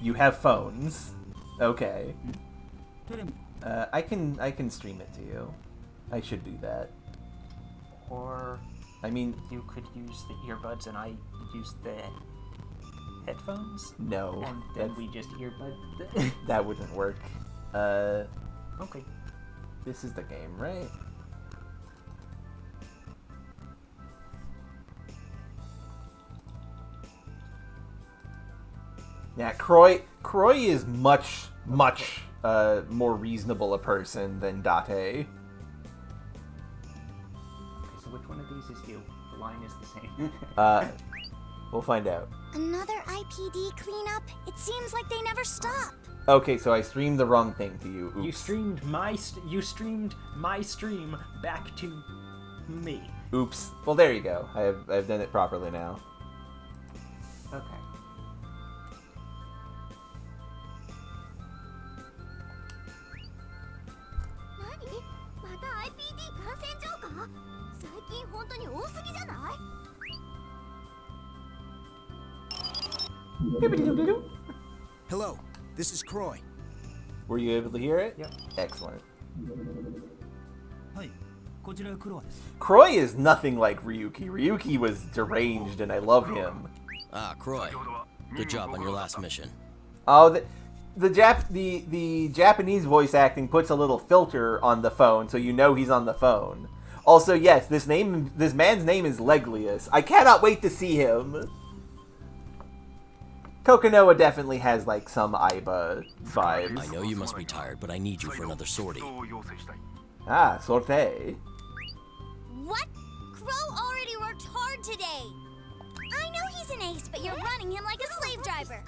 You have phones. Okay. I can stream it to you. I should do that. Or I mean, you could use the earbuds and I use the headphones. no. And then we just earbud. That wouldn't work. Okay. This is the game, right? Yeah, Croy is much more reasonable a person than Date. Okay, so which one of these is you? The line is the same. We'll find out. Another IPD cleanup? It seems like they never stop. Okay, so I streamed the wrong thing to you. Oops. You streamed my stream back to me. Oops. Well, there you go. I've done it properly now. Okay. Hello, this is Croy. Were you able to hear it? Yep. Excellent. Croy is nothing like Ryuki. Ryuki was deranged, and I love him. Ah, Croy. Good job on your last mission. Oh, the Japanese voice acting puts a little filter on the phone, so you know he's on the phone. Also, yes, this man's name is Leglius. I cannot wait to see him. Kokonoha definitely has, like, some Aiba vibes. I know you must be tired, but I need you for another sortie. Ah, sorte. What? Crow already worked hard today. I know he's an ace, but you're running him like a slave driver.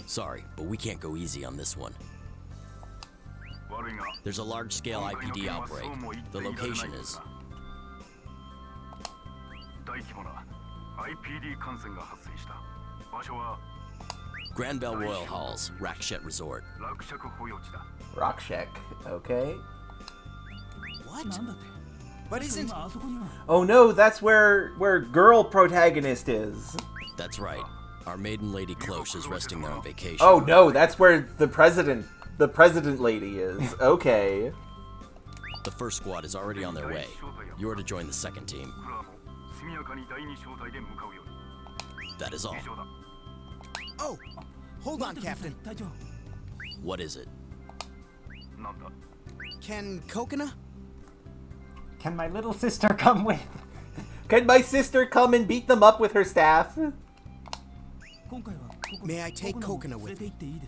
Sorry, but we can't go easy on this one. There's a large-scale IPD outbreak. The location is... Grand Bell Royal Halls, Rakshet Resort. Rakshek, okay. What? But isn't... Oh no, that's where girl protagonist is. That's right. Our maiden lady Cloche is resting there on vacation. Oh no, that's where the president lady is. Okay. The first squad is already on their way. You're to join the second team. That is all. Oh, hold on, Captain. What is it? Can Kokonoha? Can my little sister come with? Can my sister come and beat them up with her staff? May I take Kokonoha with me?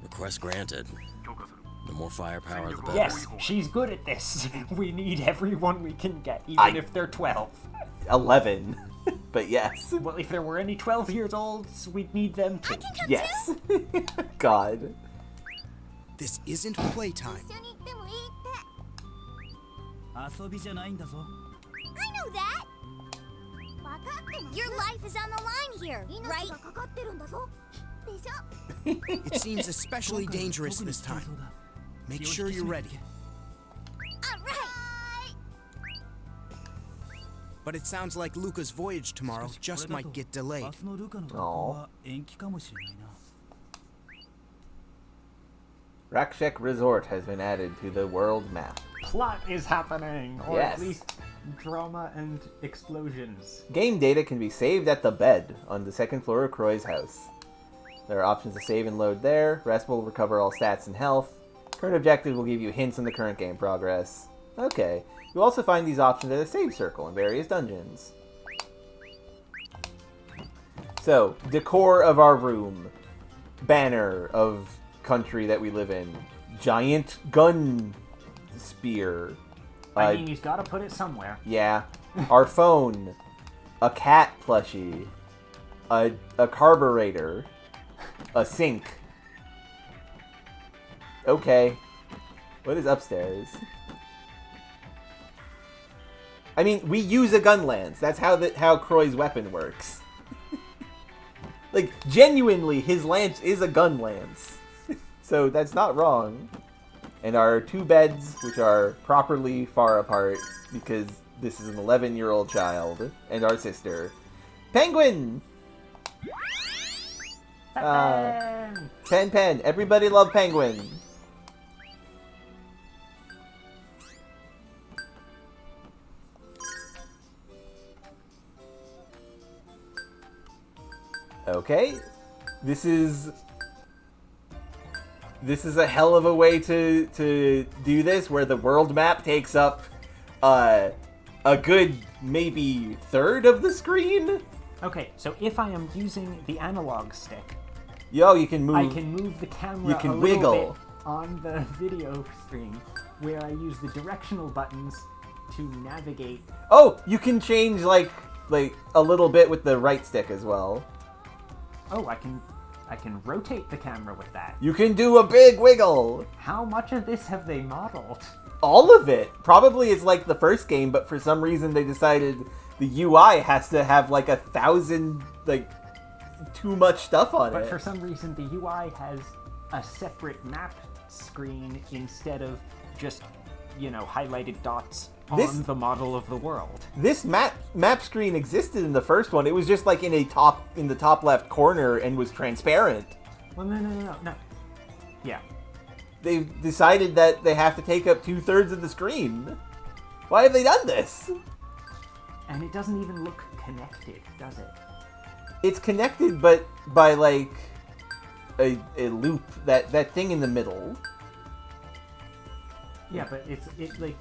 Request granted. The more firepower, the better. Yes, she's good at this. We need everyone we can get, even if they're 12. 11. But yes. Well, if there were any 12 years old, we'd need them too. I can come Yes. too. God. This isn't playtime. I know that. Your life is on the line here, right? It seems especially dangerous this time. Make sure you're ready. All right. But it sounds like Luca's voyage tomorrow just might get delayed. Aw. Rakshek Resort has been added to the world map. Plot is happening, or Yes. at least drama and explosions. Game data can be saved at the bed on the second floor of Croy's house. There are options to save and load there. Rest will recover all stats and health. Current objectives will give you hints on the current game progress. Okay. You'll also find these options at a save circle in various dungeons. So, decor of our room. Banner of country that we live in. Giant gun spear. I mean, he's got to put it somewhere. Yeah. Our phone. A cat plushie. A carburetor. A sink. Okay. What is upstairs? I mean, we use a gun lance. That's how Croy's weapon works. Like, genuinely, his lance is a gun lance. So that's not wrong. And our two beds, which are properly far apart, because this is an 11-year-old child, and our sister. Penguin! Pen. Everybody love Penguin. Okay. This is a hell of a way to do this, where the world map takes up a good maybe third of the screen. Okay, so if I am using the analog stick, You can move. I can move the camera You can a little wiggle. bit on the video screen, where I use the directional buttons to navigate. Oh, you can change like a little bit with the right stick as well. Oh, I can rotate the camera with that. You can do a big wiggle. How much of this have they modeled? All of it. Probably it's like the first game, but for some reason they decided the UI has to have like 1,000 too much stuff on it. But for some reason the UI has a separate map screen instead of just, highlighted dots on the model of the world. This map screen existed in the first one. It was just like in the top left corner and was transparent. Well, no. Yeah. They've decided that they have to take up 2/3 of the screen. Why have they done this? And it doesn't even look connected, does it? It's connected, but by a loop, that thing in the middle. Yeah, but it's like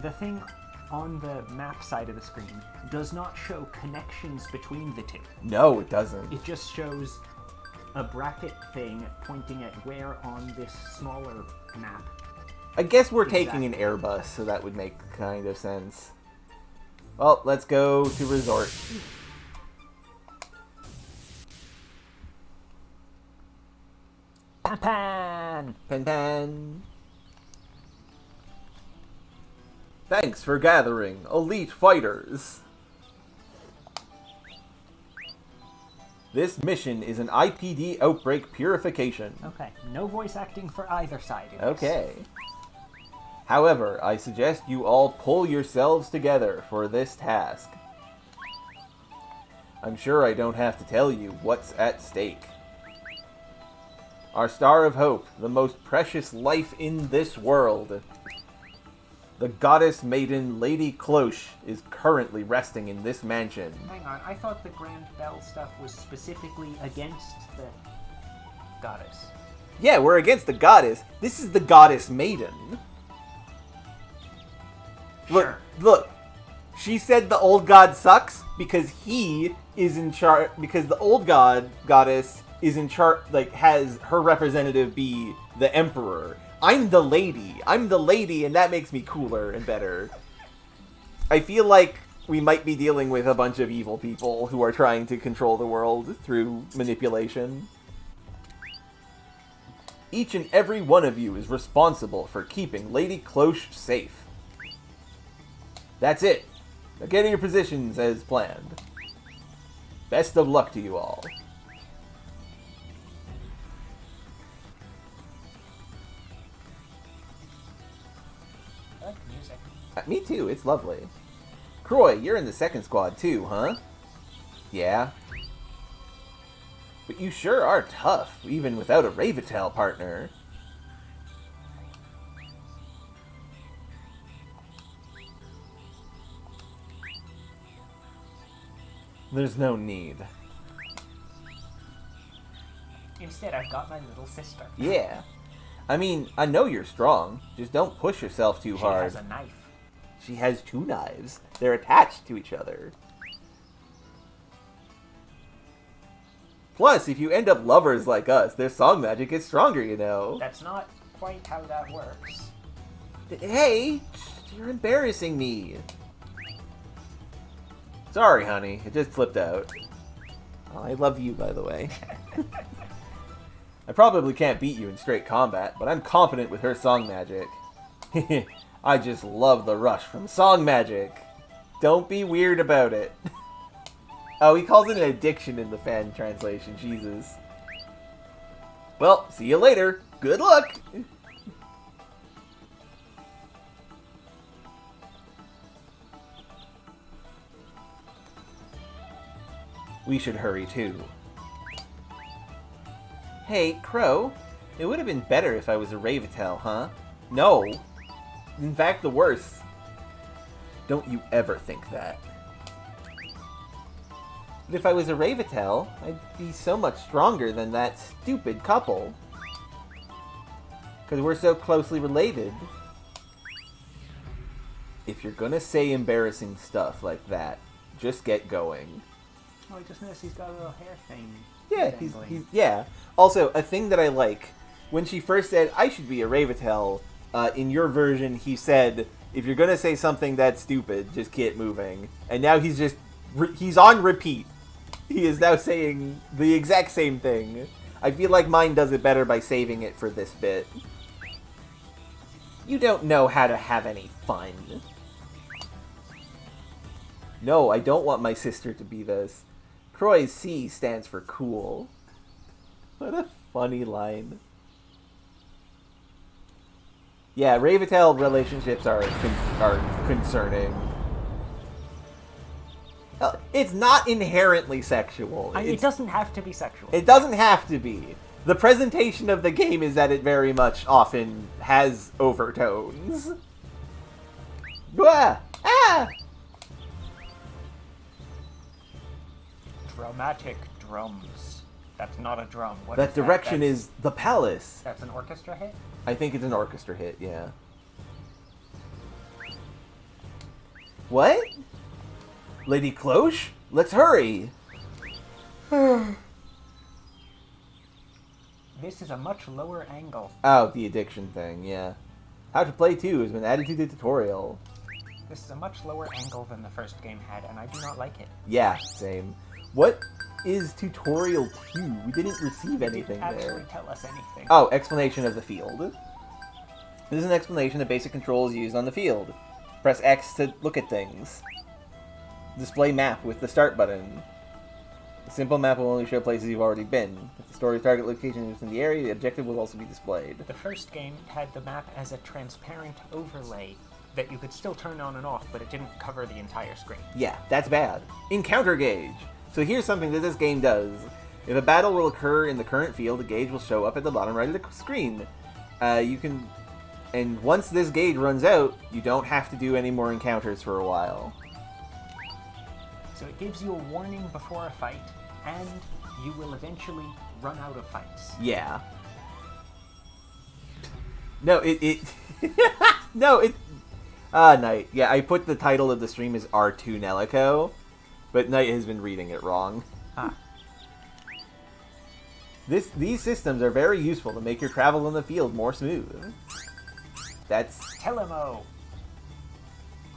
the thing on the map side of the screen does not show connections between the two. No, it doesn't. It just shows a bracket thing pointing at where on this smaller map. I guess we're taking an Airbus, so that would make kind of sense. Well, let's go to resort. Pan! Pan pan. Thanks for gathering, elite fighters. This mission is an IPD outbreak purification. Okay, no voice acting for either side. Okay. However, I suggest you all pull yourselves together for this task. I'm sure I don't have to tell you what's at stake. Our Star of Hope, the most precious life in this world. The goddess maiden Lady Cloche is currently resting in this mansion. Hang on, I thought the Grand Bell stuff was specifically against the goddess. Yeah, we're against the goddess. This is the goddess maiden. Sure. Look. She said the old god sucks because he is in charge. Because the old goddess is in charge. Like, has her representative be the emperor. I'm the lady, and that makes me cooler and better. I feel like we might be dealing with a bunch of evil people who are trying to control the world through manipulation. Each and every one of you is responsible for keeping Lady Cloche safe. That's it. Now get in your positions as planned. Best of luck to you all. I like the music. Me too, it's lovely. Croy, you're in the second squad too, huh? Yeah. But you sure are tough, even without a Ravitel partner. There's no need. Instead, I've got my little sister. Yeah. I mean, I know you're strong. Just don't push yourself too hard. She has a knife. She has 2 knives. They're attached to each other. Plus, if you end up lovers like us, their song magic gets stronger, you know. That's not quite how that works. Hey, you're embarrassing me. Sorry, honey. It just slipped out. Oh, I love you, by the way. I probably can't beat you in straight combat, but I'm confident with her song magic. I just love the rush from song magic. Don't be weird about it. Oh, he calls it an addiction in the fan translation. Jesus. Well, see you later. Good luck. We should hurry too. Hey, Crow. It would have been better if I was a Ravitel, huh? No. In fact, the worst. Don't you ever think that. But if I was a Ravitel, I'd be so much stronger than that stupid couple. Because we're so closely related. If you're gonna say embarrassing stuff like that, just get going. Oh, I just noticed he's got a little hair thing. Yeah, dangling. he's yeah. Also, a thing that I like, when she first said, I should be a Ravitel, in your version, he said, if you're gonna say something that's stupid, just get moving. And now he's just, he's on repeat. He is now saying the exact same thing. I feel like mine does it better by saving it for this bit. You don't know how to have any fun. No, I don't want my sister to be this. Croy's C stands for cool. What a funny line. Yeah, Ravitel relationships are concerning. It's not inherently sexual. It doesn't have to be sexual. It doesn't have to be. The presentation of the game is that it very much often has overtones. Blah! Ah! Dramatic drums. That's not a drum. What That is direction That's- is the palace. That's an orchestra hit? I think it's an orchestra hit, yeah. What? Lady Cloche? Let's hurry! This is a much lower angle. Oh, the addiction thing, yeah. How to Play 2 has been added to the tutorial. This is a much lower angle than the first game had, and I do not like it. Yeah, same. What is tutorial 2? We didn't receive anything Actually there. tell us anything. Oh, explanation of the field. This is an explanation of basic controls used on the field. Press X to look at things. Display map with the start button. The simple map will only show places you've already been. If the story's target location is in the area, the objective will also be displayed. The first game had the map as a transparent overlay that you could still turn on and off, but it didn't cover the entire screen. Yeah, that's bad. Encounter gauge. So here's something that this game does. If a battle will occur in the current field, a gauge will show up at the bottom right of the screen. And once this gauge runs out, you don't have to do any more encounters for a while. So it gives you a warning before a fight, and you will eventually run out of fights. Yeah. No, Knight. Yeah, I put the title of the stream as R2Nelico, but Knight has been reading it wrong. Ah. These systems are very useful to make your travel in the field more smooth. That's... Telemo!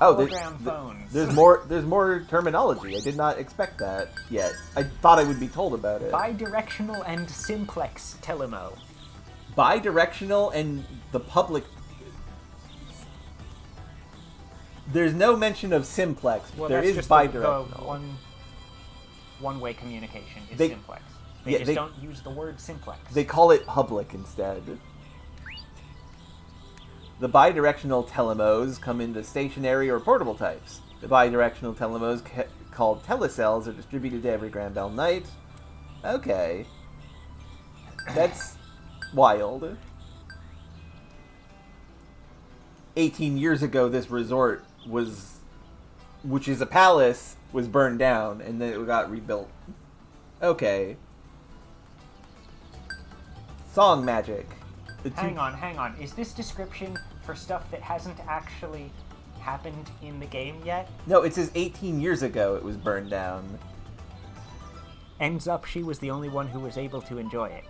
Oh, Hologram phones. there's more terminology. I did not expect that yet. I thought I would be told about it. Bidirectional and simplex Telemo. Bidirectional and the public... There's no mention of simplex. Well, there that's is just bidirectional. The one-way communication is They- simplex. yeah, They just don't use the word simplex. They call it public instead. The bidirectional telemos come in the stationary or portable types. The bidirectional telemos, called telecells, are distributed to every Grand Bell Knight. Okay. That's wild. 18 years ago, this resort was, which is a palace, was burned down, and then it got rebuilt. Okay. Song magic. Hang on. Is this description for stuff that hasn't actually happened in the game yet? No, it says 18 years ago it was burned down. Ends up she was the only one who was able to enjoy it.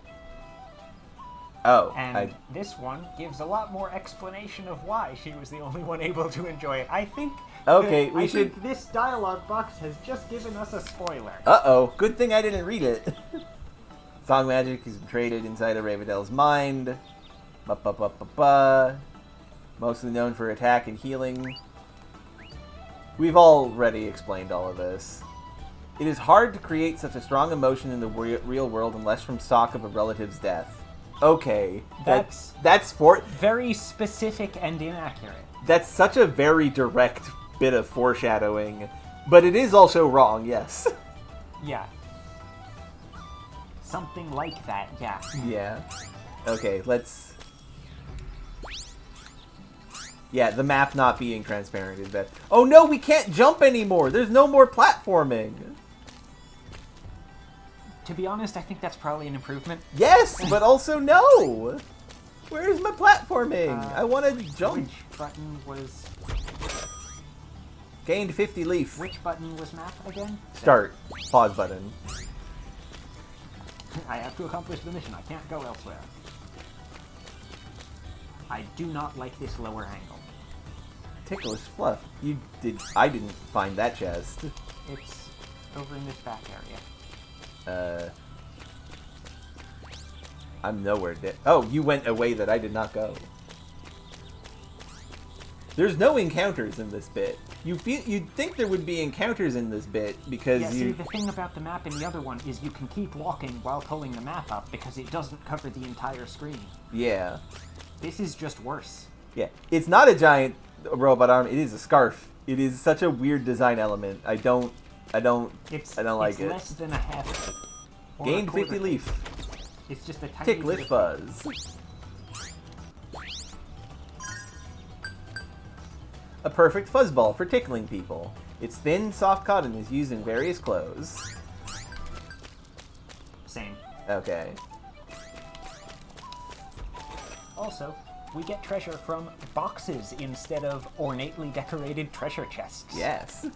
Oh, And this one gives a lot more explanation of why she was the only one able to enjoy it. I think... Okay, I we should... think this dialogue box has just given us a spoiler. Uh-oh, good thing I didn't read it. Song magic is traded inside of Ravendel's mind. Ba-ba-ba-ba-ba. Mostly known for attack and healing. We've already explained all of this. It is hard to create such a strong emotion in the real world unless from shock of a relative's death. Okay, that's very specific and inaccurate. That's such a very direct bit of foreshadowing, but it is also wrong, yes. Yeah. Something like that, yeah. Yeah. Okay, let's... Yeah, the map not being transparent is bad. Oh no, we can't jump anymore! There's no more platforming! To be honest, I think that's probably an improvement. Yes, but also no! Where's my platforming? I want to jump. Which button was... Gained 50 leaf. Which button was map again? Start. Pause button. I have to accomplish the mission. I can't go elsewhere. I do not like this lower angle. Ticklish fluff. I didn't find that chest. It's over in this back area. I'm nowhere dead. Oh, you went a way that I did not go. There's no encounters in this bit. You'd think there would be encounters in this bit because Yeah, see, the thing about the map in the other one is you can keep walking while pulling the map up because it doesn't cover the entire screen. Yeah. This is just worse. Yeah. It's not a giant robot arm. It is a scarf. It is such a weird design element. I don't like it. It's less than a half. Or Gained a quarter 50 leaf. It's just a tiny Ticklish bit of- fuzz. A perfect fuzzball for tickling people. Its thin, soft cotton is used in various clothes. Same. Okay. Also, we get treasure from boxes instead of ornately decorated treasure chests. Yes.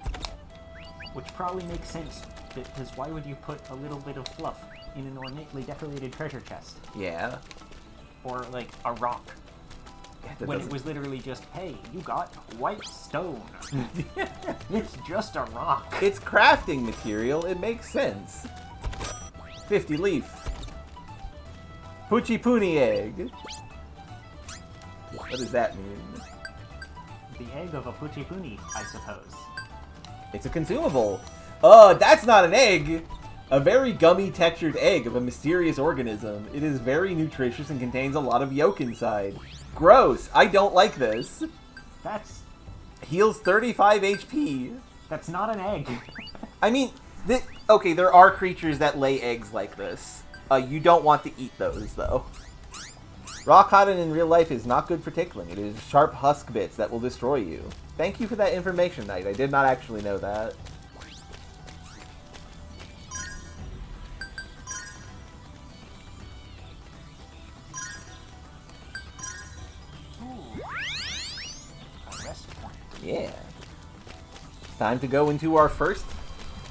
Which probably makes sense, because why would you put a little bit of fluff in an ornately decorated treasure chest? Yeah. Or, like, a rock. That When doesn't- it was literally just, hey, you got white stone. It's just a rock. It's crafting material. It makes sense. 50 leaf. Poochie Pooney egg. What does that mean? The egg of a Puchipuni, I suppose. It's a consumable. Oh, that's not an egg! A very gummy textured egg of a mysterious organism. It is very nutritious and contains a lot of yolk inside. Gross! I don't like this. That's Heals 35 HP. that's not an egg. I mean, okay, there are creatures that lay eggs like this. You don't want to eat those, though. Raw cotton in real life is not good for tickling. It is sharp husk bits that will destroy you. Thank you for that information, Knight. I did not actually know that. A rest point. Yeah. Time to go into our first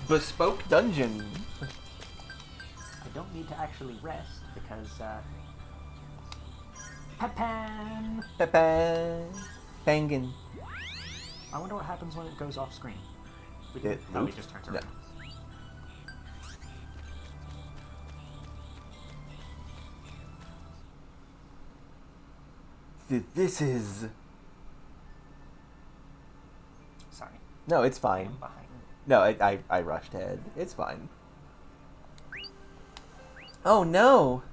bespoke dungeon. I don't need to actually rest because, Peppan! Peppa. Penguin. I wonder what happens when it goes off screen. It Oh, moves? it just turns No. around. This is... Sorry. No, it's I fine. am behind. No, I rushed ahead. It's fine. Oh no!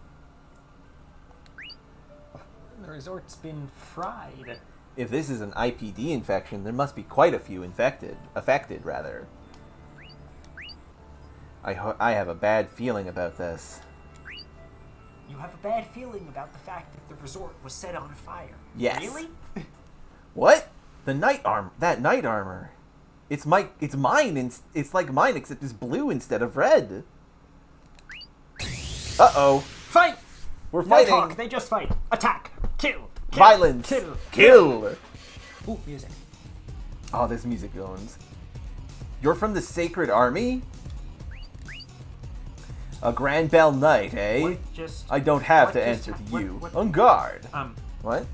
The resort's been fried. If this is an IPD infection, there must be quite a few affected rather. I have a bad feeling about this. You have a bad feeling about the fact that the resort was set on fire. Yes. Really? What? That knight armor. It's mine, and it's like mine, except it's blue instead of red. Uh-oh. Fight! We're No fighting. talk, they just fight. Attack! Kill! Kill! Violence. Kill! Kill! Ooh, music. Oh, this music goes. You're from the Sacred Army? A Grand Bell Knight, eh? What just... I don't have what to just answer to what- you. what- On guard. What?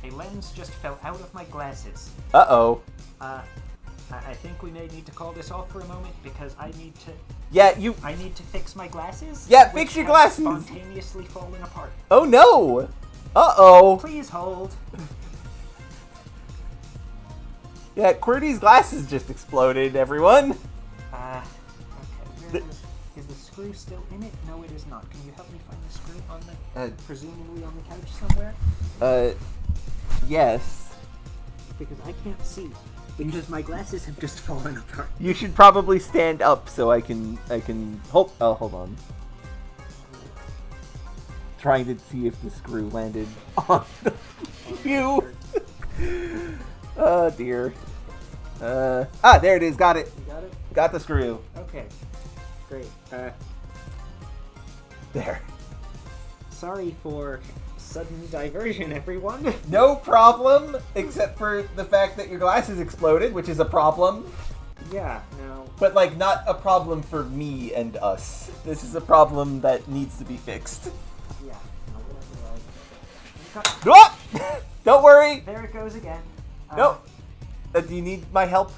A lens just fell out of my glasses. Uh-oh. I think we may need to call this off for a moment because I need to Yeah, I need to fix my glasses. Yeah, which fix your have glasses. Spontaneously falling apart. Oh no! Uh-oh. Please hold. Yeah, QWERTY's glasses just exploded, everyone. Okay. Is the screw still in it? No, it is not. Can you help me find the screw on the presumably on the couch somewhere? Yes. Because I can't see. Because my glasses have just fallen apart. You should probably stand up so I can hold on. Trying to see if the screw landed on you. Oh dear. There it is. Got it. You got it? Got the screw. Okay. Great. There. Sorry for sudden diversion, everyone. No problem, except for the fact that your glasses exploded, which is a problem. Yeah, no. But, like, not a problem for me and us. This is a problem that needs to be fixed. Yeah. No, whatever. Ah! Don't worry! There it goes again. No. Do you need my help?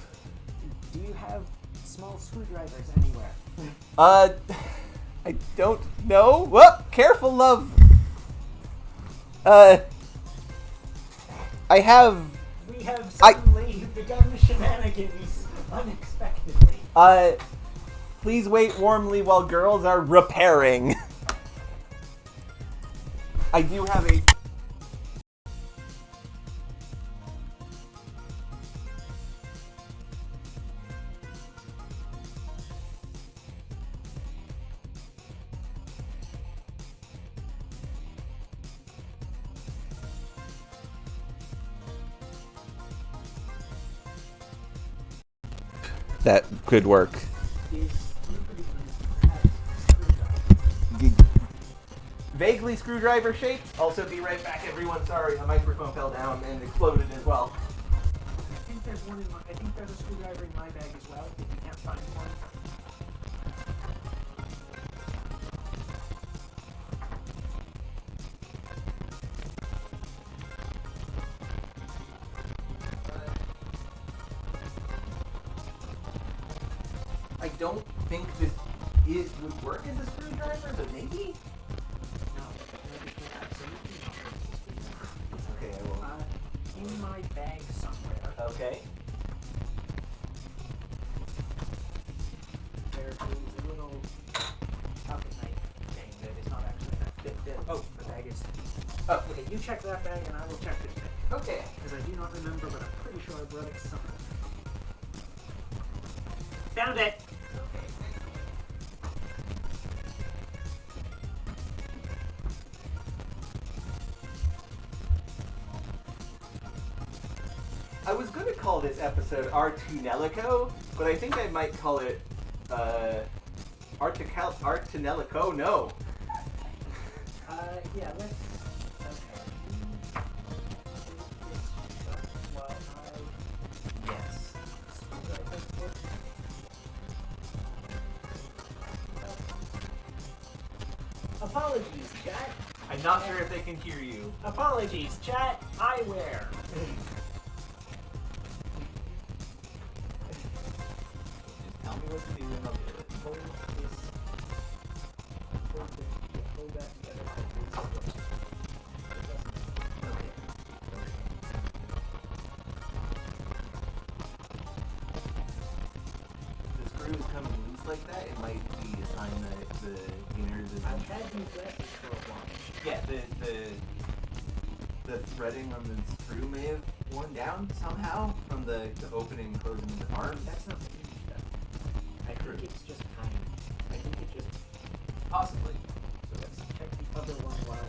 Do you have small screwdrivers anywhere? I don't know. Whoa! Careful, love! I have... We have suddenly begun shenanigans unexpectedly. Please wait warmly while girls are repairing. I do have a... That could work. Is anybody going to have screwdrivers? vaguely screwdriver shaped. Also, be right back, everyone. Sorry, a microphone fell down and exploded as well. I think there's a screwdriver in my bag as well, if you can't find one. I don't think this would work as a screwdriver, but maybe? No, absolutely not. Okay, I will. In my bag somewhere, Okay. there is a little pocket knife thing that is not actually the bag is. Oh, Okay, you check that bag and I will check this bag. okay. Because I do not remember, but I'm pretty sure I brought it somewhere. Found it! I was going to call this episode our Tonelico, but I think I might call it our Tonelico. No. Yeah, let's. Okay. While Yes. Apologies, chat. I'm not sure if they can hear you. Apologies, chat. Eyewear. Just tell me what to do and I'll do it. Hold this. Hold that together. Okay. If the screw is coming loose like that, it might be a sign that the inners is. I've had these glasses for a while. Yeah, the threading on the screw may have worn down somehow from the opening and closing of the arm. That's not the huge stuff. I think it's just tiny. I think it just. Possibly. So let's check the other one while I'm.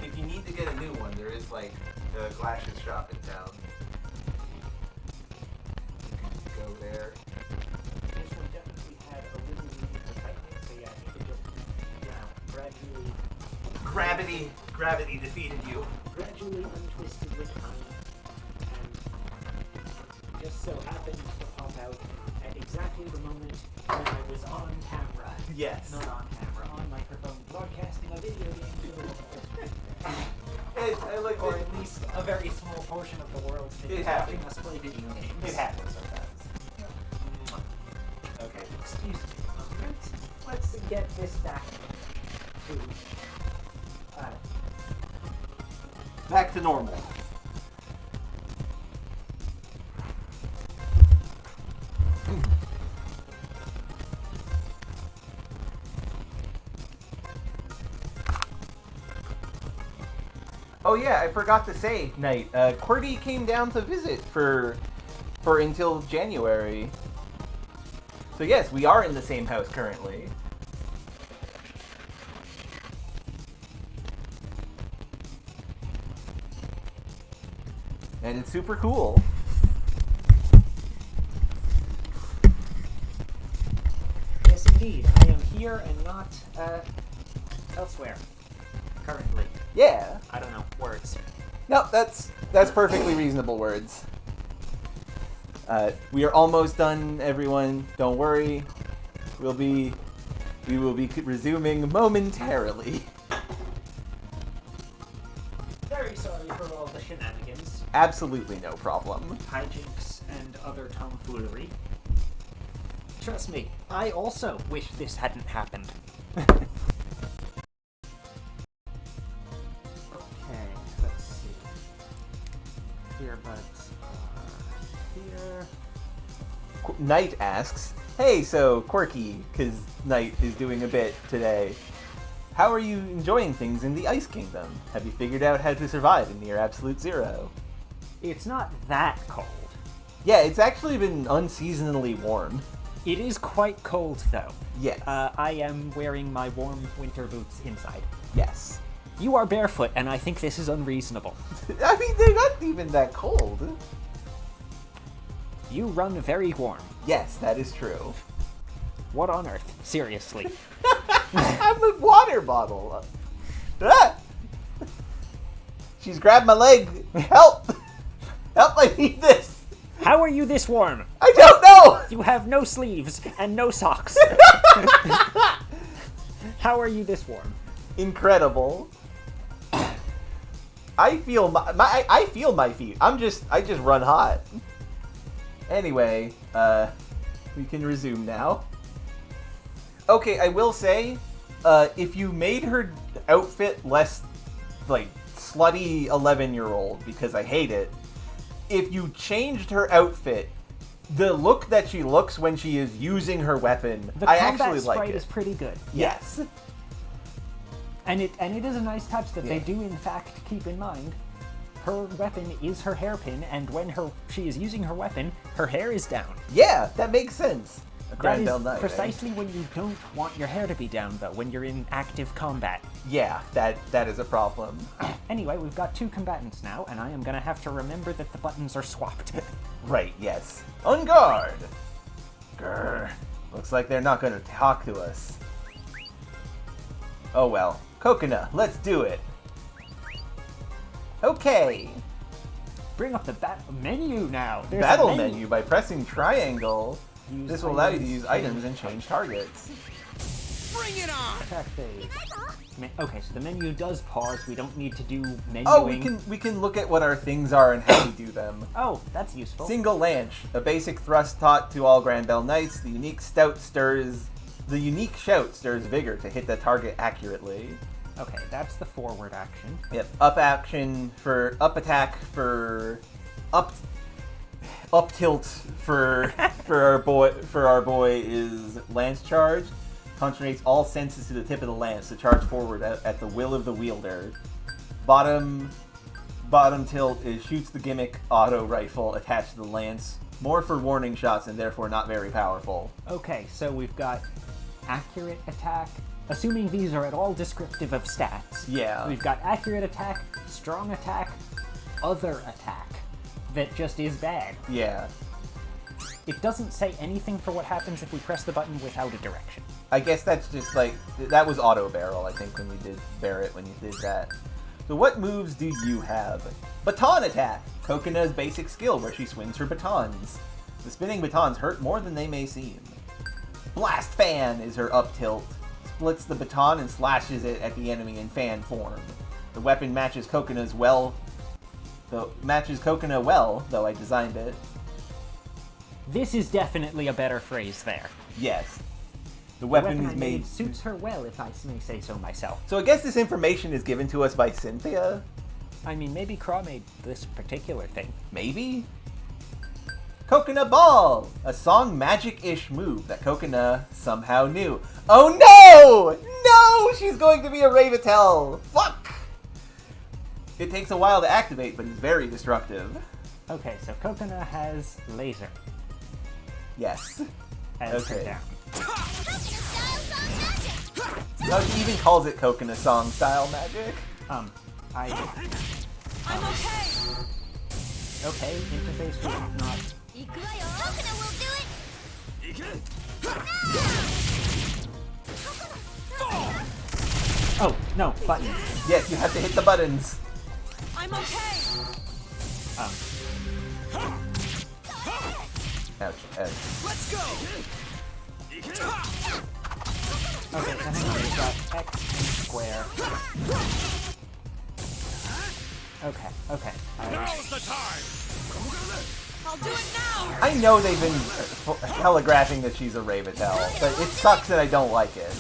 If you need to get a new one, there is like a glasses shop in town. You can go there. This one definitely had a little bit of tightening, so yeah, I think it just, gradually Gravity defeated you. untwisted with time, and just so happened to pop out at exactly the moment when I was on camera. Yes. Not on camera, on microphone, broadcasting a video game to the world. I like Or that. at least a very small portion of the world that It is happens. watching us play video games. It happens sometimes. Okay. Excuse me a moment. Let's get this back to Back to normal. Oh yeah, I forgot to say, Knight. QWERTY came down to visit for until January. So yes, we are in the same house currently. And it's super cool. Yes, indeed. I am here and not elsewhere. Currently. Yeah. I don't know words. No, that's perfectly reasonable words. We are almost done, everyone. Don't worry. We will be resuming momentarily. Very sorry for all the shenanigans, Absolutely no problem. hijinks, and other tomfoolery. Trust me, I also wish this hadn't happened. Okay, let's see. Earbuds are here. Knight asks, "Hey, so Quirky, because Knight is doing a bit today. How are you enjoying things in the Ice Kingdom? Have you figured out how to survive in near absolute zero?" It's not that cold. Yeah, it's actually been unseasonably warm. It is quite cold, though. Yes. I am wearing my warm winter boots inside. Yes. You are barefoot, and I think this is unreasonable. I mean, they're not even that cold. You run very warm. Yes, that is true. What on earth? Seriously. I'm with water. fire bottle. Ah! She's grabbed my leg. Help! Help, I need this. How are you this warm? I don't know! You have no sleeves and no socks. How are you this warm? Incredible. I feel I feel my feet. I just run hot. Anyway, we can resume now. Okay, I will say, if you made her outfit less, like, slutty 11-year-old, because I hate it, if you changed her outfit, the look that she looks when she is using her weapon, The I combat actually like sprite it. is pretty good. Yes. And it is a nice touch that they Yeah. do in fact keep in mind. Her weapon is her hairpin, and when she is using her weapon, her hair is down. Yeah, that makes sense. A That Grand is Bell Knight, eh? precisely when you don't want your hair to be down, though, when you're in active combat. Yeah, that is a problem. Anyway, we've got 2 combatants now, and I am gonna have to remember that the buttons are swapped. Right, yes. On guard! Grr. Looks like they're not gonna talk to us. Oh well. Coconut, let's do it! Okay! Bring up the menu now. There's a Battle menu by pressing triangle. Use This will allow you to items, use items and change targets. Attack phase. Okay, so the menu does pause. We don't need to do menuing. Oh, we can look at what our things are and how we do them. Oh, that's useful. Single Lance, a basic thrust taught to all Grand Bell Knights. The unique shout stirs vigor to hit the target accurately. Okay, that's the forward action. Yep, up action for up attack for up tilt for our boy is lance charge. Concentrates all senses to the tip of the lance to charge forward at the will of the wielder. Bottom tilt shoots the gimmick auto rifle attached to the lance. More for warning shots and therefore not very powerful. Okay, so we've got accurate attack. Assuming these are at all descriptive of stats. Yeah. We've got accurate attack, strong attack, other attack. That just is bad. Yeah. It doesn't say anything for what happens if we press the button without a direction. I guess that's just like, that was auto barrel, I think, when we did Barrett, when you did that. So what moves do you have? Baton attack! Cocona's basic skill where she swings her batons. The spinning batons hurt more than they may seem. Blast fan is her up tilt. Splits the baton and slashes it at the enemy in fan form. The weapon matches Coconut well, though I designed it. This is definitely a better phrase there. Yes. The The weapon weapon is I made... made suits her well, if I may say so myself. So I guess this information is given to us by Cynthia? I mean, maybe Craw made this particular thing. Maybe? Coconut Ball! A song magic-ish move that Coconut somehow knew. Oh no! No! She's going to be a Ravitel! Fuck! It takes a while to activate, but it's very destructive. Okay, so Coconut has laser. Yes. As Okay. her down. No, she even calls it Coconut Song style magic. I'm okay. Okay, interface was not. Coconut will do it! Oh, no, button. Yes, you have to hit the buttons. I'm okay! Ouch, ouch. Let's go! Okay, so hang on, we've got X and square. Okay. Now's the time! I'll do it now! I know they've been telegraphing that she's a Ravitel, but it sucks that I don't like it.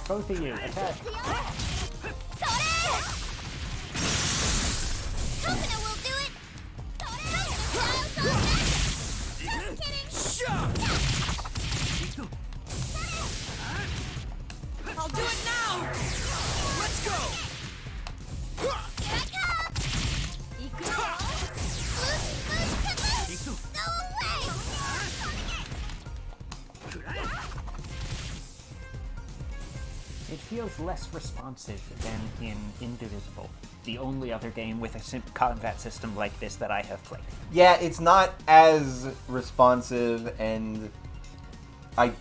Both of you, attack. Coconut will do it! Just kidding! I'll do it now! Let's go! It feels less responsive than in Indivisible. the only other game with a combat system like this that I have played. Yeah, it's not as responsive, and I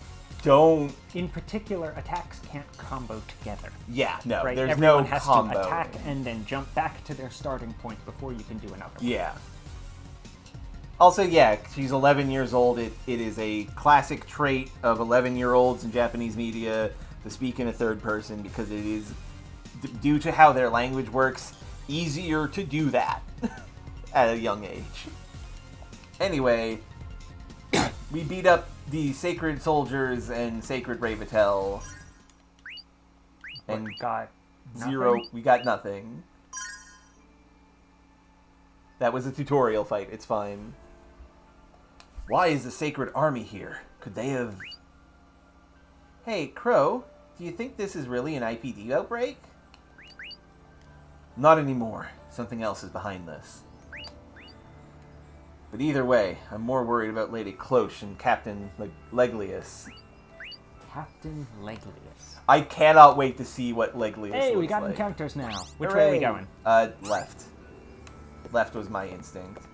don't... In particular, attacks can't combo together. Yeah, no, Right? there's Everyone no has combo. to attack and then jump back to their starting point before you can do another one. Yeah. Also, yeah, she's 11 years old. It is a classic trait of 11-year-olds in Japanese media to speak in a third person because it is, due to how their language works, easier to do that at a young age. Anyway, we beat up the Sacred Soldiers and Sacred Ravetel. And got zero. nothing? We got nothing. That was a tutorial fight. It's fine. Why is the Sacred Army here? Could they have... Hey, Crow, do you think this is really an IPD outbreak? Not anymore. Something else is behind this. But either way, I'm more worried about Lady Cloche and Captain Leglius. Captain Leglius. I cannot wait to see what Leglius Hey, looks we got like. encounters now. Which way are we Hooray! going? Left. Left was my instinct.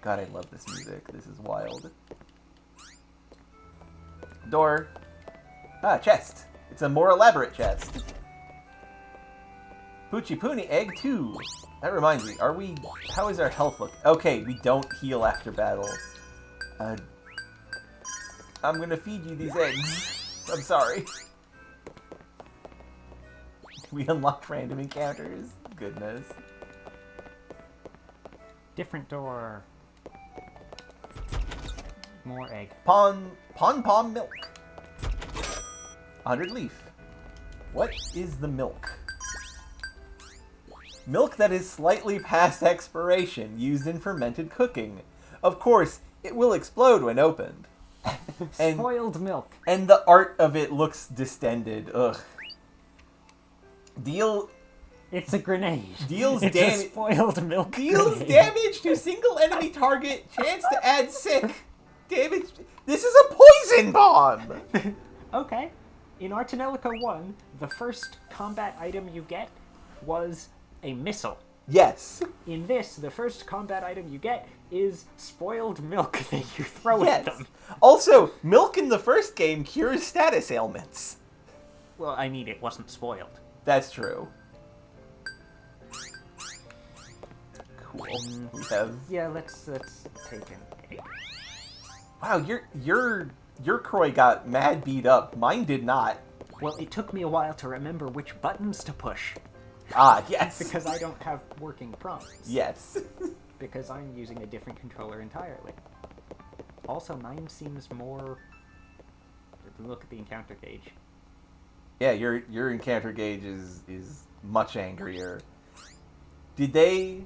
God, I love this music. This is wild. Door. Ah, chest. It's a more elaborate chest. Poochie egg 2. That reminds me, how is our health look? Okay, we don't heal after battle. I'm gonna feed you these eggs. I'm sorry. We unlocked random encounters. Goodness. Different door. More egg. Pom milk. 100 leaf. What is the milk? Milk that is slightly past expiration, used in fermented cooking. Of course, it will explode when opened. And, Spoiled milk. and the art of it looks distended. Ugh. It's a grenade. Deals it's damage. a spoiled milk Deals grenade. damage to single enemy target. Chance to add sick. Damage. This is a poison bomb. Okay. In our Tonelico 1, the first combat item you get was a missile. Yes. In this, the first combat item you get is spoiled milk that you throw at Yes. them. Also, milk in the first game cures status ailments. Well, I mean, it wasn't spoiled. That's true. Cool. We have. Yeah, let's take an egg. Wow, your Croy got mad beat up. Mine did not. Well, it took me a while to remember which buttons to push, Ah, yes. because I don't have working prompts. Yes. Because I'm using a different controller entirely. Also, mine seems more... Look at the encounter gauge. Yeah, your encounter gauge is much angrier. Did they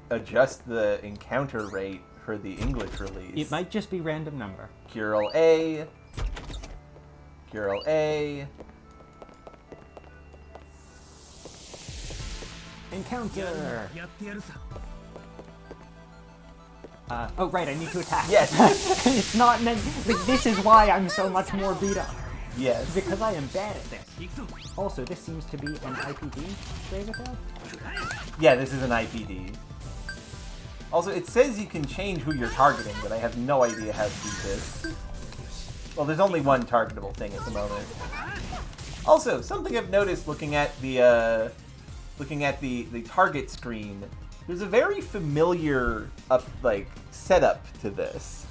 adjust the encounter rate for the English release? It might just be random number. Curl A. Curl A. Encounter! Oh, right, I need to attack. Yes. It's not meant... Like, this is why I'm so much more beat up. Yes. Because I am bad at this. Also, this seems to be an IPD, Ravetel? Yeah, this is an IPD. Also, it says you can change who you're targeting, but I have no idea how to do this. Well, there's only one targetable thing at the moment. Also, something I've noticed looking at the target screen, there's a very familiar setup to this.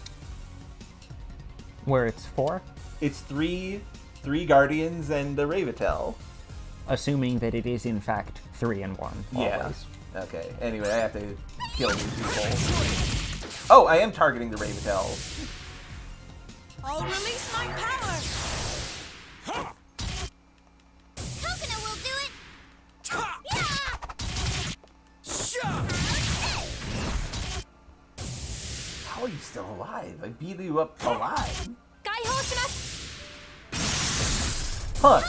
Where it's 4? It's three Guardians and the Ravetel. Assuming that it is, in fact, 3 and 1. Yeah. Always. Okay, anyway, I have to kill these people. Oh, I am targeting the Ravetel. I'll release my power! Coconut will do it! How are you still alive? I beat you up alive. Huh,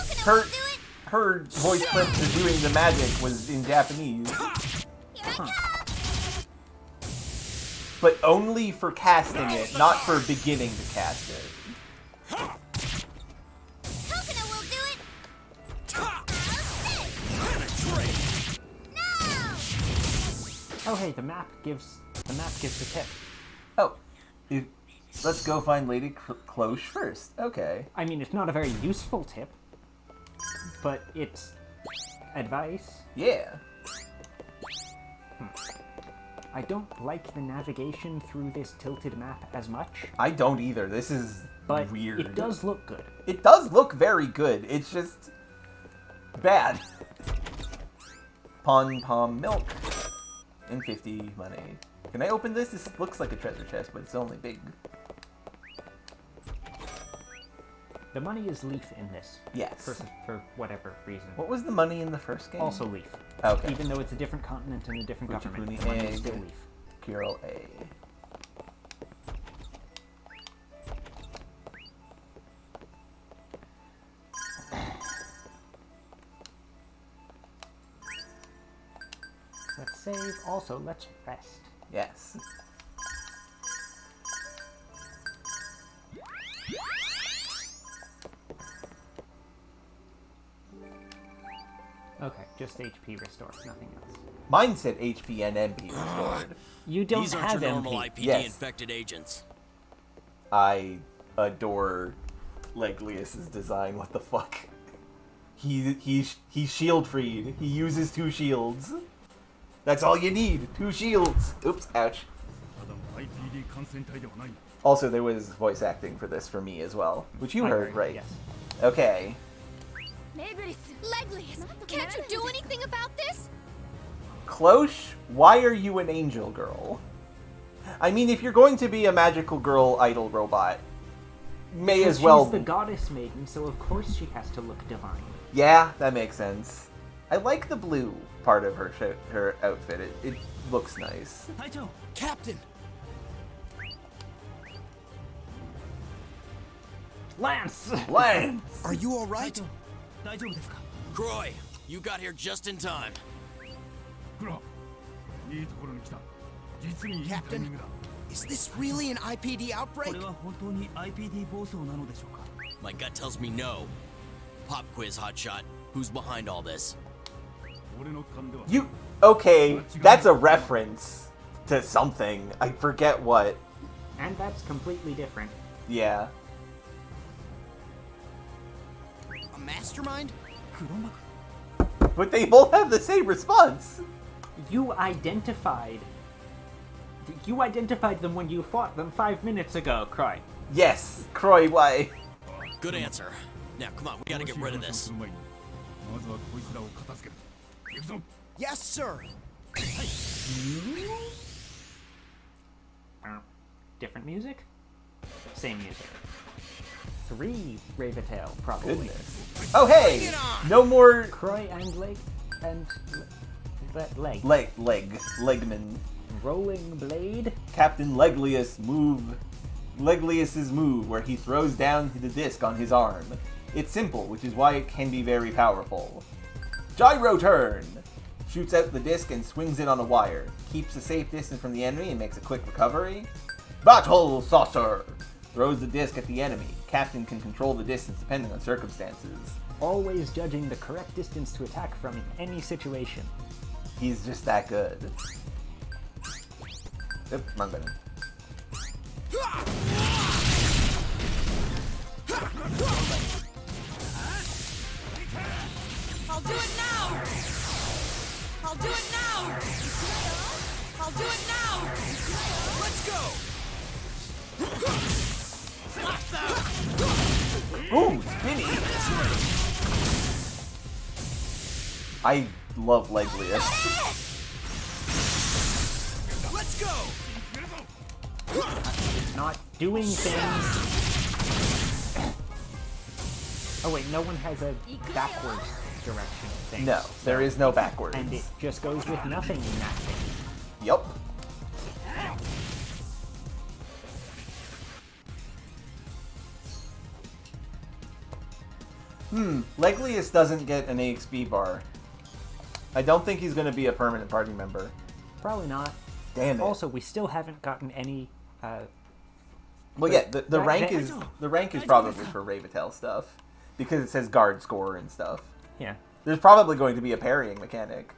her voice print for doing the magic was in Japanese. Here I come! but only for casting it, not for beginning to cast it. Coconut will do it. No! Oh hey, the map gives the tip. Oh, let's go find Lady Cloche first. Okay. I mean, it's not a very useful tip, but it's advice. Yeah. I don't like the navigation through this tilted map as much, I don't either. This is but weird. it does look good. It does look very good. It's just bad. Pom milk and 50 money. Can I open this? This looks like a treasure chest, but it's only big. The money is leaf in this. Yes. For whatever reason. What was the money in the first game? Also leaf. Okay. Even though it's a different continent and a different government, Uchipuni the money is egg. still leaf. Curl A. Let's save. Also, let's rest. Yes. Okay, just HP restore, nothing else. Mine said HP and MP restored. You don't These aren't have your normal MP. IPD Yes. infected agents. I adore Leglius's design. What the fuck? He's shield freed. He uses 2 shields. That's all you need. 2 shields. Oops, ouch. Also, there was voice acting for this for me as well, which you I heard, right? Yes. Okay. Leglius, can't you do anything about this? Cloche, why are you an angel girl? I mean, if you're going to be a magical girl idol robot, may as well. She's the goddess maiden, so of course she has to look divine. Yeah, that makes sense. I like the blue part of her outfit. It looks nice. Captain! Lance! Lance! Are you all right? Croy, you got here just in time. Captain, is this really an IPD outbreak? My gut tells me no. Pop quiz, hotshot. Who's behind all this? Okay, that's a reference to something. I forget what. And that's completely different. Yeah. A mastermind? But they both have the same response. You identified them when you fought them 5 minutes ago, Cry. Yes, Croy, why? Good answer. Now, come on, we gotta get rid of this. Yes, sir. Different music? Same music. 3 Raventail, probably. Goodness. Oh, hey! No more Croy and Leg. Legman. Rolling Blade? Captain Leglius's move where he throws down the disc on his arm. It's simple, which is why it can be very powerful. Gyro turn! Shoots out the disc and swings it on a wire. Keeps a safe distance from the enemy and makes a quick recovery. Battle saucer! Throws the disc at the enemy. Captain can control the distance depending on circumstances. Always judging the correct distance to attack from in any situation. He's just that good. Oop, wrong button. I'll do it now! I'll do it now! I'll do it now! Let's go! Ooh, spinny! I love Leglius. Let's go! Not doing things. Oh wait, no one has a backwards direction thing. No, there is no backwards. And it just goes with nothing in that thing. Yup. Leglius doesn't get an EXP bar. I don't think he's going to be a permanent party member. Probably not. Damn it. Also, we still haven't gotten any. Well, yeah, the that- rank that- is probably for Ravitel stuff because it says guard score and stuff. Yeah. There's probably going to be a parrying mechanic.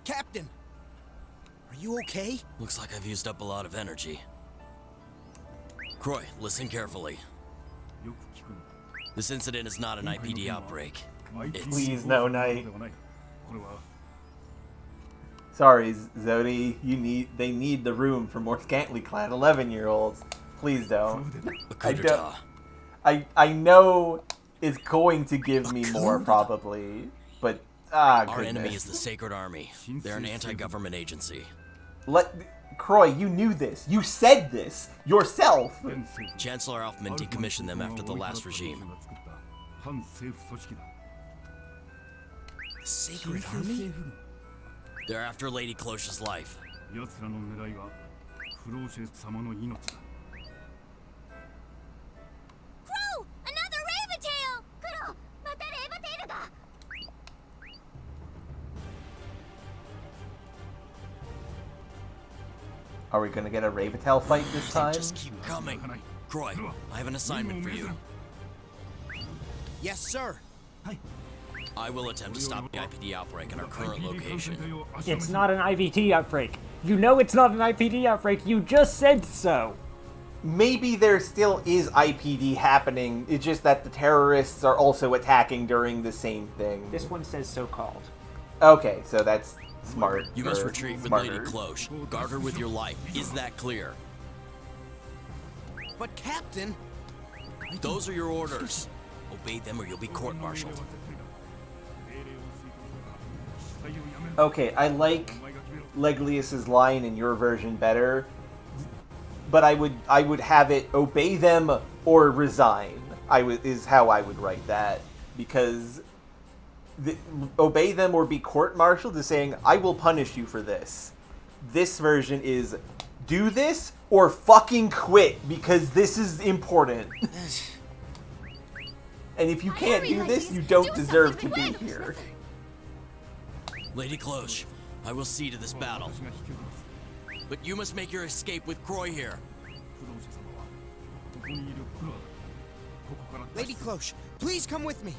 Captain! Are you okay? Looks like I've used up a lot of energy. Croy, listen carefully. This incident is not an IPD outbreak. It's... Please, no, Knight. Sorry, Zodi. They need the room for more scantily clad 11-year-olds. Please don't. a coup d'etat. I know it's going to give me more probably, but Our goodness. enemy is the Sacred Army. They're an anti-government agency. Croy, you knew this. You said this yourself. Chancellor Alfman decommissioned them after the last regime. The Sacred Army? They're after Lady Cloche's life. Crow! Another Raventail! Kuro! Mata Raventail da! Are we gonna get a Ravitel fight this time? Just keep coming. Croy, I have an assignment for you. Yes, sir. I will attempt to stop the IPD outbreak in our current location. It's not an IVT outbreak. You know it's not an IPD outbreak. You just said so. Maybe there still is IPD happening. It's just that the terrorists are also attacking during the same thing. This one says so-called. Okay, so that's smart. You must or retreat with smarter. Lady Cloche. Guard her with your life. Is that clear? But Captain... Those are your orders. Obey them or you'll be court-martialed. Okay, I like Leglius's line in your version better, but I would have it obey them or resign. Is how I would write that, because obey them or be court-martialed is saying I will punish you for this. This version is do this or fucking quit because this is important. And if you can't do this, you don't deserve to be here. Lady Cloche, I will see to this battle. But you must make your escape with Croy here. Lady Cloche, please come with me.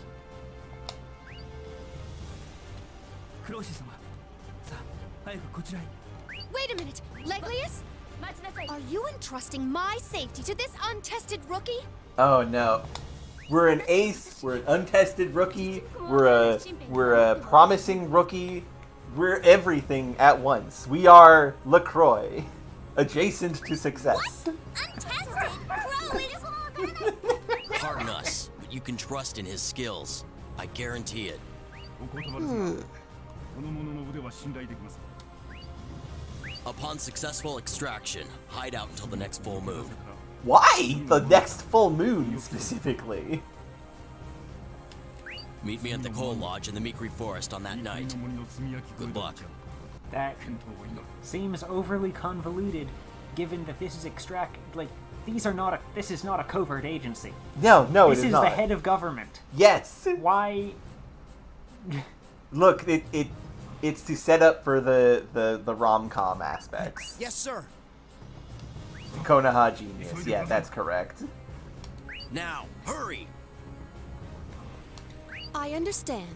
Wait a minute, Leglius? Are you entrusting my safety to this untested rookie? Oh no. We're an ace, we're an untested rookie, we're a promising rookie, we're everything at once. We are LaCroix, adjacent to success. Untested? Crow is... Pardon us, but you can trust in his skills. I guarantee it. Upon successful extraction, hide out until the next full moon. Why the next full moon specifically? Meet me at the Coal Lodge in the Mikri Forest on that night. Good luck. That seems overly convoluted, given that this is this is not a covert agency. No, This it is is not. the head of government. Yes. Why? Look, it's to set up for the rom-com aspects. Yes, sir. Konoha genius. Yeah, that's correct. Now, hurry! I understand.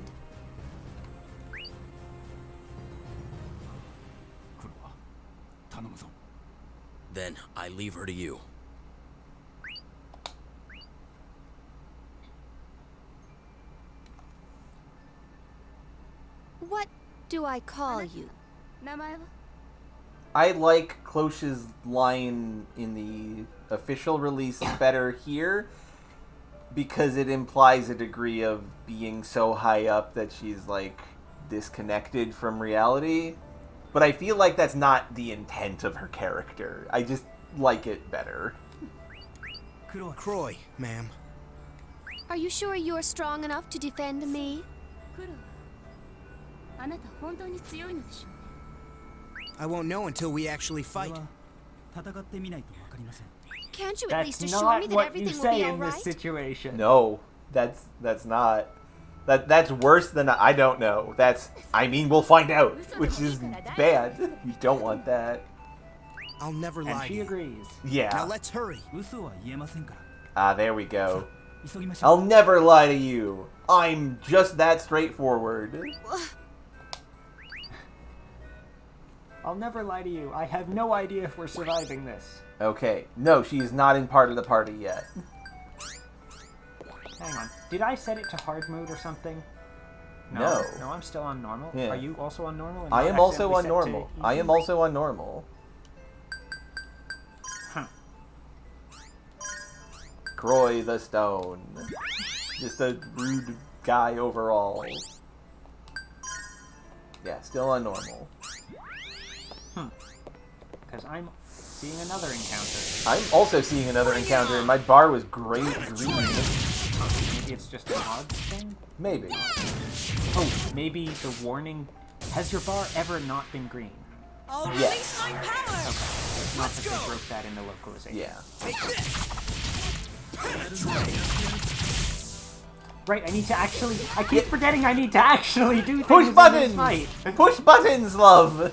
Then I leave her to you. What do I call you? I like Cloche's line in the official release better here because it implies a degree of being so high up that she's like disconnected from reality. But I feel like that's not the intent of her character. I just like it better. Croy, ma'am. Are you sure you're strong enough to defend me? I won't know until we actually fight. Can't you at That's least assure not me that what you everything will say be in this alright? situation. No, that's not That's worse than I don't know. I mean, we'll find out, which is bad. You don't want that. I'll never And lie to she you. agrees. Now Yeah. let's hurry. There we go. I'll never lie to you. I'm just that straightforward. I'll never lie to you. I have no idea if we're surviving this. Okay. No, she's not in part of the party yet. Hang on. Did I set it to hard mode or something? No. No, I'm still on normal. Yeah. Are you also on normal? and I not am also accidentally on set normal. to I easy? am also on normal. Huh. Croy the Stone. Just a rude guy overall. Yeah, still on normal. Because I'm seeing another encounter. I'm also seeing another encounter, and my bar was great green. Maybe it's just an odd thing? Maybe. Oh, maybe the warning... Has your bar ever not been green? Yes. Okay. It's not that they broke that in the localization. Yeah. Right, I need to actually... I keep forgetting I need to actually do things Push in this buttons! fight. Push buttons, love!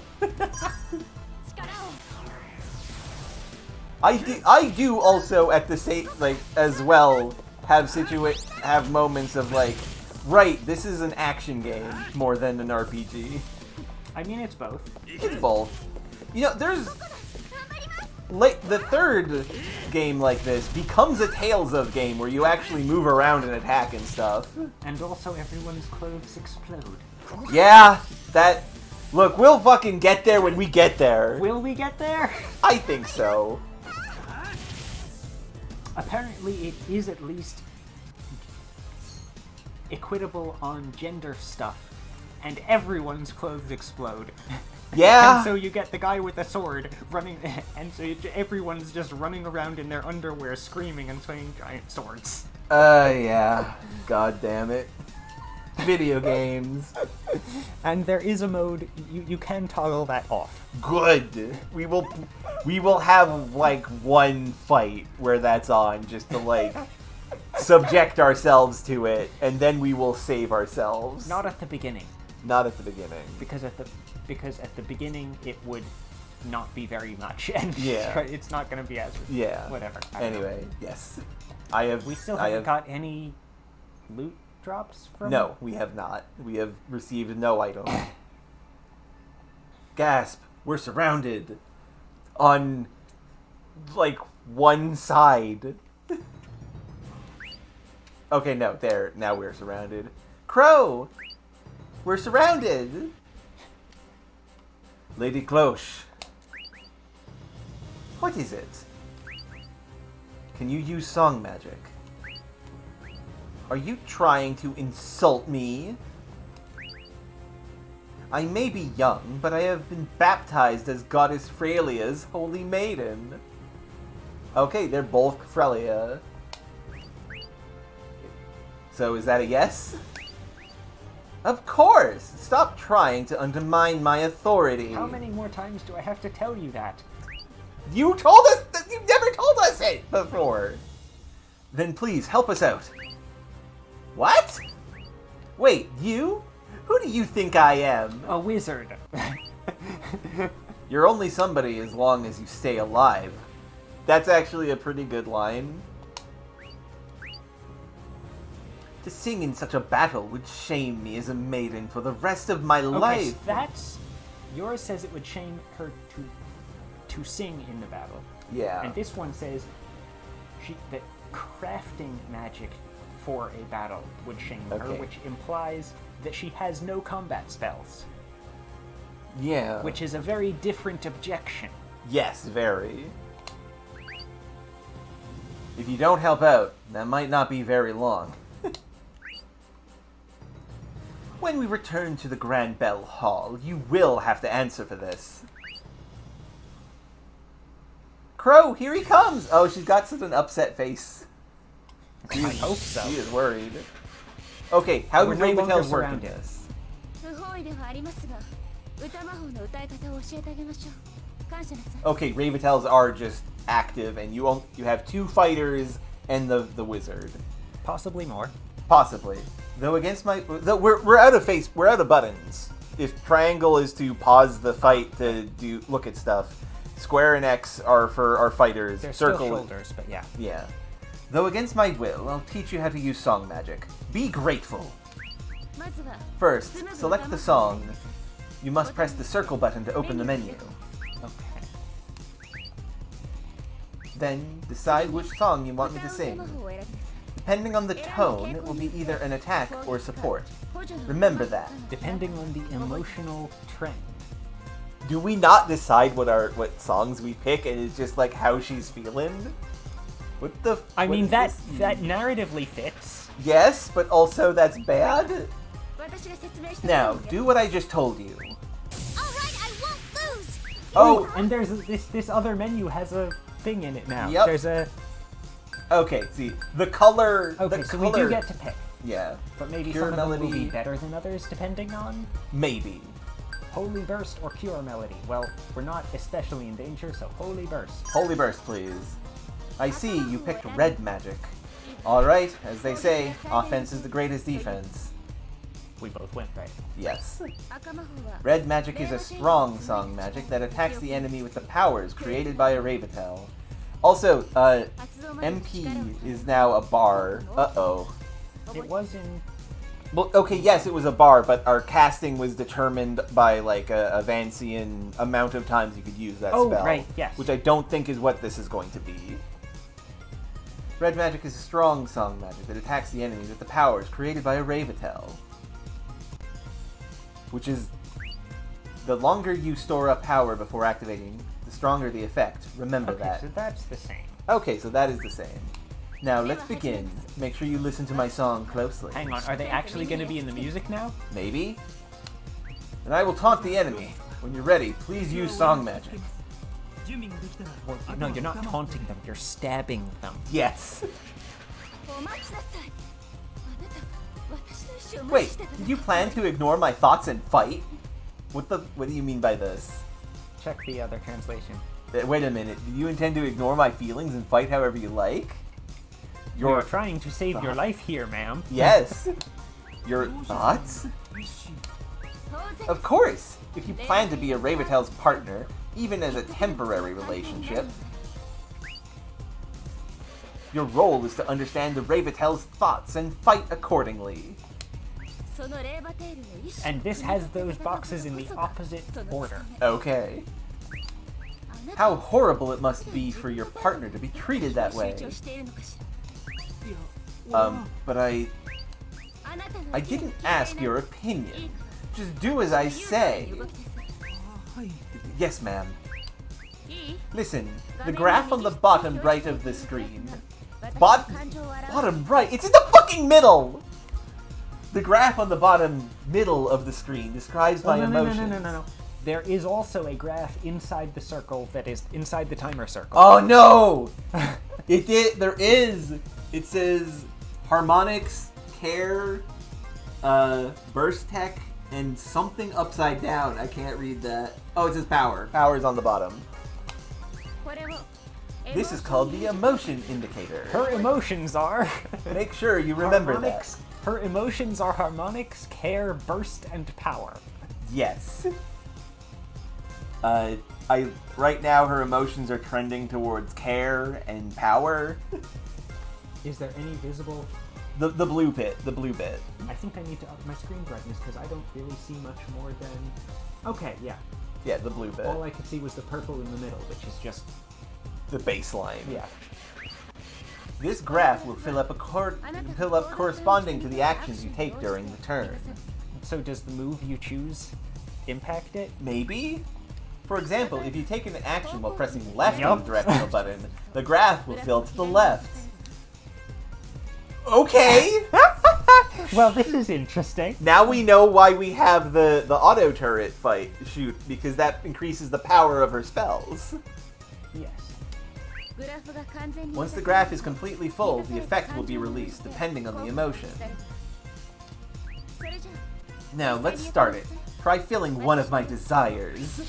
I do also at the same, like, as well, have moments of, like, right, this is an action game more than an RPG. I mean, it's both. It's both. You know, there's... Like, the third game like this becomes a Tales of game where you actually move around and attack and stuff. And also everyone's clothes explode. Yeah, that... Look, we'll fucking get there when we get there. Will we get there? I think so. Apparently it is at least equitable on gender stuff. And everyone's clothes explode. Yeah. And so you get the guy with the sword running, and so everyone's just running around in their underwear screaming and swinging giant swords. Yeah. God damn it. Video games. And there is a mode, you can toggle that off. Good. We will have, like, one fight where that's on, just to, like, subject ourselves to it, and then we will save ourselves. Not at the beginning. Not at the beginning. Because at the beginning it would not be very much, and Yeah. it's not going to be as Yeah. whatever. I don't know. Anyway, yes. We still haven't got any loot drops from No, we have not. We have received no item. Gasp! We're surrounded on, like, one side. Okay, no, there. Now we're surrounded. Crow! We're surrounded! Lady Cloche. What is it? Can you use song magic? Are you trying to insult me? I may be young, but I have been baptized as Goddess Frelia's holy maiden. Okay, they're both Frelia. So is that a yes? Of course! Stop trying to undermine my authority. How many more times do I have to tell you that? You told us that you've never told us it before. Then please help us out. What? Wait, you? Who do you think I am? A wizard. You're only somebody as long as you stay alive. That's actually a pretty good line. To sing in such a battle would shame me as a maiden for the rest of my Okay, life. so that's... Yours says it would shame her to sing in the battle. Yeah. And this one says that crafting magic for a battle would shame her, Okay. which implies that she has no combat spells, Yeah. which is a very different objection. Yes, very. If you don't help out, that might not be very long. When we return to the Grand Bell Hall, you will have to answer for this. Crow, here he comes! Oh, she's got such an upset face. I hope so. She is worried. Okay, how We're does no longer Raventail's work in surrounded. this? 不本意ではありますが、歌魔法の歌い方を教えてあげましょう。感謝なさい。 Okay, Raventails are just active, and you have two fighters and the wizard. Possibly more. Possibly. Though we're out of buttons. If triangle is to pause the fight to look at stuff, square and X are for our fighters. They're Circle still shoulders, but yeah. Yeah. Though against my will, I'll teach you how to use song magic. Be grateful. First, select the song. You must press the circle button to open the menu. Okay. Then, decide which song you want me to sing. Depending on the tone, it will be either an attack or support. Remember that. Depending on the emotional trend. Do we not decide what songs we pick and it's just like how she's feeling? I mean, that that narratively fits. Yes, but also that's bad. Now, do what I just told you. Alright, I won't lose! Oh, and there's this other menu has a thing in it now. Yep. There's a... Okay, see, the color... Okay, so we do get to pick. Yeah. But maybe Pure some of them melody. will be better than others, depending on... Maybe. Holy Burst or Pure Melody. Well, we're not especially in danger, so Holy Burst. Holy Burst, please. I see, you picked red magic. Alright, as they say, offense is the greatest defense. We both went, right? Yes. Red magic is a strong song magic that attacks the enemy with the powers created by a Ravitel. Also, MP is now a bar. Uh-oh. It was in... Well, okay, yes, it was a bar, but our casting was determined by, like, a Vancian amount of times you could use that spell. Oh, right, yes. Which I don't think is what this is going to be. Red magic is a strong song magic that attacks the enemy with the powers created by a Ravitel. Which is... The longer you store up power before activating, the stronger the effect. Remember that. Okay, so that's the same. Okay, so that is the same. Now, let's begin. Make sure you listen to my song closely. Hang on, are they actually going to be in the music now? Maybe? And I will taunt the enemy. When you're ready, please use song magic. Well, no, you're not taunting them, you're stabbing them. Yes! Wait, did you plan to ignore my thoughts and fight? What do you mean by this? Check the other translation. Wait a minute, do you intend to ignore my feelings and fight however you like? You're trying to save your life here, ma'am. Yes! Your thoughts? Of course! If you plan to be a Ravitel's partner, even as a temporary relationship, your role is to understand the Ravitel's thoughts and fight accordingly. And this has those boxes in the opposite order. Okay. How horrible it must be for your partner to be treated that way. But I didn't ask your opinion. Just do as I say. Yes, ma'am. Listen, the graph on the bottom right of the screen. Bottom right? It's in the fucking middle! The graph on the bottom middle of the screen describes my emotions. No. There is also a graph inside the circle that is inside the timer circle. Oh no! There is! It says harmonics, care, burst tech, and something upside down. I can't read that. Oh, it says power. Power is on the bottom. This is called the emotion indicator. Her emotions are... Make sure you remember harmonics. that. Her emotions are harmonics, care, burst, and power. Yes. Right now her emotions are trending towards care and power. Is there any visible... The blue bit. I think I need to up my screen brightness because I don't really see much more than... Okay, yeah. Yeah, the blue bit. All I could see was the purple in the middle, which is just... The baseline. Yeah. This graph will fill up corresponding to the actions you take during the turn. So does the move you choose impact it? Maybe? For example, if you take an action while pressing left on the directional button, the graph will fill to the left. Okay! Well, this is interesting. Now we know why we have the auto turret shoot, because that increases the power of her spells. Yes. Once the graph is completely full, the effect will be released, depending on the emotion. Now, let's start it. Try filling one of my desires.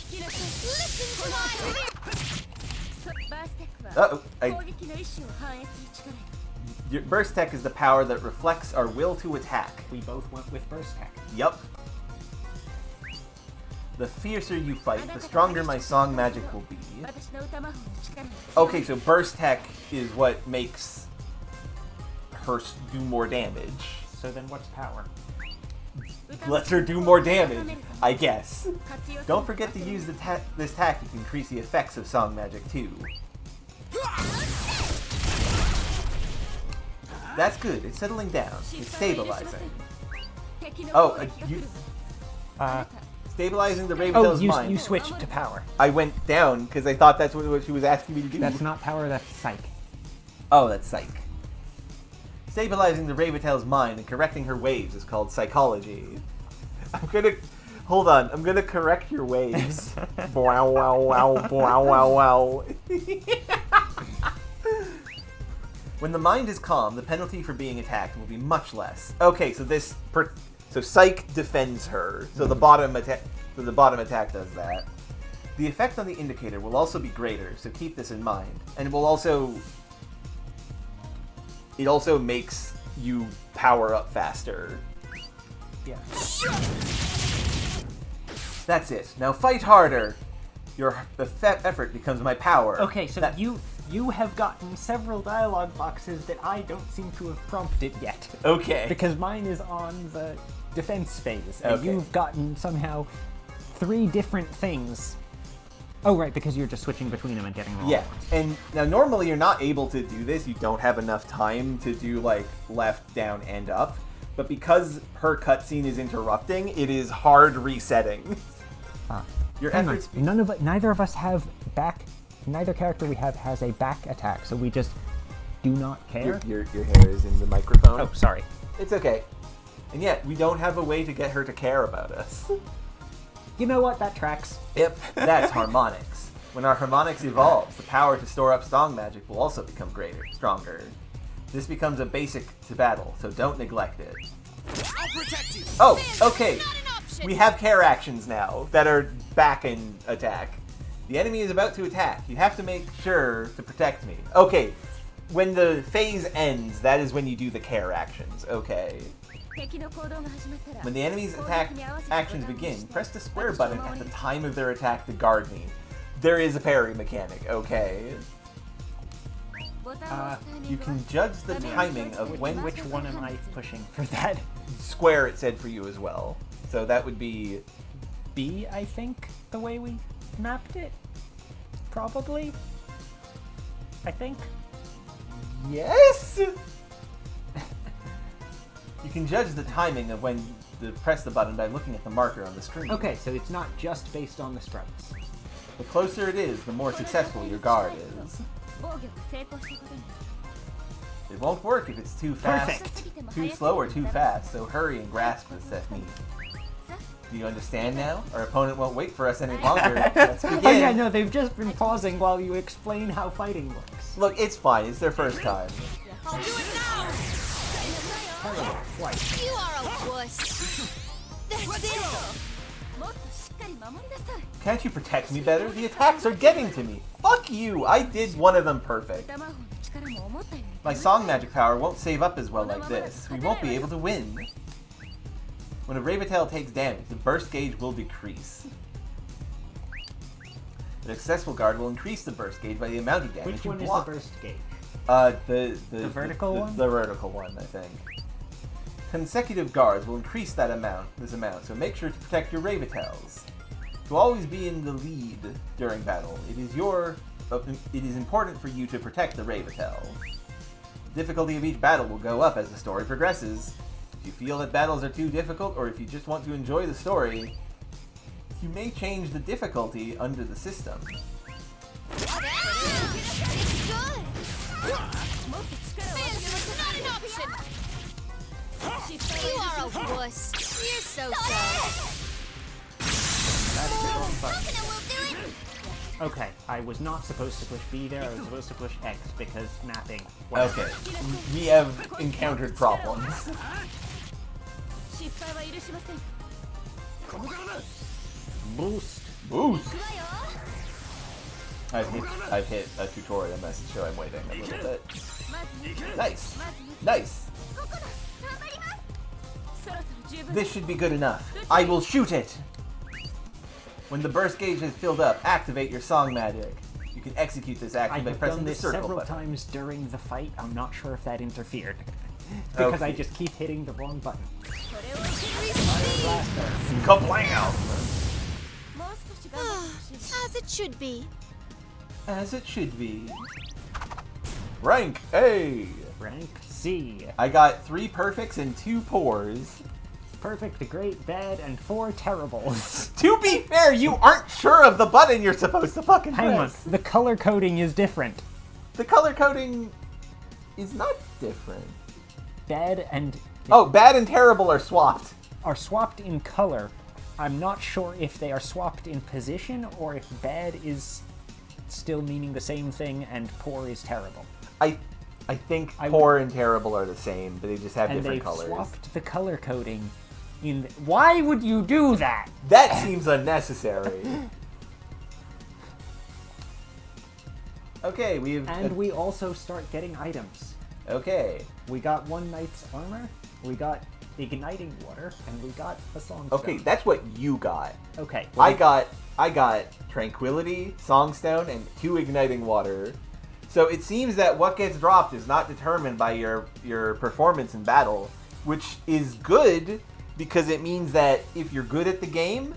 Your burst tech is the power that reflects our will to attack. We both went with burst tech. Yup. The fiercer you fight, the stronger my song magic will be. Okay, so burst tech is what makes her do more damage. So then what's power? Lets her do more damage, I guess. Don't forget to use this tactic to increase the effects of song magic too. That's good. It's settling down. It's stabilizing. Oh, stabilizing the Raventail's mind. You switched to power. I went down because I thought that's what she was asking me to do. That's not power, that's psych. Oh, that's psych. Stabilizing the Raventail's mind and correcting her waves is called psychology. Hold on. I'm gonna correct your waves. Wow, wow, wow, wow, wow, wow. When the mind is calm, the penalty for being attacked will be much less. Okay, so so psych defends her. So the bottom attack does that. The effect on the indicator will also be greater, so keep this in mind. And it also makes you power up faster. Yeah. That's it. Now fight harder. Your effort becomes my power. Okay, so you have gotten several dialogue boxes that I don't seem to have prompted yet. Okay. Because mine is on the defense phase, and Okay. you've gotten somehow 3 different things. Oh, right, because you're just switching between them and getting them all Yeah, at once. and now normally you're not able to do this. You don't have enough time to do like left, down, and up. But because her cutscene is interrupting, it is hard resetting. Your Hang on. efforts. Neither of us have back. Neither character we have has a back attack, so we just do not care. Your hair is in the microphone. Oh, sorry. It's okay. And yet we don't have a way to get her to care about us. You know what? That tracks. Yep, that's harmonics. When our harmonics evolves, the power to store up song magic will also become stronger. This becomes a basic to battle, so don't neglect it. I'll protect you. Oh, okay. We have care actions now that are back in attack. The enemy is about to attack. You have to make sure to protect me. Okay, when the phase ends, that is when you do the care actions. Okay. When the enemy's attack actions begin, press the square button at the time of their attack to guard me. There is a parry mechanic, okay. You can judge the timing of when Which one am I pushing for that? square it said for you as well. So that would be B, I think, the way we mapped it? Probably? I think? yes. You can judge the timing of when to press the button by looking at the marker on the screen. Okay, so it's not just based on the strikes. The closer it is, the more successful your guard is. It won't work if it's too fast, Perfect. too slow, or too fast, so hurry and grasp this technique. Do you understand now? Our opponent won't wait for us any longer. Let's begin. Oh yeah, no, they've just been pausing while you explain how fighting works. Look, it's fine. It's their first time. I'll do it now! Hello, twice. You are a wuss. That's it! Can't you protect me better? The attacks are getting to me. Fuck you! I did one of them perfect. My song magic power won't save up as well like this. We won't be able to win. When a Raventail takes damage, the burst gauge will decrease. The successful guard will increase the burst gauge by the amount of damage Which you one is the block. burst gauge? The vertical one? The vertical one, I think. Consecutive guards will increase this amount, so make sure to protect your Raventails. To always be in the lead during battle, it is important for you to protect the Raventail. The difficulty of each battle will go up as the story progresses. If you feel that battles are too difficult, or if you just want to enjoy the story, you may change the difficulty under the system. It's good! Failure not an option! You are a wuss. You're so sad. Okay, I was not supposed to push B there, I was supposed to push X because mapping. Okay, we have encountered problems. Boost. Boost! I've hit a tutorial message, so I'm waiting a little bit. Nice. Nice. This should be good enough. I will shoot it! When the burst gauge is filled up, activate your song magic. You can execute this action by I've pressing done the this circle several button. times during the fight. I'm not sure if that interfered. Because I Okay. just keep hitting the wrong button. Kablam! As it should be. As it should be. Rank A! Rank C. I got 3 perfects and 2 poors. Perfect, great, bad, and 4 terribles. To be fair, you aren't sure of the button you're supposed to fucking Hang on, press. the color coding is different. The color coding is not different. Bad and Oh, bad and terrible are swapped. are swapped in color. I'm not sure if they are swapped in position or if bad is still meaning the same thing and poor is terrible. I think I poor and terrible are the same, but they just have And different they've colors. swapped the color coding in. Why would you do that? That seems unnecessary. Okay, We also start getting items. Okay. We got one knight's armor, we got igniting water, and we got a song. Okay, that's what you got. Okay. I got tranquility, songstone, and 2 igniting water. So it seems that what gets dropped is not determined by your performance in battle, which is good because it means that if you're good at the game,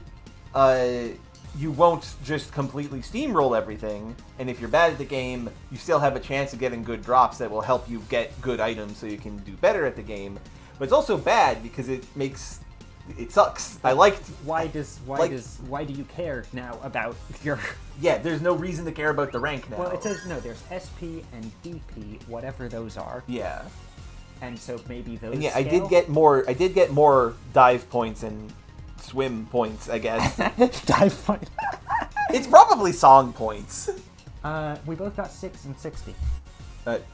you won't just completely steamroll everything, and if you're bad at the game, you still have a chance of getting good drops that will help you get good items so you can do better at the game. But it's also bad because it sucks. Why do you care now about your? Yeah, there's no reason to care about the rank now. Well, it says no. There's SP and DP, whatever those are, Yeah. and so maybe those. And yeah, scale? I did get more dive points and swim points, I guess. Dive point. It's probably song points. We both got 6 and 60.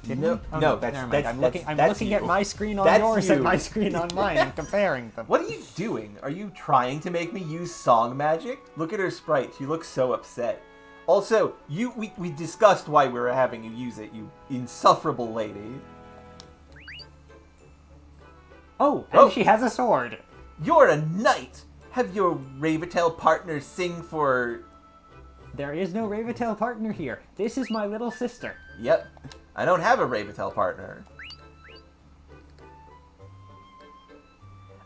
Didn't No, we? Oh, no, never that's mind. I'm that's looking you. at my screen on That's yours you. and my screen on mine and comparing them. What are you doing? Are you trying to make me use song magic? Look at her sprite. She looks so upset. Also, we discussed why we were having you use it, you insufferable lady. Oh, and she has a sword. You're a knight. Have your Raventail partner sing for... There is no Raventail partner here. This is my little sister. Yep. I don't have a Raventail partner.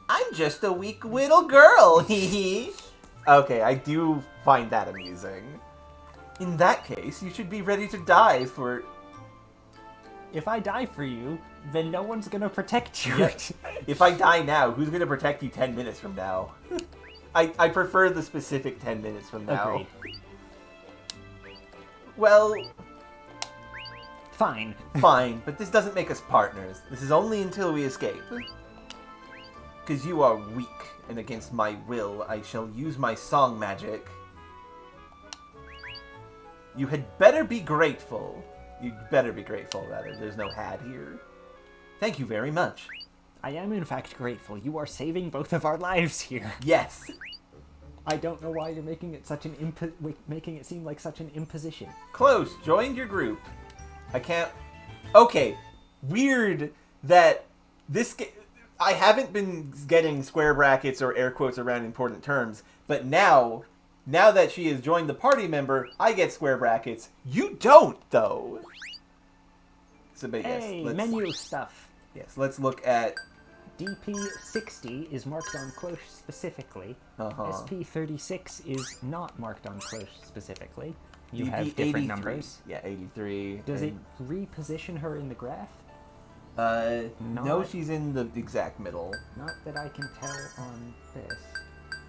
I'm just a weak little girl, hee hee. Okay, I do find that amusing. In that case, you should be ready to die for... If I die for you, then no one's gonna protect you. Yep. If I die now, who's gonna protect you 10 minutes from now? I prefer the specific 10 minutes from now. Agreed. Well, Fine. fine, but this doesn't make us partners. This is only until we escape. Because you are weak, and against my will, I shall use my song magic. You had better be grateful. You'd better be grateful, rather. There's no had here. Thank you very much. I am in fact grateful. You are saving both of our lives here. Yes. I don't know why you're making it such an making it seem like such an imposition. Close. Joined your group. I can't... Okay. Weird that this... I haven't been getting square brackets or air quotes around important terms, but now that she has joined the party member, I get square brackets. You don't, though. So, but yes, Hey, let's, menu stuff. yes, let's look at... DP60 is marked on cloche specifically. Uh-huh. SP36 is not marked on cloche specifically. You DP have different 83. numbers. Yeah, 83. Does it and, reposition her in the graph? no, Not- she's in the exact middle. Not that I can tell on this.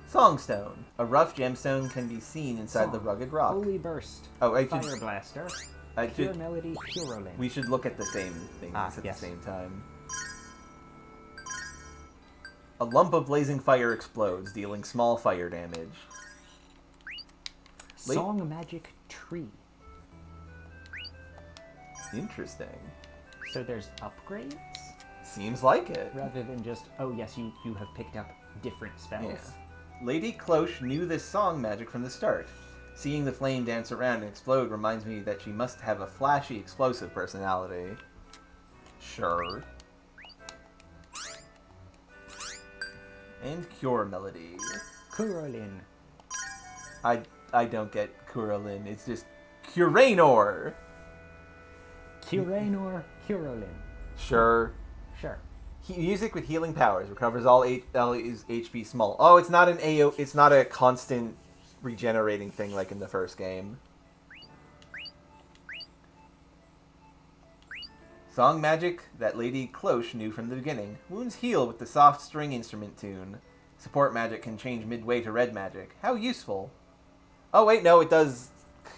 Songstone. A rough gemstone can be seen inside the Song. rugged rock. Holy Burst. Oh, I Fire should, Blaster. I Pure should, Melody. Purolin. we should look at the same things Ah, at yes. the same time. A lump of blazing fire explodes, dealing small fire damage. Late- Song Magic Tree. Interesting. So there's upgrades? Seems like it. Rather than just, oh yes, you have picked up different spells. Yeah. Lady Cloche knew this song magic from the start. Seeing the flame dance around and explode reminds me that she must have a flashy, explosive personality. Sure. And Cure Melody. Kurolin. I don't get Kurolin. It's just Curanor. Curanor Kurolin. Sure. Sure. Music with healing powers recovers all HP small. Oh, it's not an AO. It's not a constant regenerating thing like in the first game. Song magic that Lady Cloche knew from the beginning. Wounds heal with the soft string instrument tune. Support magic can change midway to red magic. How useful. Oh, wait, no, it does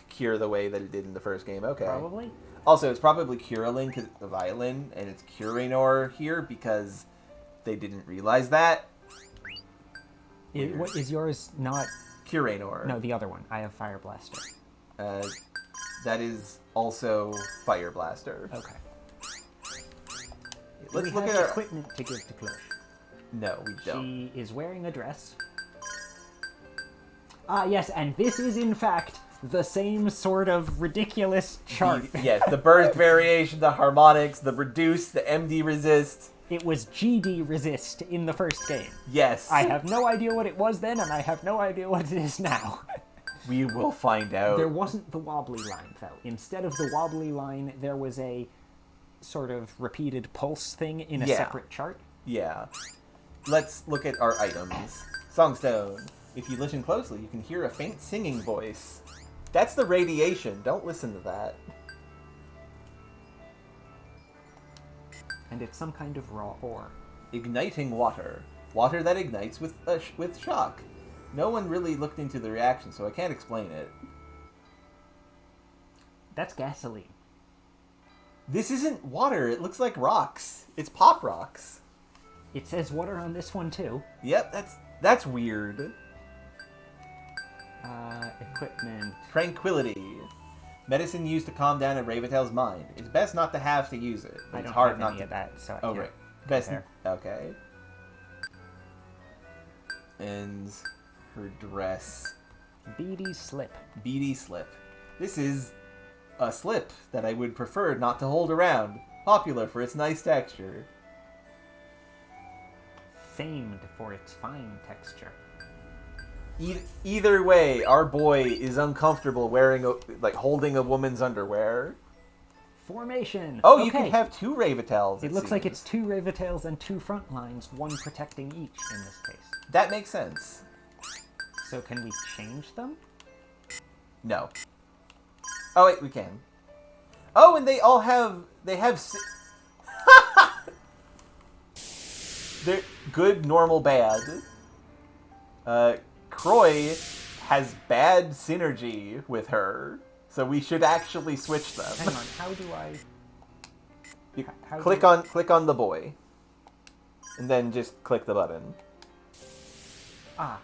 cure the way that it did in the first game. Okay. Probably. Also, it's probably Curolin because the violin, and it's Curanor here because they didn't realize that. What is yours not? Curanor. No, the other one. I have Fire Blaster. That is also Fire Blaster. Okay. Let's we look have at our... equipment to give to Cloche. No, we don't. She is wearing a dress. Ah, yes, and this is in fact the same sort of ridiculous chart. Yes, the burst variation, the harmonics, the reduce, the MD resist. It was GD resist in the first game. Yes. I have no idea what it was then, and I have no idea what it is now. We will find out. There wasn't the wobbly line, though. Instead of the wobbly line, there was a sort of repeated pulse thing in a separate chart. Yeah. Let's look at our items. Songstone. If you listen closely, you can hear a faint singing voice. That's the radiation. Don't listen to that. And it's some kind of raw ore. Igniting water. Water that ignites with shock. No one really looked into the reaction, so I can't explain it. That's gasoline. This isn't water. It looks like rocks. It's pop rocks. It says water on this one, too. Yep, that's weird. Equipment. Tranquility. Medicine used to calm down a Ravitel's mind. It's best not to have to use it. But I it's don't hard have not any to. of that, so I Oh, can't right. Best. compare. Okay. And her dress. Beady slip. Beady slip. This is a slip that I would prefer not to hold around. Popular for its nice texture. Famed for its fine texture. Either way, our boy is uncomfortable wearing holding a woman's underwear. Formation. Oh, okay. You can have two Ravitels. It looks like it's two Ravitels and two front lines, one protecting each in this case. That makes sense. So can we change them? No. Oh wait, we can. Oh, and they have they're good, normal, bad. Croy has bad synergy with her, so we should actually switch them. Hang on, how do I... You how click do... click on the boy, and then just click the button. Ah.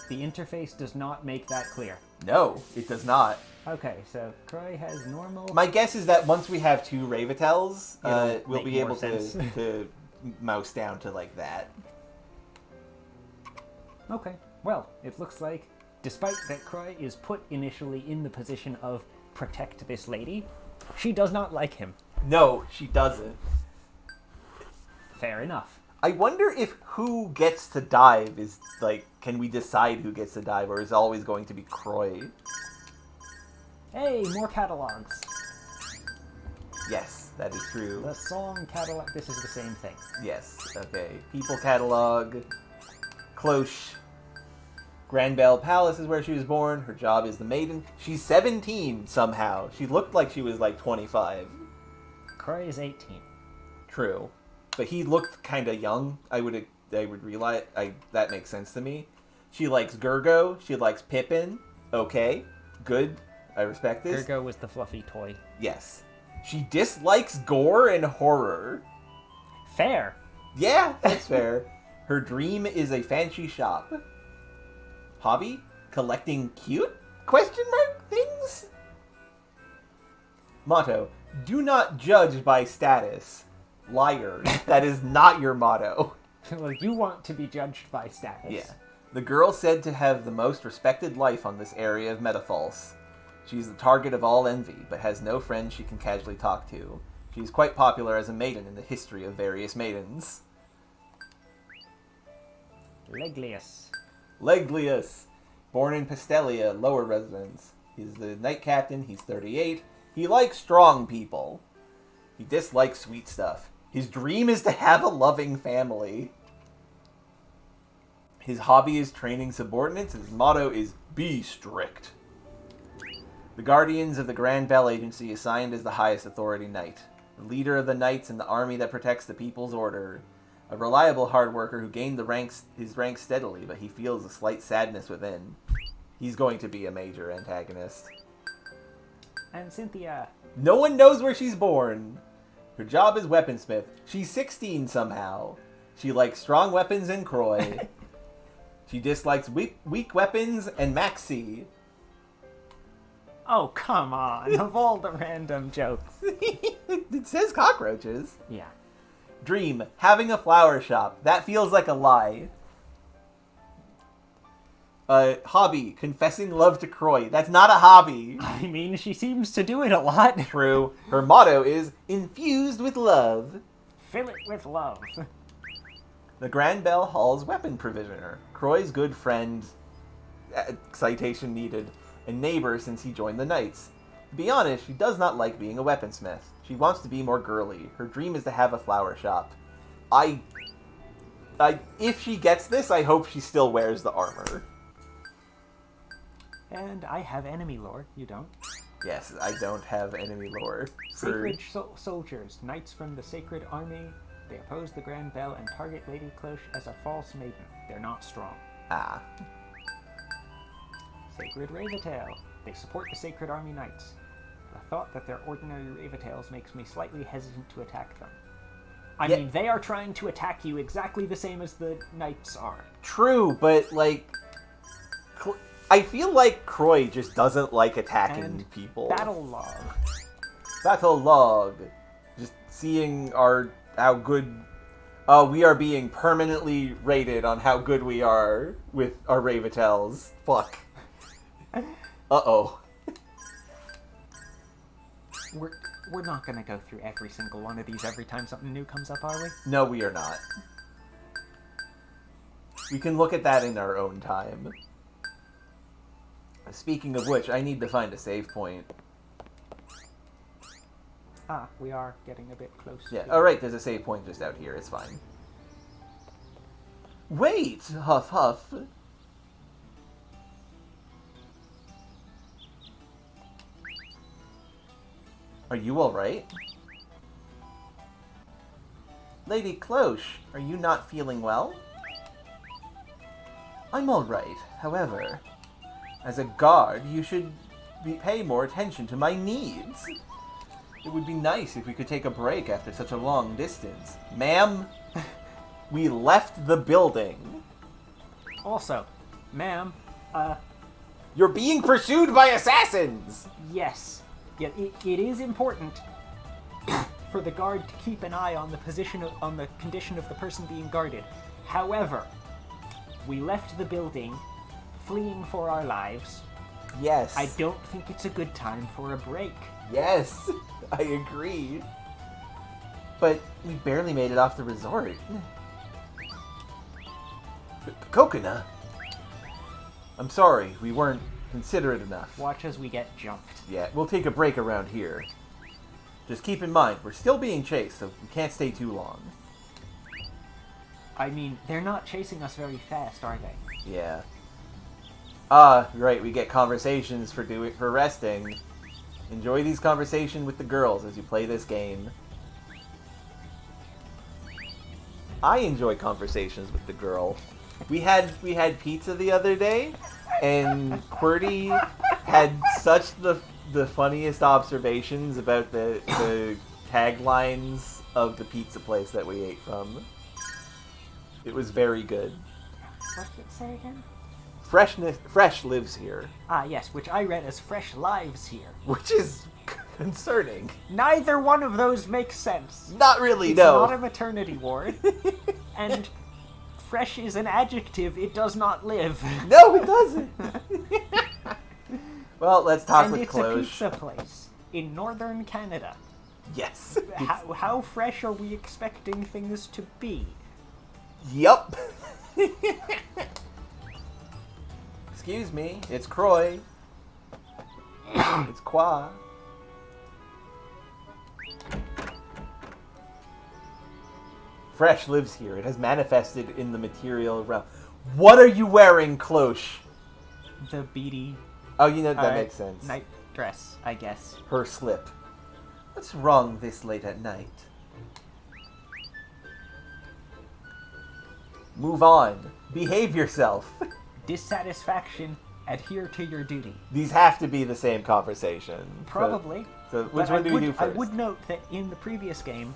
The interface does not make that clear. No, it does not. Okay, so Croy has normal... My guess is that once we have two Ravitels, It'll we'll make be more able sense. to mouse down to like that. Okay, well, it looks like, despite that Croy is put initially in the position of protect this lady, she does not like him. No, she doesn't. Fair enough. I wonder if who gets to dive is, like, can we decide who gets to dive, or is it always going to be Croy? Hey, more catalogs. Yes, that is true. The song catalog, this is the same thing. Yes, okay. People catalog. Cloche. Granbell Palace is where she was born. Her job is the maiden. She's 17 somehow. She looked like she was like 25. Croy is 18. True. But he looked kind of young. I would realize. That makes sense to me. She likes Gergo. She likes Pippin. Okay. Good. I respect this. Gergo was the fluffy toy. Yes. She dislikes gore and horror. Fair. Yeah, that's fair. Her dream is a fancy shop. Hobby? Collecting cute? Question mark things? Motto: do not judge by status. Liar. That is not your motto. Well, you want to be judged by status. Yeah. The girl said to have the most respected life on this area of Metafalse. She's the target of all envy, but has no friends she can casually talk to. She's quite popular as a maiden in the history of various maidens. Leglius. Leglius, born in Pastelia, lower residence. He's the knight captain. He's 38. He likes strong people. He dislikes sweet stuff. His dream is to have a loving family. His hobby is training subordinates. His motto is, be strict. The Guardians of the Grand Bell Agency assigned as the highest authority knight. The leader of the knights in the army that protects the people's order. A reliable hard worker who gained his ranks steadily, but he feels a slight sadness within. He's going to be a major antagonist. And Cynthia. No one knows where she's born. Her job is weaponsmith. She's 16 somehow. She likes strong weapons and Croy. She dislikes weak weapons and Maxi. Oh, come on. Of all the random jokes. It says cockroaches. Yeah. Dream, having a flower shop. That feels like a lie. Hobby, confessing love to Croy. That's not a hobby. I mean, she seems to do it a lot. True. Her motto is, infused with love. Fill it with love. The Grand Bell Hall's weapon provisioner. Croy's good friend, citation needed, and neighbor since he joined the Knights. To be honest, she does not like being a weaponsmith. She wants to be more girly. Her dream is to have a flower shop. If she gets this, I hope she still wears the armor. And I have enemy lore. You don't. Yes, I don't have enemy lore. Sacred soldiers, knights from the Sacred Army. They oppose the Grand Bell and target Lady Cloche as a false maiden. They're not strong. Ah. Sacred Ravetail. They support the Sacred Army Knights. The thought that they're ordinary Ravetails makes me slightly hesitant to attack them. I mean, they are trying to attack you exactly the same as the Knights are. True, but, like... I feel like Croy just doesn't like attacking people. Battle log. Battle log. Just seeing how good... we are being permanently rated on how good we are with our Ravetails. Fuck. Uh-oh. We're not gonna go through every single one of these every time something new comes up, are we? No, we are not. We can look at that in our own time. Speaking of which, I need to find a save point. Ah, we are getting a bit close. Yeah, alright, there's a save point just out here, it's fine. Wait, Huff Huff. Are you alright? Lady Cloche, are you not feeling well? I'm alright, however, as a guard, you should pay more attention to my needs. It would be nice if we could take a break after such a long distance. Ma'am, we left the building. Also, ma'am, You're being pursued by assassins! yes. Yeah, it is important for the guard to keep an eye on the condition of the person being guarded. However, we left the building, fleeing for our lives. Yes. I don't think it's a good time for a break. Yes, I agree. But we barely made it off the resort. Coconut. I'm sorry, we weren't considerate enough. Watch as we get jumped. Yeah, we'll take a break around here. Just keep in mind, we're still being chased, so we can't stay too long. I mean, they're not chasing us very fast, are they? Yeah. Right, we get conversations for resting. Enjoy these conversations with the girls as you play this game. I enjoy conversations with the girl. We had pizza the other day, and QWERTY had such the funniest observations about the taglines of the pizza place that we ate from. It was very good. What did it say again? Fresh lives here. Ah, yes, which I read as fresh lives here. Which is concerning. Neither one of those makes sense. Not really, It's no. not a maternity ward. And fresh is an adjective, it does not live. No, it doesn't. Well, let's talk And with it's Cloche. a pizza place in northern Canada. Yes. How fresh are we expecting things to be? Yup. Excuse me, it's Croy. It's Qua. Fresh lives here. It has manifested in the material realm. What are you wearing, Cloche? The beady. Oh, you know, that makes sense. Night dress, I guess. Her slip. What's wrong this late at night? Move on. Behave yourself. Dissatisfaction. Adhere to your duty. These have to be the same conversation. Probably. So which one do we do first? I would note that in the previous game,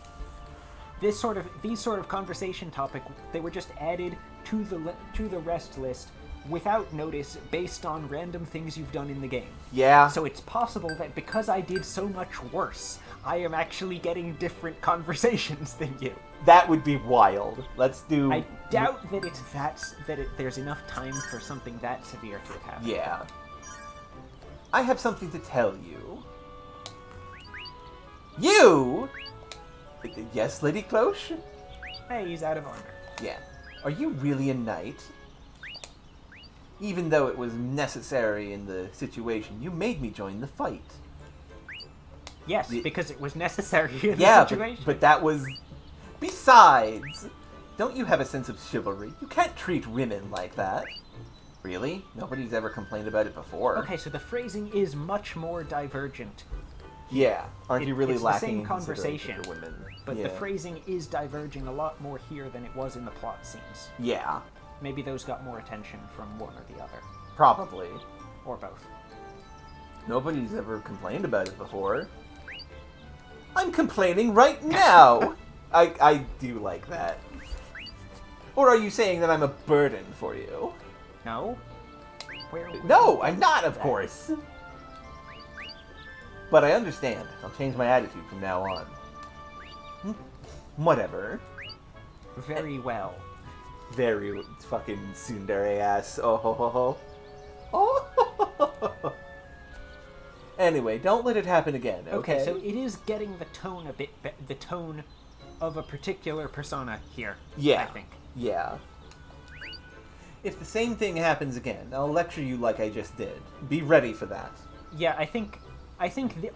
these sort of conversation topic, they were just added to the rest list without notice based on random things you've done in the game. Yeah. So it's possible that because I did so much worse, I am actually getting different conversations than you. That would be wild. Let's do... I doubt that there's enough time for something that severe to have happened. Yeah. I have something to tell you. You? Yes, Lady Cloche? Hey, he's out of armor. Yeah. Are you really a knight? Even though it was necessary in the situation, you made me join the fight. Yes, because it was necessary in Yeah, the situation. but that was... Besides, don't you have a sense of chivalry? You can't treat women like that. Really? Nobody's ever complained about it before. Okay, so the phrasing is much more divergent. Yeah. Aren't you really it's lacking the same in conversation, consideration for women? but Yeah. the phrasing is diverging a lot more here than it was in the plot scenes. Yeah. Maybe those got more attention from one or the other. Probably. Or both. Nobody's ever complained about it before. I'm complaining right now! I do like that. Or are you saying that I'm a burden for you? No? Where No, I'm not, of course! But I understand. I'll change my attitude from now on. Whatever. Very well. Very fucking tsundere ass. Oh ho ho ho. Oh. Anyway, don't let it happen again, okay? So it is getting the tone a bit the tone of a particular persona here. Yeah. I think. Yeah. If the same thing happens again, I'll lecture you like I just did. Be ready for that. Yeah, I think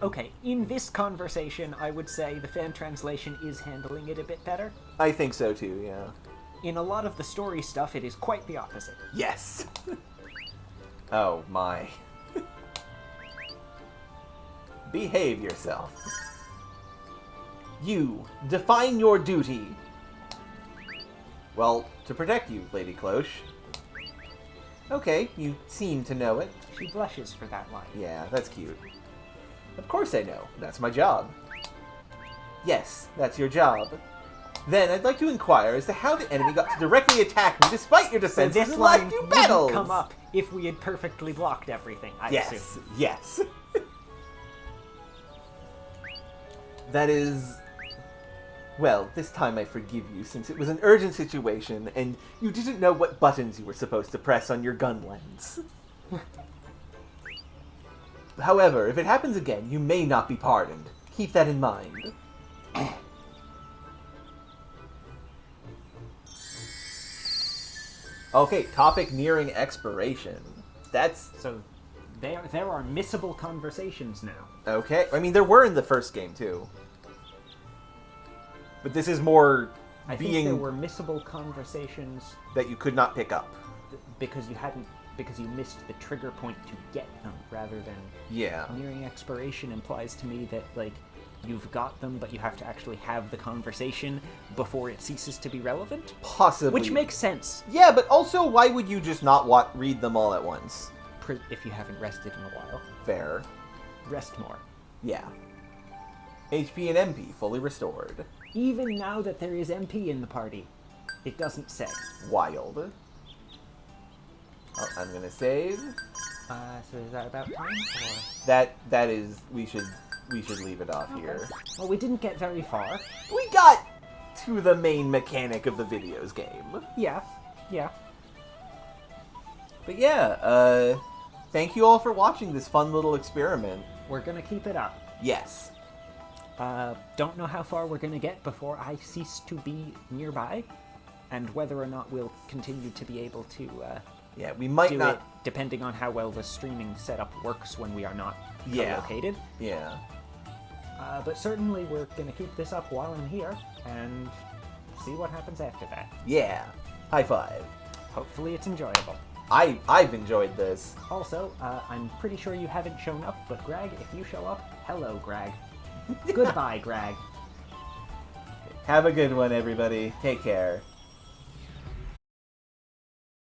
okay, in this conversation, I would say the fan translation is handling it a bit better. I think so too, yeah. In a lot of the story stuff, it is quite the opposite. Yes! Oh my. Behave yourself. You, define your duty. Well, to protect you, Lady Cloche. Okay, you seem to know it. She blushes for that line. Yeah, that's cute. Of course I know. That's my job. Yes, that's your job. Then I'd like to inquire as to how the enemy got to directly attack me despite your So defenses this in the last line few wouldn't battles. come up if we had perfectly blocked everything, I Yes, assume. yes. That is... Well, this time I forgive you, since it was an urgent situation, and you didn't know what buttons you were supposed to press on your gun lens. However, if it happens again, you may not be pardoned. Keep that in mind. Okay, topic nearing expiration. That's... So there are missable conversations now. Okay. I mean, there were in the first game, too. But this is more I think there were missable conversations that you could not pick up. because you missed the trigger point to get them, rather than Yeah. nearing expiration implies to me that, like, you've got them, but you have to actually have the conversation before it ceases to be relevant. Possibly. Which makes sense Yeah, but also, why would you just not read them all at once? if you haven't rested in a while. Fair. Rest more. Yeah. HP and MP fully restored. Even now that there is MP in the party, it doesn't say. Wild. Oh, I'm gonna save. So is that about time? Or... That is, we should leave it off here. Well, we didn't get very far. We got to the main mechanic of the videos game. Yeah. But yeah, thank you all for watching this fun little experiment. We're gonna keep it up. Yes. Don't know how far we're gonna get before I cease to be nearby, and whether or not we'll continue to be able to Yeah, we might do not. it, depending on how well the streaming setup works when we are not Yeah. co-located. Yeah. But certainly we're gonna keep this up while I'm here, and see what happens after that. Yeah. High five. Hopefully it's enjoyable. I've enjoyed this. Also, I'm pretty sure you haven't shown up, but Greg, if you show up, hello, Greg. Goodbye, Greg. Have a good one, everybody. Take care.